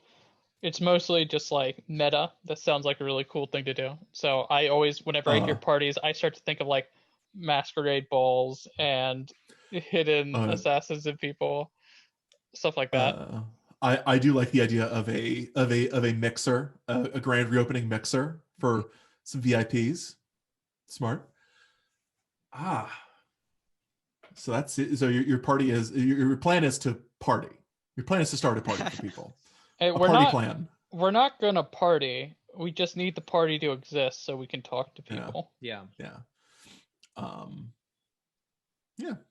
It's mostly just like meta. That sounds like a really cool thing to do. So I always, whenever I hear parties, I start to think of like masquerade balls and hidden assassins and people, stuff like that. I do like the idea of a mixer, a grand reopening mixer for some VIPs. Smart. So that's it. So your party is your plan is to party. Your plan is to start a party for people. Hey, plan. We're not gonna party. We just need the party to exist so we can talk to people. Yeah.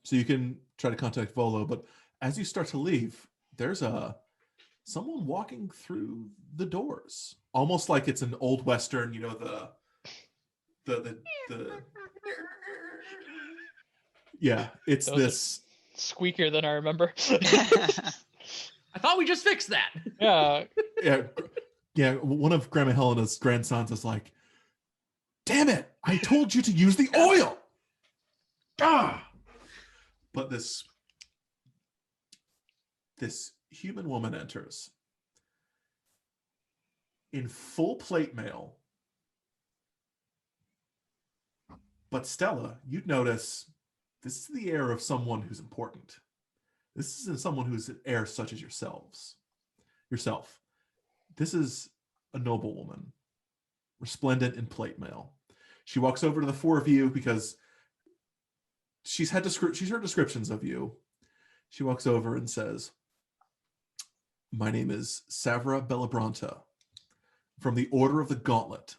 So you can try to contact Volo, but as you start to leave, there's someone walking through the doors, almost like it's an old western. You know the yeah. It's this squeakier than I remember. I thought we just fixed that. Yeah. One of Grandma Helena's grandsons is like, "Damn it! I told you to use the oil." But this human woman enters in full plate mail. But Stella, you'd notice this is the air of someone who's important. This isn't someone who's an heir such as yourself. This is a noble woman, resplendent in plate mail. She walks over to the four of you because she's heard descriptions of you. She walks over and says, "My name is Savra Bellabranta from the Order of the Gauntlet,"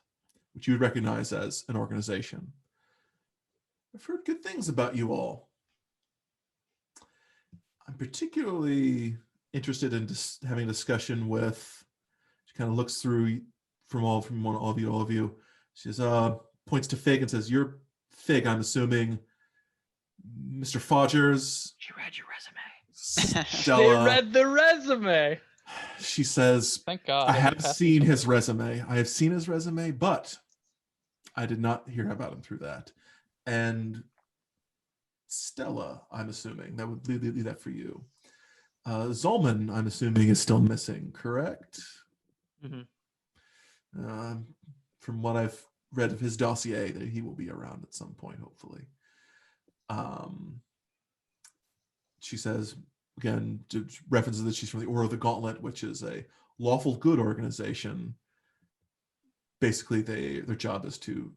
which you would recognize as an organization. "I've heard good things about you all. I'm particularly interested in having a discussion with," she kind of looks through from all of you. She says, points to Fig and says, "You're Fig, I'm assuming. Mr. Fodgers." She read your resume. Stella. They read the resume. She says, "Thank God. I have seen his resume. But I did not hear about him through that." And Stella, I'm assuming, that would leave that for you. Zalman, I'm assuming, is still missing, correct? Mm-hmm. From what I've read of his dossier, that he will be around at some point, hopefully. She says, again, references that she's from the Order of the Gauntlet, which is a lawful good organization. Basically, their job is to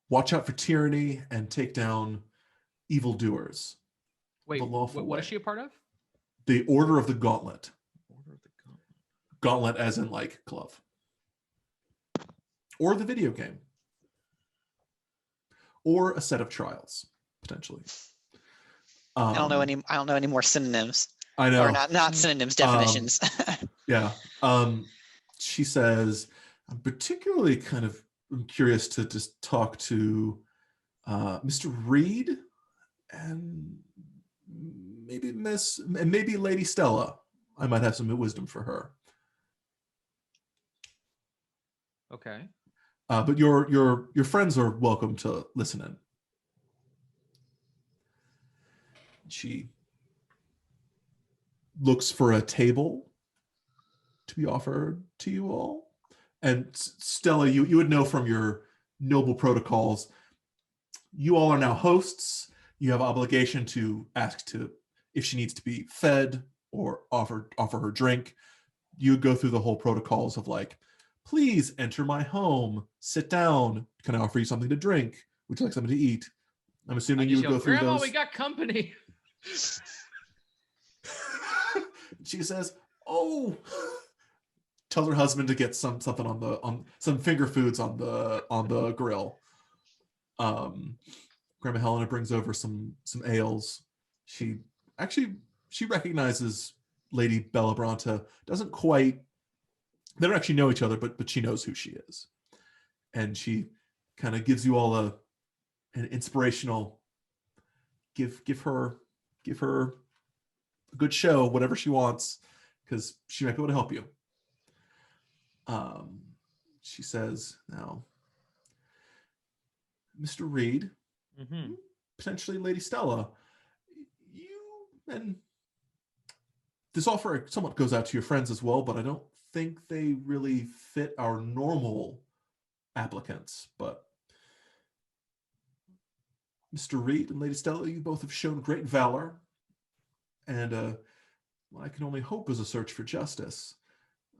watch out for tyranny and take down evildoers. Wait, the lawful what way. is she a part of? The Order of the Gauntlet. Order of the Gauntlet. Gauntlet as in like glove. Or the video game. Or a set of trials, potentially. I don't know any more synonyms. I know. Or not synonyms, definitions. Yeah. She says, I'm particularly kind of curious to just talk to Mr. Reed and maybe Lady Stella. I might have some wisdom for her. Okay. But your friends are welcome to listen in. She looks for a table to be offered to you all. And Stella, you would know from your noble protocols, you all are now hosts. You have obligation to ask if she needs to be fed or offer her drink. You go through the whole protocols of like, please enter my home, sit down. Can I offer you something to drink? Would you like something to eat? I'm assuming you would go through Grandma, those. we got company. She says, "Oh," tells her husband to get something on some finger foods on the grill. Grandma Helena brings over some ales. She recognizes Lady Bella Bronta. Doesn't quite. They don't actually know each other, but she knows who she is, and she kind of gives you all an inspirational. Give her a good show, whatever she wants, because she might be able to help you. She says, now, Mr. Reed, potentially Lady Stella, you, and this offer somewhat goes out to your friends as well, but I don't think they really fit our normal applicants. But Mr. Reed and Lady Stella, you both have shown great valor, and what I can only hope is a search for justice.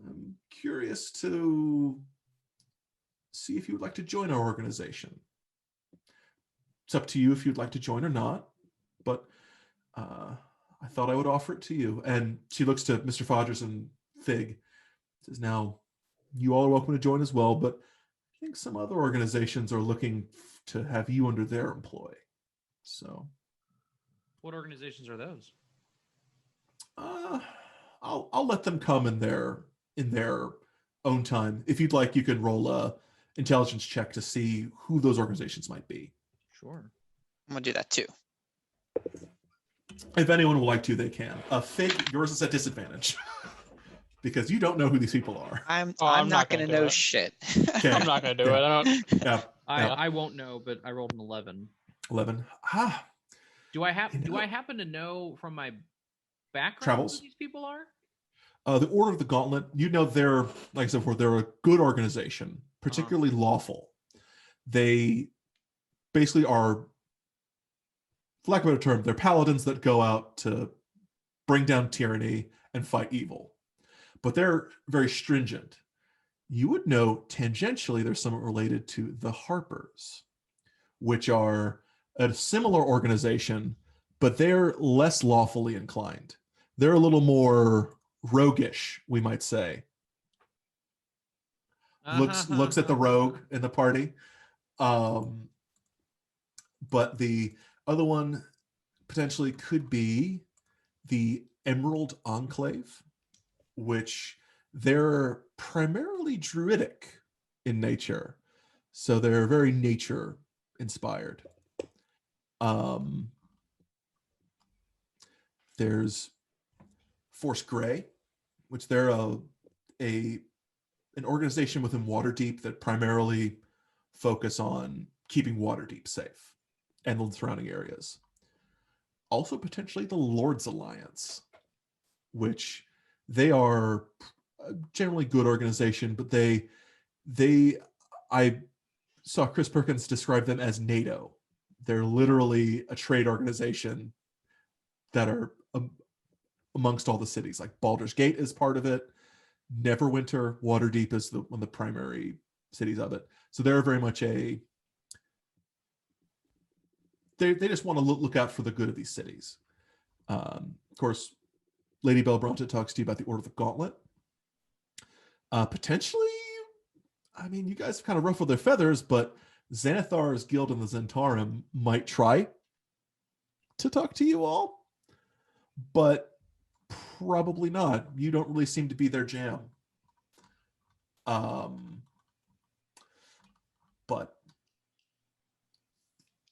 I'm curious to see if you would like to join our organization. It's up to you if you'd like to join or not, but I thought I would offer it to you. And she looks to Mr. Fodgers and Fig. Says, now, you all are welcome to join as well, but I think some other organizations are looking to have you under their employ. So, what organizations are those? I'll let them come in their own time. If you'd like, you can roll a intelligence check to see who those organizations might be. Sure. I'm gonna do that too. If anyone would like to, they can. Fig, yours is at disadvantage because you don't know who these people are. I'm not gonna know shit. Okay. I'm not gonna do it. I don't. Yeah. I won't know, but I rolled an 11. 11. Do I happen to know from my background Travels? who these people are? The Order of the Gauntlet, they're, like I said before, they're a good organization, particularly lawful. They basically are, for lack of a better term, they're paladins that go out to bring down tyranny and fight evil. But they're very stringent. You would know tangentially they're somewhat related to the Harpers, which are a similar organization, but they're less lawfully inclined. They're a little more roguish, we might say. Looks at the rogue in the party. But the other one potentially could be the Emerald Enclave, which they're primarily druidic in nature. So they're very nature inspired. There's Force Grey, which they're an organization within Waterdeep that primarily focus on keeping Waterdeep safe and the surrounding areas. Also potentially the Lord's Alliance, which they are a generally good organization, but I saw Chris Perkins describe them as NATO. They're literally a trade organization that are amongst all the cities. Like Baldur's Gate is part of it. Neverwinter, Waterdeep is one of the primary cities of it. So they're very much they just want to look out for the good of these cities. Of course, Lady Belbronta talks to you about the Order of the Gauntlet. Potentially, I mean, you guys have kind of ruffled their feathers, but Xanathar's guild and the Zentarum might try to talk to you all, but probably not. You don't really seem to be their jam. But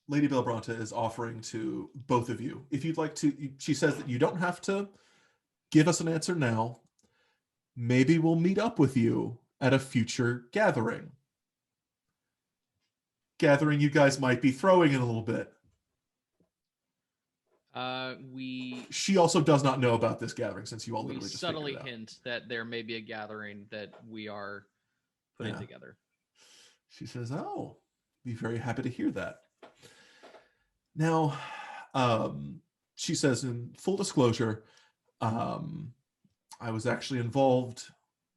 Lady Belbronta is offering to both of you, if you'd like to, she says that you don't have to give us an answer now. Maybe we'll meet up with you at a future gathering. Gathering you guys might be throwing in a little bit. She also does not know about this gathering since you all literally just subtly figured it out. hint that there may be a gathering that we are putting together. She says, "Oh, be very happy to hear that." Now, she says, in full disclosure, I was actually involved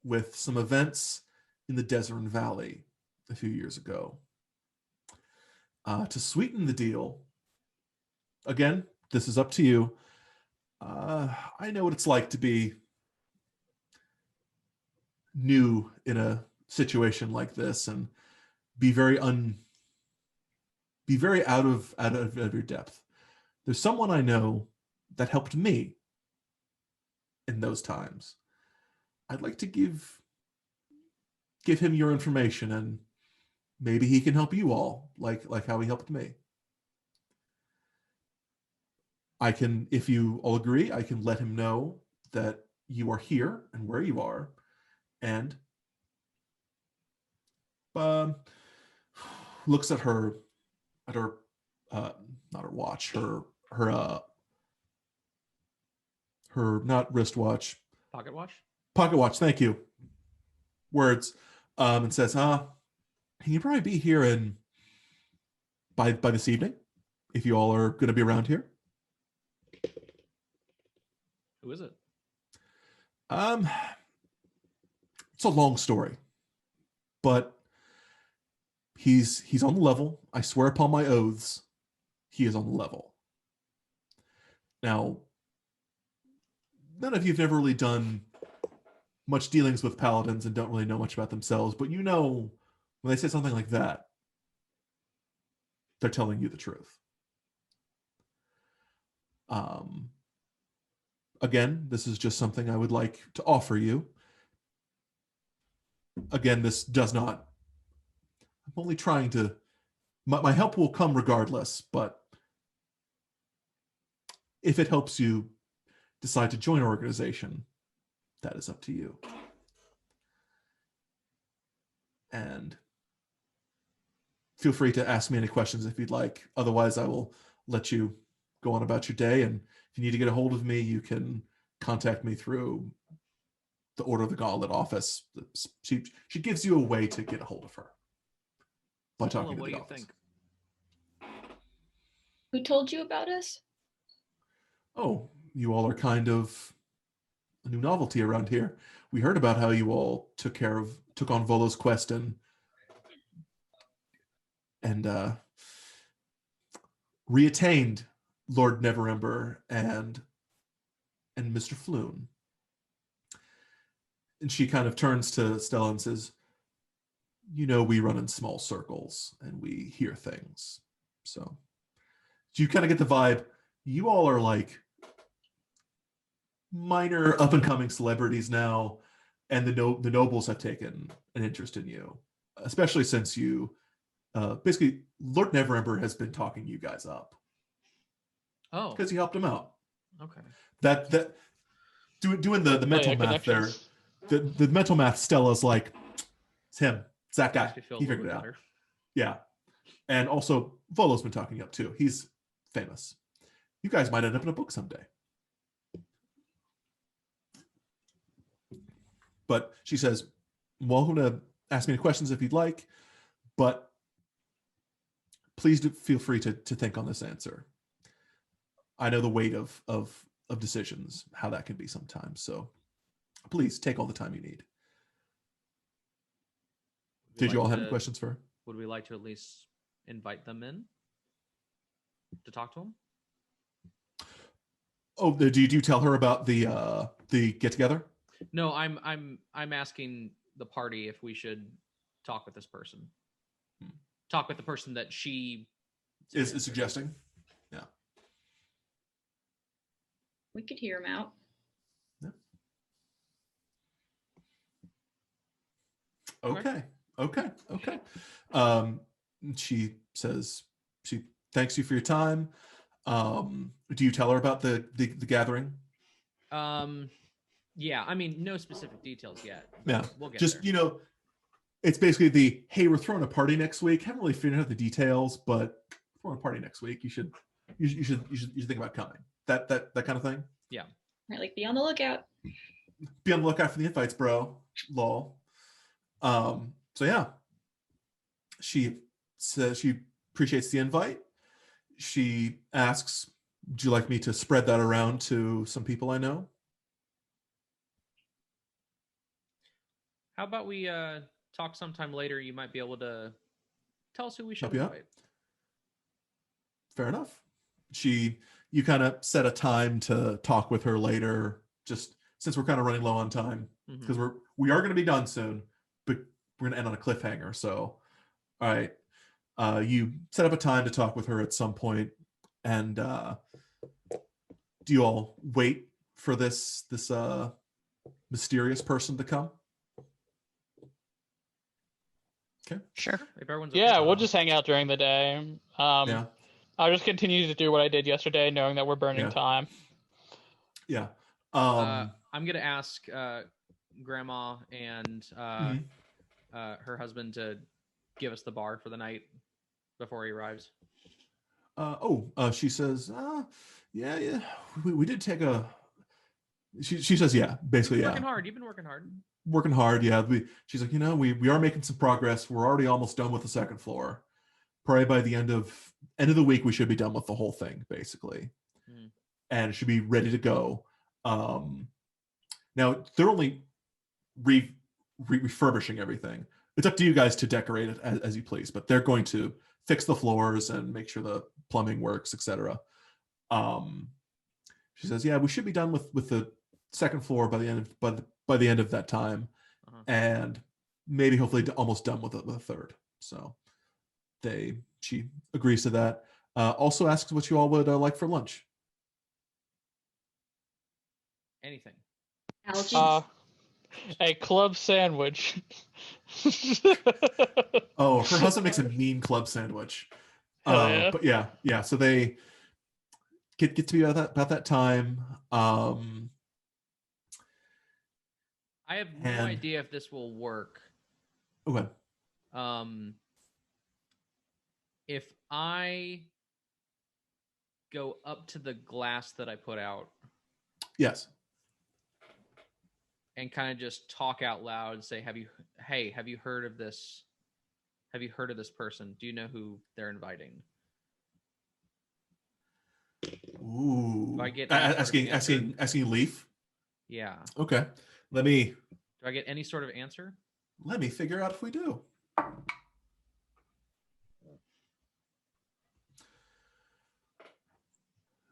with some events in the Desert Valley a few years ago. To sweeten the deal, again, this is up to you. I know what it's like to be new in a situation like this and be very out of your depth. There's someone I know that helped me in those times. I'd like to give him your information, and maybe he can help you all, like how he helped me. I can, if you all agree, I can let him know that you are here and where you are, and looks at her not her watch, her not wristwatch, Pocket watch. Thank you. Words, and says, can you probably be here in by this evening, if you all are going to be around here? Who is it? It's a long story, but he's on the level. I swear upon my oaths, he is on the level. Now, none of you have never really done much dealings with paladins and don't really know much about themselves, but you know when they say something like that, they're telling you the truth. Again, this is just something I would like to offer you. Again, this does not... I'm only trying to... My help will come regardless, but if it helps you decide to join an organization, that is up to you. And feel free to ask me any questions if you'd like. Otherwise, I will let you go on about your day. And if you need to get a hold of me, you can contact me through the Order of the Gauntlet office. She gives you a way to get a hold of her by talking to the office. Think? Who told you about us? Oh, you all are kind of a new novelty around here. We heard about how you all took on Volo's quest and reattained Lord Neverember and Mr. Floon. And she kind of turns to Stella and says, you know, we run in small circles and we hear things. So you kind of get the vibe. You all are like minor up-and-coming celebrities now, and the nobles have taken an interest in you, especially since you basically Lord Neverember has been talking you guys up. Oh, because you helped him out. Okay. That doing the mental math there. The mental math. Stella's like, it's him. It's that guy. He figured it out. Better. Yeah, and also Volo's been talking you up too. He's famous. You guys might end up in a book someday. But she says, welcome to ask me any questions if you'd like, but please do feel free to think on this answer. I know the weight of decisions, how that can be sometimes. So please take all the time you need. Did you all have any questions for her? Would we like to at least invite them in to talk to them? Oh, do you tell her about the get together? No, I'm asking the party if we should talk with this person. Talk with the person that she Is suggesting? Yeah. We could hear him out. Okay. She says she thanks you for your time. Do you tell her about the gathering? Yeah, I mean, no specific details yet. Yeah, we'll get just there. It's basically the hey, we're throwing a party next week. Haven't really figured out the details, but throwing a party next week. You should think about coming. That kind of thing. Yeah. Right, like be on the lookout. Be on the lookout for the invites, bro. Lol. So yeah, she says she appreciates the invite. She asks, "Would you like me to spread that around to some people I know?" How about we talk sometime later? You might be able to tell us who we should Help you out? invite. Fair enough. You kind of set a time to talk with her later, just since we're kind of running low on time, because we are going to be done soon, but we're going to end on a cliffhanger. So, all right, you set up a time to talk with her at some point, and do you all wait for this mysterious person to come? Okay, Sure. If everyone's Yeah, okay. we'll just hang out during the day. Yeah. I'll just continue to do what I did yesterday, knowing that we're burning Yeah. time. Yeah. I'm gonna ask Grandma and her husband to give us the bar for the night before he arrives. She says, yeah, we did take a. She says, yeah, basically, yeah. Working hard. You've been working hard. Working hard, yeah. She's like, we are making some progress. We're already almost done with the second floor. Probably by the end of the week, we should be done with the whole thing, basically, and it should be ready to go. Now they're only refurbishing everything. It's up to you guys to decorate it as you please, but they're going to fix the floors and make sure the plumbing works, etc. She says, yeah, we should be done with the second floor by the end of that time, and maybe hopefully almost done with the third. So she agrees to that. Also asks what you all would like for lunch. Anything. Allergies. A club sandwich. Oh, her husband makes a mean club sandwich. Hell yeah. But yeah. So they get to be about that time. I have no idea if this will work. Okay. If I go up to the glass that I put out, yes, and kind of just talk out loud and say, have you heard of this? Have you heard of this person? Do you know who they're inviting? Ooh. Do I get asking Leaf? Yeah. Okay. Do I get any sort of answer? Let me figure out if we do.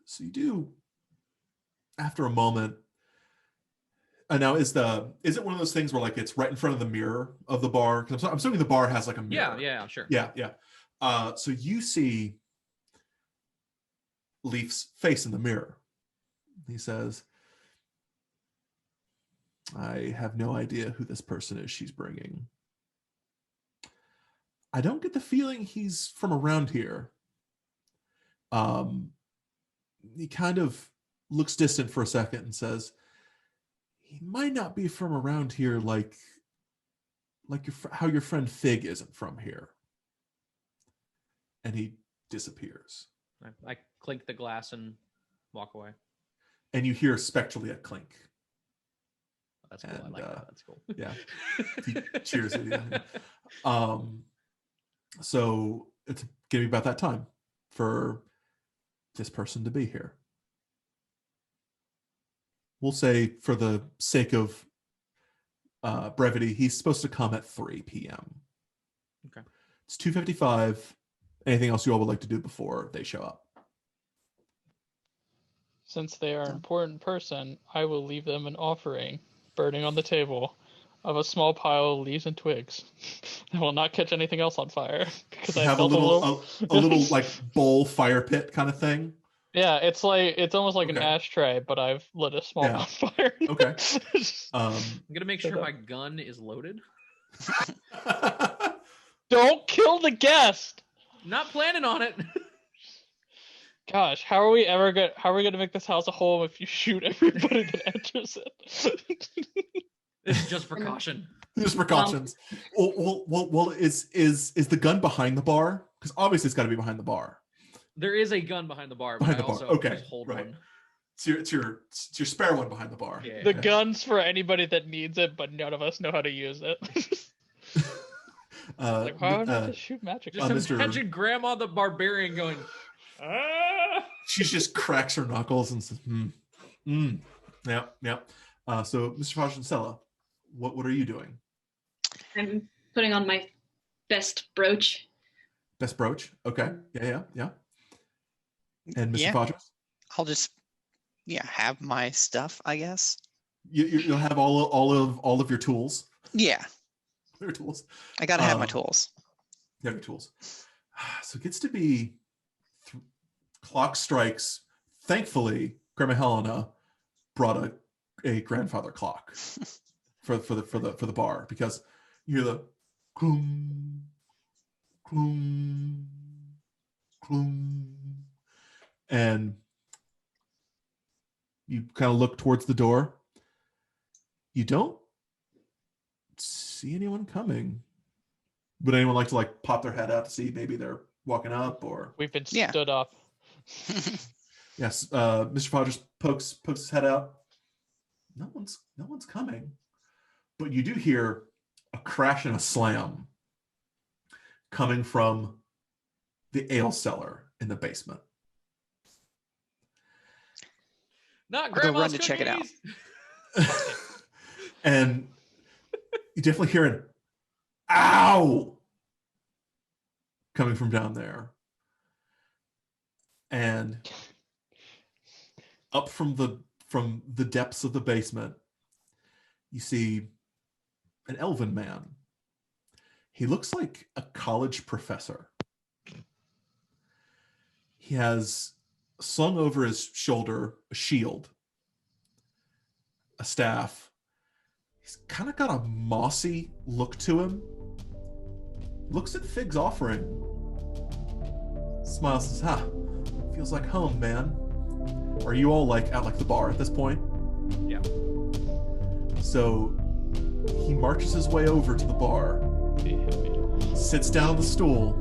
So you do. After a moment. Now is it one of those things where like it's right in front of the mirror of the bar? Because I'm assuming the bar has like a mirror. Yeah, sure. Yeah. So you see Leaf's face in the mirror. He says, I have no idea who this person is she's bringing. I don't get the feeling he's from around here. He kind of looks distant for a second and says, he might not be from around here like how your friend Fig isn't from here. And he disappears. I clink the glass and walk away. And you hear spectrally a clink. That's cool. And, I like that. That's cool. Yeah. Cheers. So it's getting about that time for this person to be here. We'll say, for the sake of brevity, he's supposed to come at 3 p.m. Okay. It's 2:55. Anything else you all would like to do before they show up? Since they are an important person, I will leave them an offering, burning on the table, of a small pile of leaves and twigs. I will not catch anything else on fire because You I have built a little like bowl fire pit kind of thing. Yeah, it's almost like an Okay. ashtray, but I've lit a small Yeah. bonfire. Okay. I'm gonna make sure my gun is loaded. Don't kill the guest. Not planning on it. Gosh, how are we gonna make this house a home if you shoot everybody that enters it? It's just precaution. Just precautions. Well, is the gun behind the bar? Because obviously it's got to be behind the bar. There is a gun behind the bar, but Behind I the bar. also Okay, just hold right. one. It's your spare one behind the bar. Yeah. The gun's for anybody that needs it, but none of us know how to use it. Like, why would I just shoot magic? Just Mr. imagine Grandma the Barbarian going, ah! She just cracks her knuckles and says, yeah. So, Mr. Fodgers and Stella, what are you doing? I'm putting on my best brooch. Best brooch? Okay. Yeah. And Mr. Yeah. Fodgers? I'll just have my stuff, I guess. You'll have all of your tools. Yeah. Your tools. I gotta have my tools. You have your tools. So it gets to be clock strikes. Thankfully, Grandma Helena brought a grandfather clock for the bar, because you hear the cloom, cloom, cloom, and you kind of look towards the door. You don't see anyone coming. Would anyone like to pop their head out to see maybe they're walking up, or We've been stood up. Yes, Mr. Fodgers pokes his head out. No one's coming, but you do hear a crash and a slam coming from the ale cellar in the basement. Not I'll go Grandma's run to check it out. cookies! And you definitely hear an "ow" coming from down there, and up from the depths of the basement, you see an elven man. He looks like a college professor. He has slung over his shoulder a shield, a staff. He's kind of got a mossy look to him. Looks at Fig's offering. Smiles and says, feels like home, man. Are you all at the bar at this point? Yeah. So he marches his way over to the bar, sits down on the stool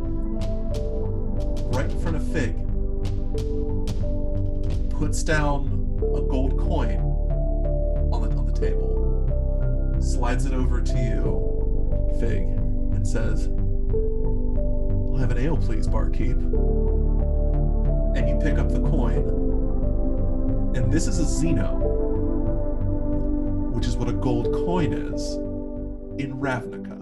right in front of Fig, puts down a gold coin on the table, slides it over to you, Fig, and says, "I'll have an ale, please, barkeep." And you pick up the coin, and this is a Xeno, which is what a gold coin is in Ravnica.